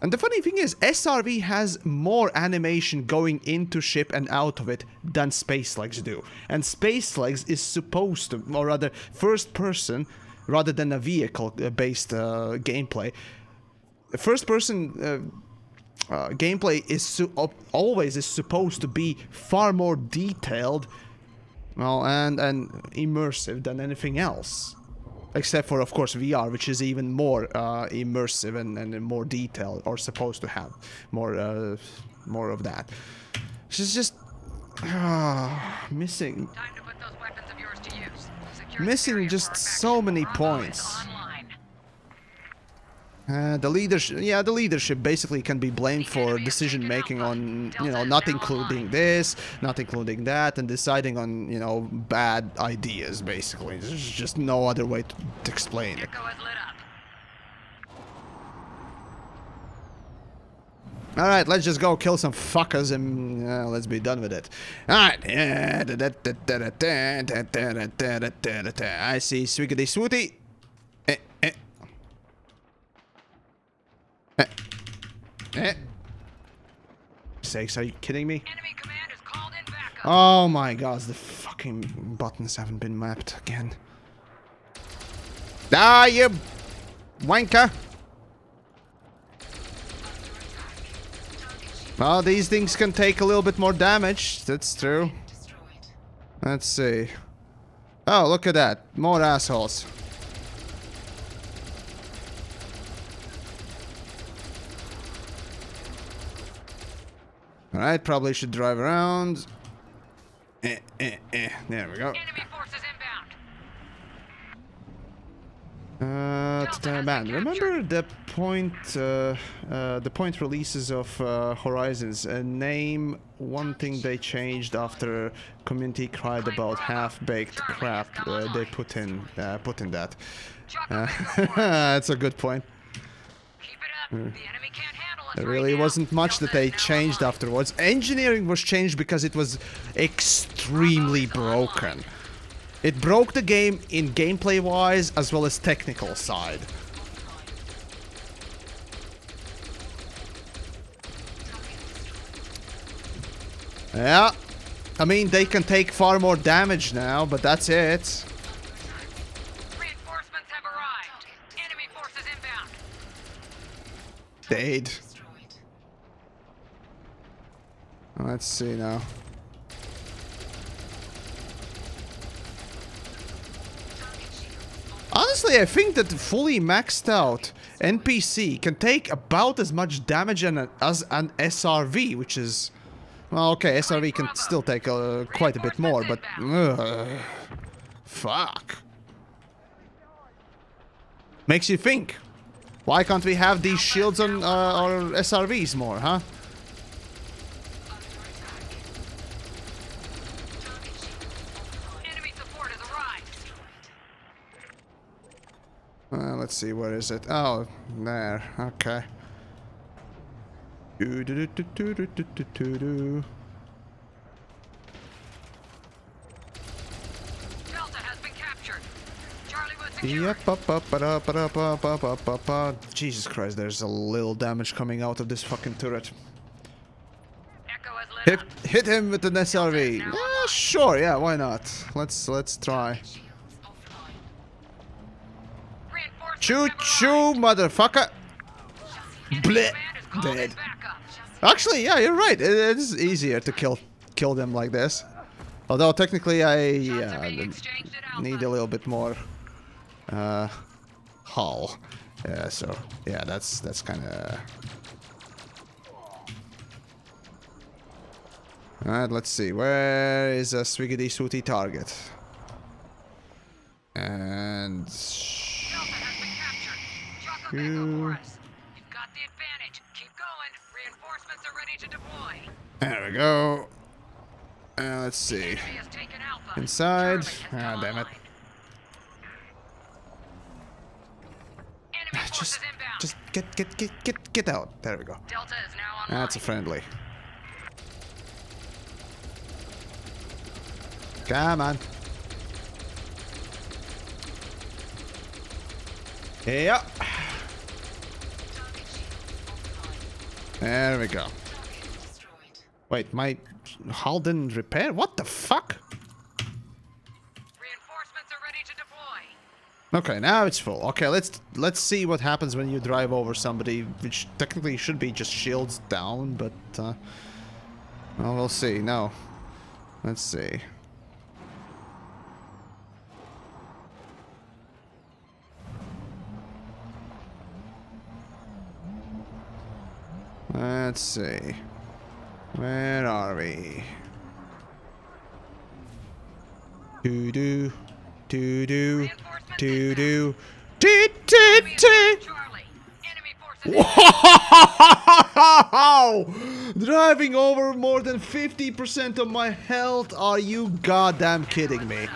And the funny thing is, SRV has more animation going into ship and out of it than Space Legs do. And Space Legs is supposed to, or rather, first person, rather than a vehicle-based gameplay. First person... gameplay is always supposed to be far more detailed, well, and immersive than anything else, except for, of course, VR, which is even more immersive and more detailed, or supposed to have more of that. It's just missing. Time to put those weapons of yours to use. Secure Missing just so many points. The leadership basically can be blamed for decision making on, you know, not including this, not including that, and deciding on, you know, bad ideas, basically. There's just no other way to explain it. Alright, let's just go kill some fuckers and let's be done with it. Alright. I see Swiggity Swooty. Sakes, are you kidding me? Enemy command is called in backup. Oh my god, the fucking buttons haven't been mapped again. Ah, you wanker! Well, these things can take a little bit more damage, that's true. Let's see. Oh, look at that. More assholes. Alright, probably should drive around. There we go. Enemy forces inbound. Man, remember the point releases of Horizons? Name one thing they changed after community cried about half-baked crap they put in that. That's a good point. Keep it up. The enemy can't handle us There right really now. wasn't much that they Delta's now changed online. afterwards. Engineering was changed because it was extremely broken. It broke the game in gameplay-wise as well as technical side. Yeah. I mean, they can take far more damage now, but that's it. Reinforcements have arrived. Enemy forces inbound. Dead. Let's see now. Honestly, I think that fully maxed out NPC can take about as much damage as an SRV, which is... Well, okay, SRV can still take quite a bit more, but... fuck. Makes you think. Why can't we have these shields on our SRVs more, huh? Enemy support has arrived. Let's see, where is it? Oh, there. Okay. Do-do-do-do-do-do-do-do-do. Delta has been captured. Charlie was secured. Yep, up. Jesus Christ, there's a little damage coming out of this fucking turret. Echo has lit up. Hit him with an SRV. Yeah, sure, yeah, why not? Let's try. Reinforcements Choo have choo, motherfucker. Bleh. Command is called in Dead. backup. Actually, yeah, you're right. It is easier to kill them like this. Although technically, I Being exchanged at Alpha. need a little bit more hull. Yeah, so yeah, that's kind of. Alright, let's see. Where is a swiggity swooty target? And Delta has been captured. Choco Echo for us. You've got the advantage. Keep going. Reinforcements are ready to deploy. there we go. Let's see. Enemy has taken Alpha. Inside. Charlie has Ah, come damn it. online. Enemy forces inbound. Just get out. There we go. Delta is now online. That's a friendly. Come on. Yeah. There we go. Wait, my hull didn't repair? What the fuck? Reinforcements are ready to deploy. Okay, now it's full. Okay, let's see what happens when you drive over somebody, which technically should be just shields down, but well, we'll see. No. Let's see. Let's see. Where are we? Do-do. Do-do. Do-do. Do-do-do. Charlie. Enemy forces Wow! Driving over more than 50% of my health? Are you goddamn kidding me?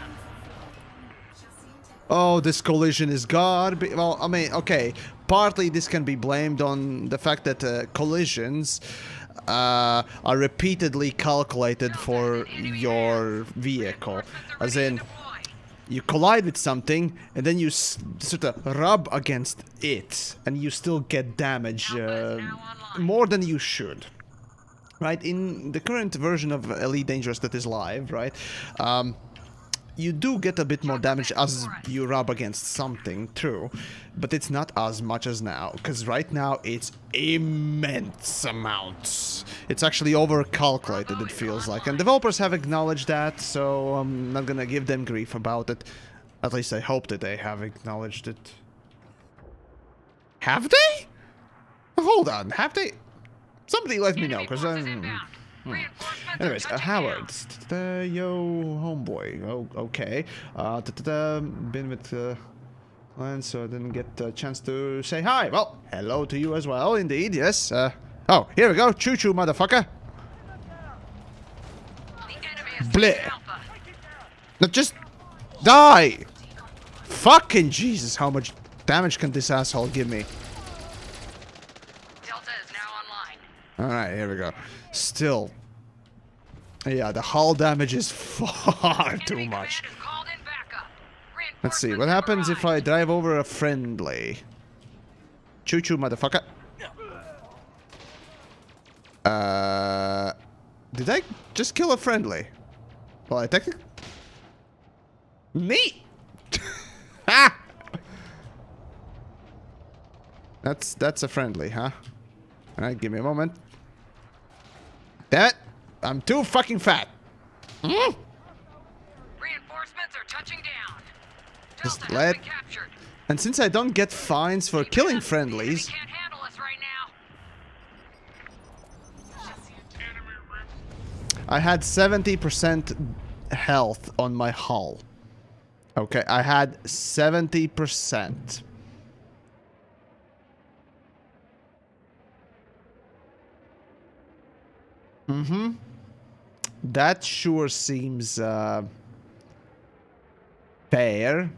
Oh, this collision is garbage. Well, I mean, okay. Partly this can be blamed on the fact that collisions are repeatedly calculated for your vehicle. As in, you collide with something and then you sort of rub against it and you still get damage more than you should. Right? In the current version of Elite Dangerous that is live, right? You do get a bit more damage as you rub against something, true, but it's not as much as now, because right now it's immense amounts. It's actually over-calculated, it feels like, and developers have acknowledged that, so I'm not gonna give them grief about it. At least I hope that they have acknowledged it. Have they? Hold on, have they? Somebody let me know, because Anyways, Howard, yo, homeboy. Oh, okay. Been with Lance, so I didn't get a chance to say hi. Well, hello to you as well, indeed. Yes. Oh, here we go. Choo choo, motherfucker. Bleh. Now just die. Fucking Jesus! How much damage can this asshole give me? Delta is now online. All right, here we go. Still. Yeah, the hull damage is far too much. Let's see, what happens if I drive over a friendly? Choo choo, motherfucker. Did I just kill a friendly? Well, I technically... Me! Ah! That's a friendly, huh? Alright, give me a moment. Damn it! I'm too fucking fat. Reinforcements are touching down. Just Delta let... has been captured. And since I don't get fines for killing friendlies, Can't handle us right now. I had 70% health on my hull. Okay, I had 70%. Mm-hmm. That sure seems fair.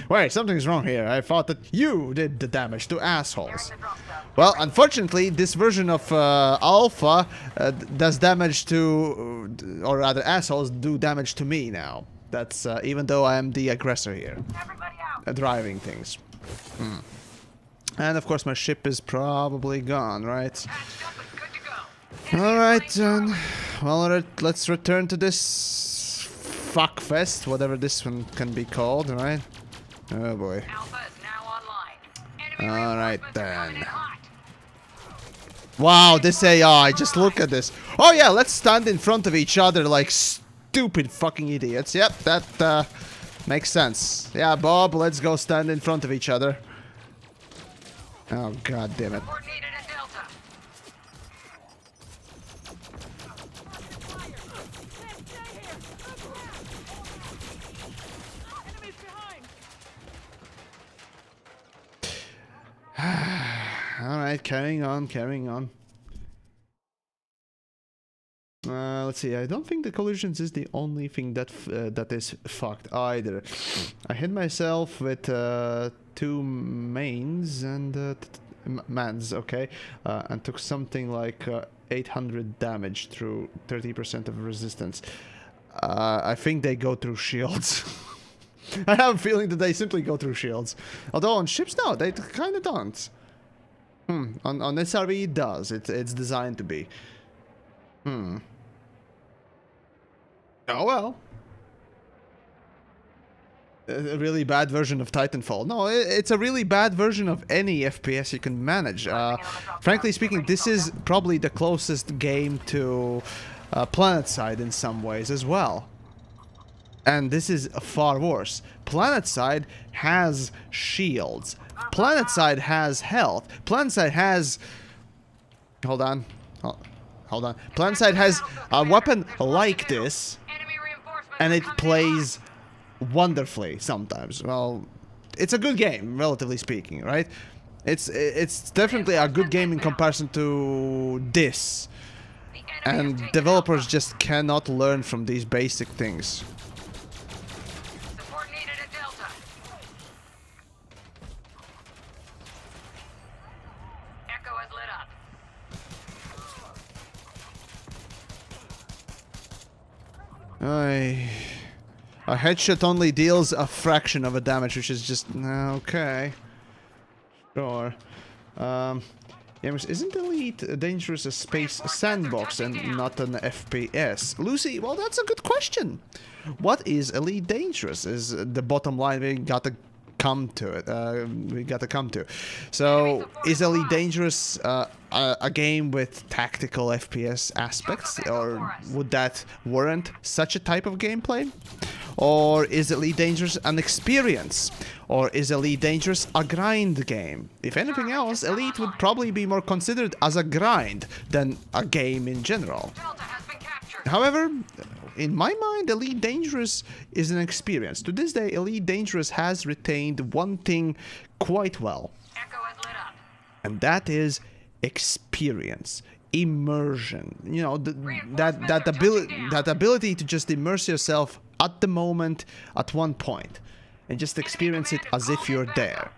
Wait, something's wrong here. I thought that you did the damage to assholes. Well, unfortunately, this version of Alpha does damage to, or rather, assholes do damage to me now. That's even though I am the aggressor here, Everybody out. driving things. And of course, my ship is probably gone, right? Patched up and good to go. All right, then. Well, let's return to this fuckfest, whatever this one can be called, right? Oh boy. Alpha is now online. Enemy All right reinforcements are coming in then. hot. Wow, this AI, just look at this. Oh yeah, let's stand in front of each other like stupid fucking idiots. Yep, that makes sense. Yeah, Bob, let's go stand in front of each other. Oh, god damn it. Support needed at Delta. Alright, carrying on, carrying on. Let's see, I don't think the collisions is the only thing that that is fucked either. I hit myself with 2 mains and mans, okay, and took something like 800 damage through 30% of resistance. I think they go through shields. I have a feeling that they simply go through shields. Although on ships, no, they kind of don't. On SRV it does. It's designed to be. Oh well. A really bad version of Titanfall. No, it's a really bad version of any FPS you can manage. Frankly speaking, this is probably the closest game to PlanetSide in some ways as well. And this is far worse. PlanetSide has shields. PlanetSide has health. PlanetSide has... Hold on. Hold on. PlanetSide has a weapon like this, Enemy reinforcements and are it coming in plays wonderfully sometimes. Well, it's a good game, relatively speaking, right? It's definitely a good game in comparison to this. hot. The enemy And is taking developers Alpha. just cannot learn from these basic things. Support needed at Delta. Echo has lit up. A headshot only deals a fraction of a damage, which is just okay. Sure. Yeah, isn't Elite Dangerous a space sandbox and not an FPS? Lucy, well, that's a good question. What is Elite Dangerous? Is the bottom line we gotta come to it. So, is Elite Dangerous a game with tactical FPS aspects, or would that warrant such a type of gameplay? Or is Elite Dangerous an experience? Or is Elite Dangerous a grind game? If anything else, Elite would probably be more considered as a grind than a game in general. Delta has been captured. However, in my mind, Elite Dangerous is an experience. To this day, Elite Dangerous has retained one thing quite well, Echo has lit up. and that is experience, immersion. You know, that ability to just immerse yourself at the moment, at one point, and just experience it as if you're there.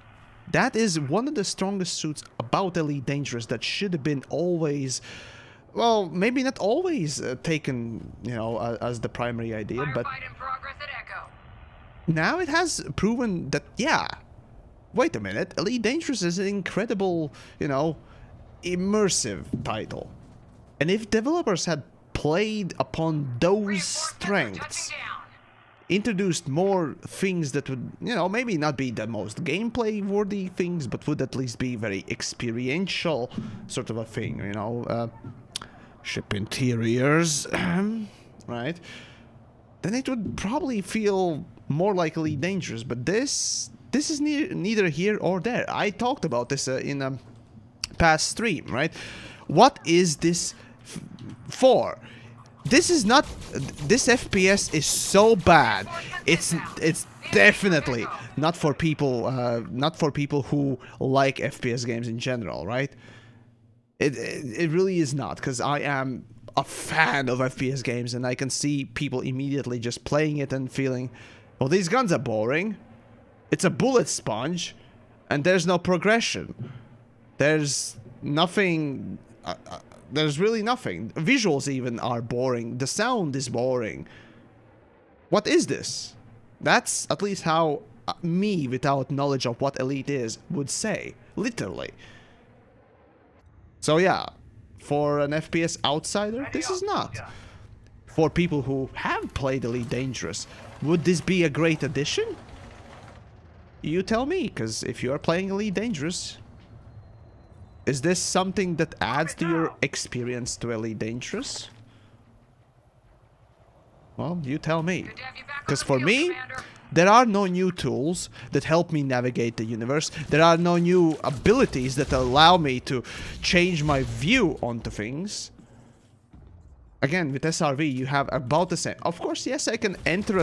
That is one of the strongest suits about Elite Dangerous that should have been always, well, maybe not always taken, you know, as the primary idea, but Firefight in progress at Echo. now it has proven that, yeah, wait a minute, Elite Dangerous is an incredible, you know, immersive title. And if developers had played upon those Reinforcements are strengths, touching down. introduced more things that would, you know, maybe not be the most gameplay worthy things, but would at least be very experiential sort of a thing, you know, ship interiors, right? then it would probably feel more like Elite Dangerous. But this is neither here or there. I talked about this in a past stream, right? What is this for? This is not. This FPS is so bad. It's definitely not for people. Not for people who like FPS games in general, right? It really is not, because I am a fan of FPS games, and I can see people immediately just playing it and feeling, well, these guns are boring. It's a bullet sponge, and there's no progression. There's nothing. There's really nothing. Visuals even are boring. The sound is boring. What is this? That's at least how me, without knowledge of what Elite is, would say. Literally. So yeah, for an FPS outsider, this is not. For people who have played Elite Dangerous, would this be a great addition? You tell me, because if you are playing Elite Dangerous, is this something that adds to your experience to Elite Dangerous? Well, you tell me. Because for me, there are no new tools that help me navigate the universe. There are no new abilities that allow me to change my view onto things. Again, with SRV, you have about the same. Of course, yes, I can enter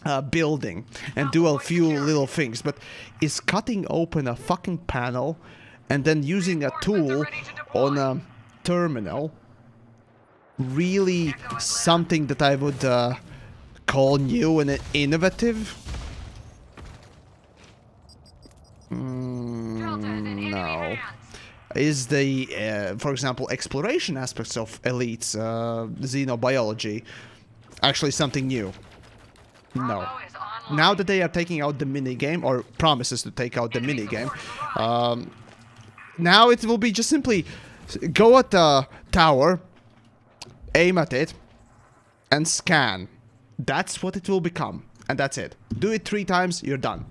a building and do a few little things, but is cutting open a fucking panel and then using a tool on a terminal really something that I would call new and innovative? No. Is the, for example, exploration aspects of Elite's xenobiology actually something new? No. Now that they are taking out the minigame, or promises to take out the minigame, now it will be just simply go at the tower, aim at it, and scan. That's what it will become, and that's it. Do it 3 times, you're done.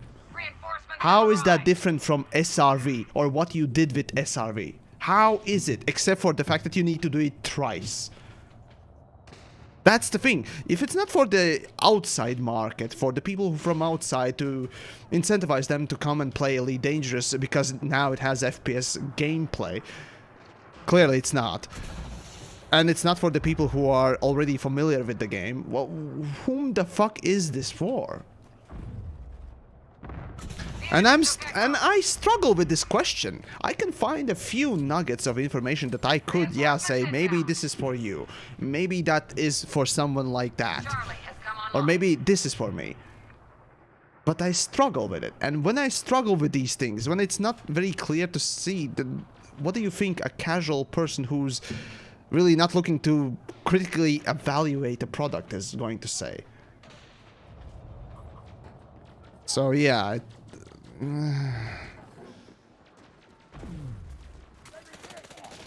How is that different from SRV, or what you did with SRV? How is it, except for the fact that you need to do it thrice? That's the thing. If it's not for the outside market, for the people from outside, to incentivize them to come and play Elite Dangerous because now it has FPS gameplay, clearly it's not. And it's not for the people who are already familiar with the game. Well, whom the fuck is this for? And I struggle with this question. I can find a few nuggets of information that I could, yeah, say, maybe this is for you. Maybe that is for someone like that. Or maybe this is for me. But I struggle with it. And when I struggle with these things, when it's not very clear to see, then what do you think a casual person who's really not looking to critically evaluate a product is going to say? So yeah,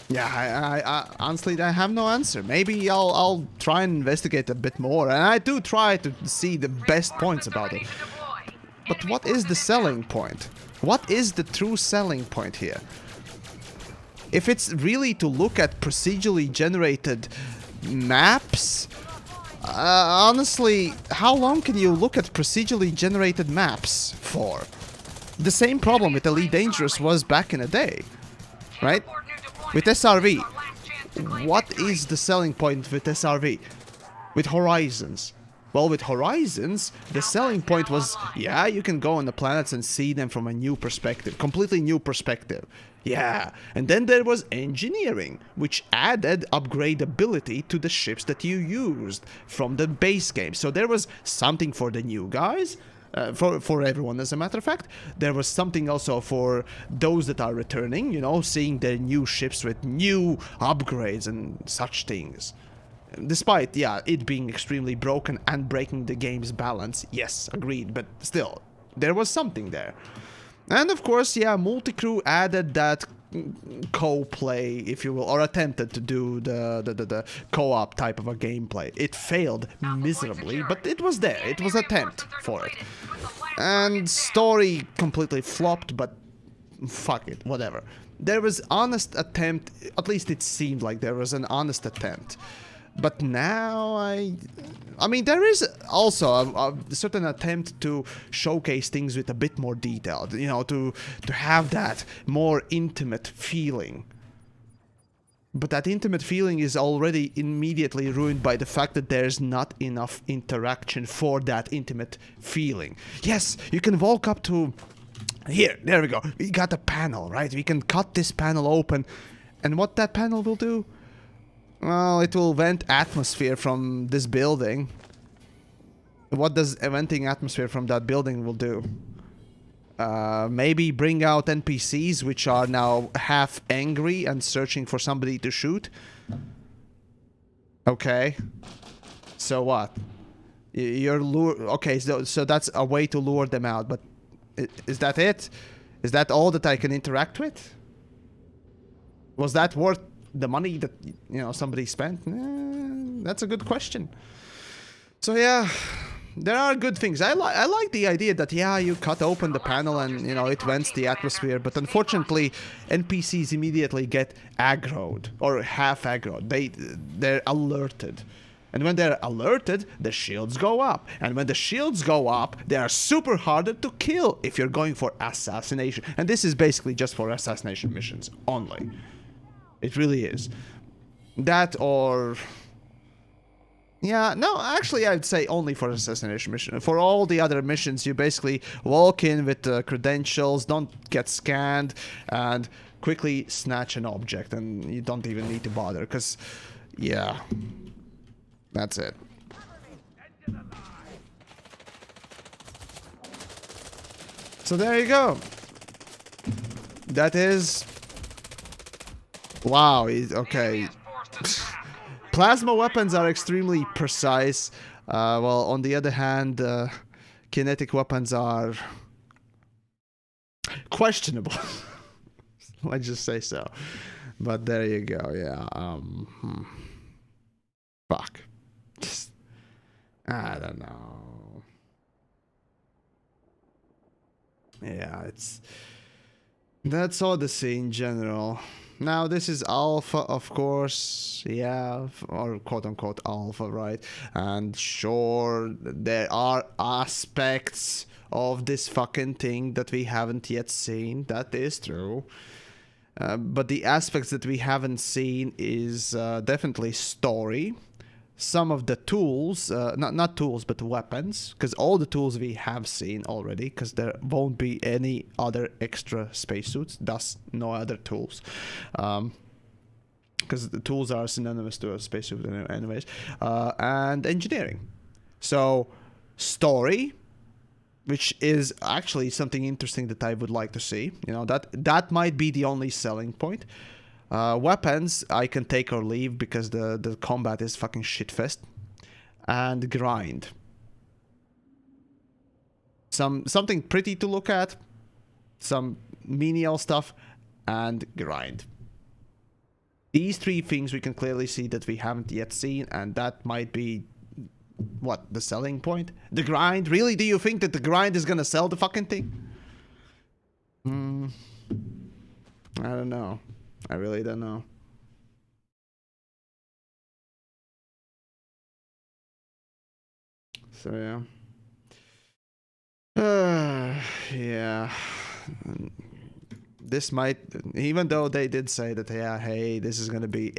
yeah, I honestly, I have no answer. Maybe I'll try and investigate a bit more, and I do try to see the best points about it. But what is the selling point? What is the true selling point here? If it's really to look at procedurally generated maps, honestly, how long can you look at procedurally generated maps for? The same problem with Elite Dangerous was back in the day, right? With SRV, what is the selling point with SRV? With Horizons? Well, with Horizons, the selling point was, yeah, you can go on the planets and see them from a new perspective, completely new perspective. Yeah, and then there was engineering, which added upgradability to the ships that you used from the base game. So there was something for the new guys, for everyone, as a matter of fact. There was something also for those that are returning, you know, seeing their new ships with new upgrades and such things. Despite, yeah, it being extremely broken and breaking the game's balance, yes, agreed, but still, there was something there. And of course, yeah, Multicrew added that co-play, if you will, or attempted to do the co-op type of a gameplay. It failed miserably, but it was there. It was an attempt for it. And story completely flopped, but fuck it, whatever. There was honest attempt, at least it seemed like there was an honest attempt But now I mean, there is also a certain attempt to showcase things with a bit more detail, you know, to have that more intimate feeling. But that intimate feeling is already immediately ruined by the fact that there's not enough interaction for that intimate feeling. Yes, you can walk up to... Here, there we go. We got a panel, right? We can cut this panel open. And what that panel will do? Well, it will vent atmosphere from this building. What does venting atmosphere from that building will do? Maybe bring out NPCs which are now half angry and searching for somebody to shoot. Okay. So what? You're okay, so that's a way to lure them out, but is that it? Is that all that I can interact with? Was that worth the money that, you know, somebody spent? That's a good question. So yeah, there are good things. I like the idea that, yeah, you cut open the panel and, you know, it vents the atmosphere, but unfortunately NPCs immediately get aggroed or half aggroed. They're alerted. And when they're alerted, the shields go up. And when the shields go up, they are super harder to kill if you're going for assassination. And this is basically just for assassination missions only. It really is. That or... Yeah, no, actually I'd say only for assassination mission. For all the other missions, you basically walk in with credentials, don't get scanned, and quickly snatch an object, and you don't even need to bother, because, yeah, that's it. So there you go. That is... Wow, okay. Plasma weapons are extremely precise, while on the other hand, kinetic weapons are questionable. Let's just say so. But there you go, yeah. Fuck. I don't know. Yeah, that's Odyssey in general. Now, this is alpha, of course, yeah, or quote-unquote alpha, right? And sure, there are aspects of this fucking thing that we haven't yet seen. That is true. But the aspects that we haven't seen is definitely story. Some of the tools, not tools, but weapons, because all the tools we have seen already, because there won't be any other extra spacesuits, thus no other tools. Because the tools are synonymous to a spacesuit anyways. And engineering. So, story, which is actually something interesting that I would like to see. You know, that might be the only selling point. Weapons, I can take or leave because the combat is fucking shitfest. And grind. Something pretty to look at. Some menial stuff. And grind. These three things we can clearly see that we haven't yet seen. And that might be... What? The selling point? The grind? Really? Do you think that the grind is gonna sell the fucking thing? I don't know. I really don't know. So yeah. Yeah. This might, even though they did say that, yeah, hey, this is gonna be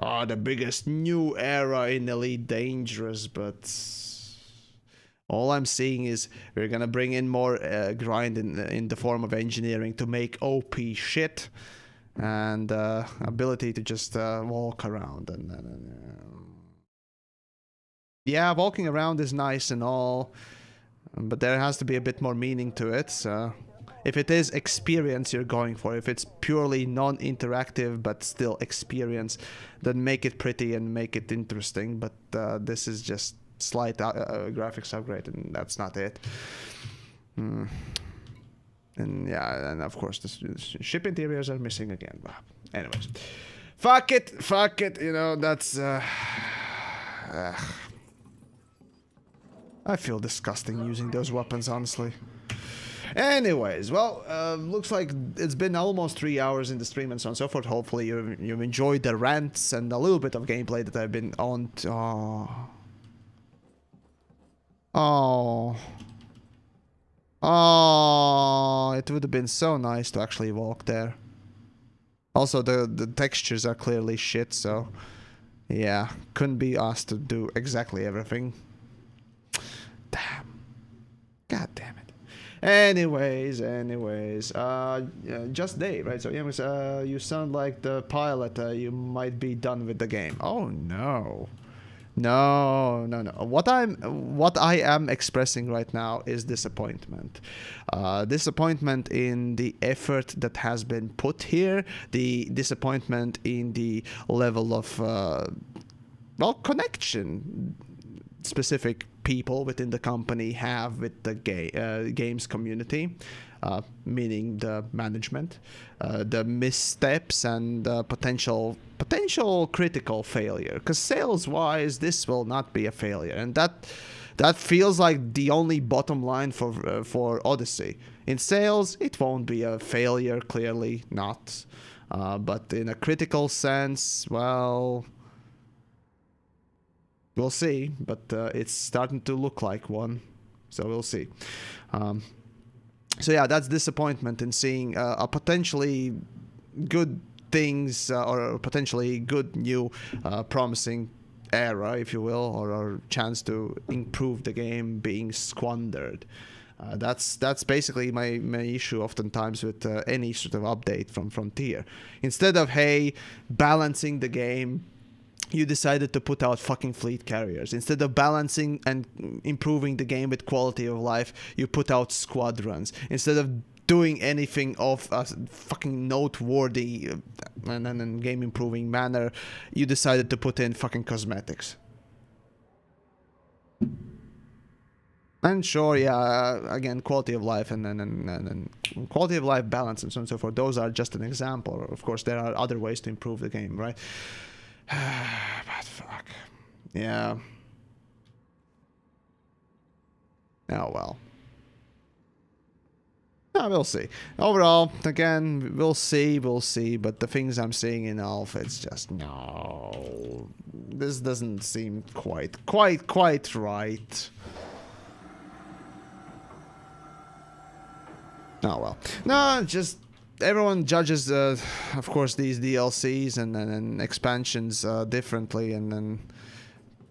the biggest new era in Elite Dangerous, but all I'm seeing is we're gonna bring in more grind in the form of engineering to make OP shit. And ability to just walk around yeah, walking around is nice and all, but there has to be a bit more meaning to it. So if it is experience you're going for, if it's purely non-interactive but still experience, then make it pretty and make it interesting. But this is just slight graphics upgrade, and that's not it. And yeah, and of course the ship interiors are missing again. But anyways, fuck it, you know, that's I feel disgusting using those weapons, honestly. Anyways, well, looks like it's been almost 3 hours in the stream and so on and so forth. Hopefully you've enjoyed the rants and a little bit of gameplay that I've been on. Oh, it would have been so nice to actually walk there. Also, the textures are clearly shit, so yeah, couldn't be asked to do exactly everything. Damn. God damn it. Anyways, just Dave, right? So, you sound like the pilot. You might be done with the game. Oh no. No. What I am expressing right now is disappointment. Disappointment in the effort that has been put here. The disappointment in the level of connection specific people within the company have with the games community, meaning the management, the missteps and potential critical failure. Because sales-wise, this will not be a failure, and that feels like the only bottom line for Odyssey. In sales, it won't be a failure, clearly not, but in a critical sense, well, we'll see, but it's starting to look like one, so we'll see. So yeah, that's disappointment in seeing a potentially good things or potentially good new promising era, if you will, or chance to improve the game being squandered. That's basically my issue oftentimes with any sort of update from Frontier. Instead of, hey, balancing the game, you decided to put out fucking fleet carriers. Instead of balancing and improving the game with quality of life, you put out squadrons. Instead of doing anything of a fucking noteworthy and game improving manner, you decided to put in fucking cosmetics. And sure, yeah, again, quality of life and quality of life balance and so on and so forth, those are just an example. Of course, there are other ways to improve the game, right? But fuck. Yeah. Oh well. No, we'll see. Overall, again, we'll see, but the things I'm seeing in Alpha, it's just, no. This doesn't seem quite right. Oh well. No, just everyone judges, of course, these DLCs and expansions differently, and then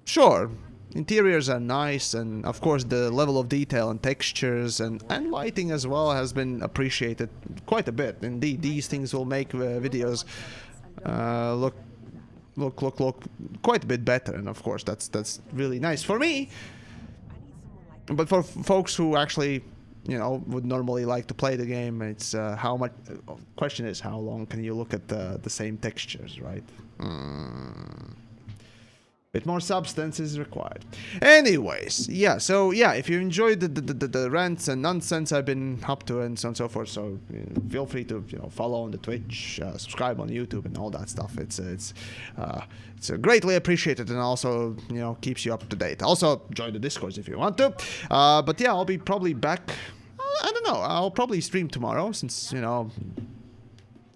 sure, interiors are nice, and of course the level of detail and textures and lighting as well has been appreciated quite a bit. Indeed, these things will make videos look quite a bit better, and of course that's really nice for me. But for folks who actually, you know, would normally like to play the game, it's how much. Question is, how long can you look at the same textures, right? Bit more substance is required. Anyways, yeah. So yeah, if you enjoyed the rants and nonsense I've been up to and so on and so forth, so feel free to follow on the Twitch, subscribe on YouTube, and all that stuff. It's greatly appreciated, and also keeps you up to date. Also join the Discord if you want to. But yeah, I'll be probably back. I don't know. I'll probably stream tomorrow since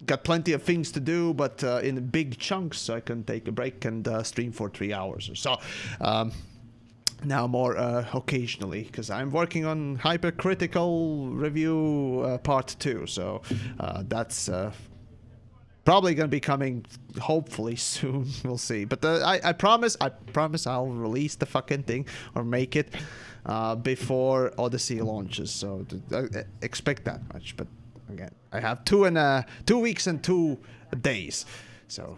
got plenty of things to do, but in big chunks, so I can take a break and stream for 3 hours or so. Now more occasionally, because I'm working on Hypercritical Review Part 2, so that's probably going to be coming hopefully soon. We'll see. But I promise I'll release the fucking thing, or make it before Odyssey launches, so expect that much. But again, I have 2 weeks and 2 days, so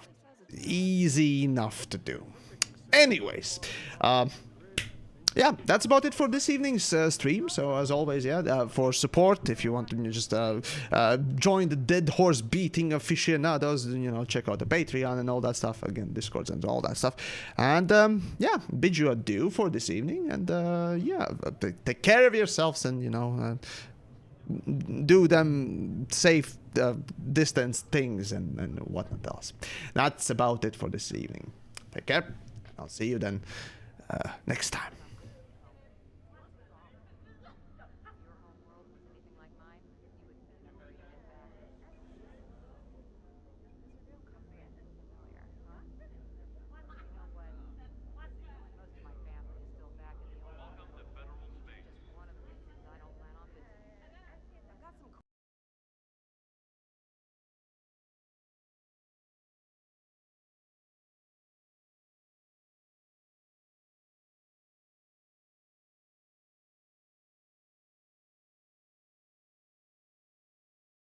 easy enough to do. Anyways, yeah, that's about it for this evening's stream. So as always, yeah, for support, if you want to just join the dead horse beating aficionados, check out the Patreon and all that stuff. Again, Discords and all that stuff. And yeah, bid you adieu for this evening. And yeah, take care of yourselves, and do them safe distance things and whatnot else. That's about it for this evening. Take care. I'll see you then next time.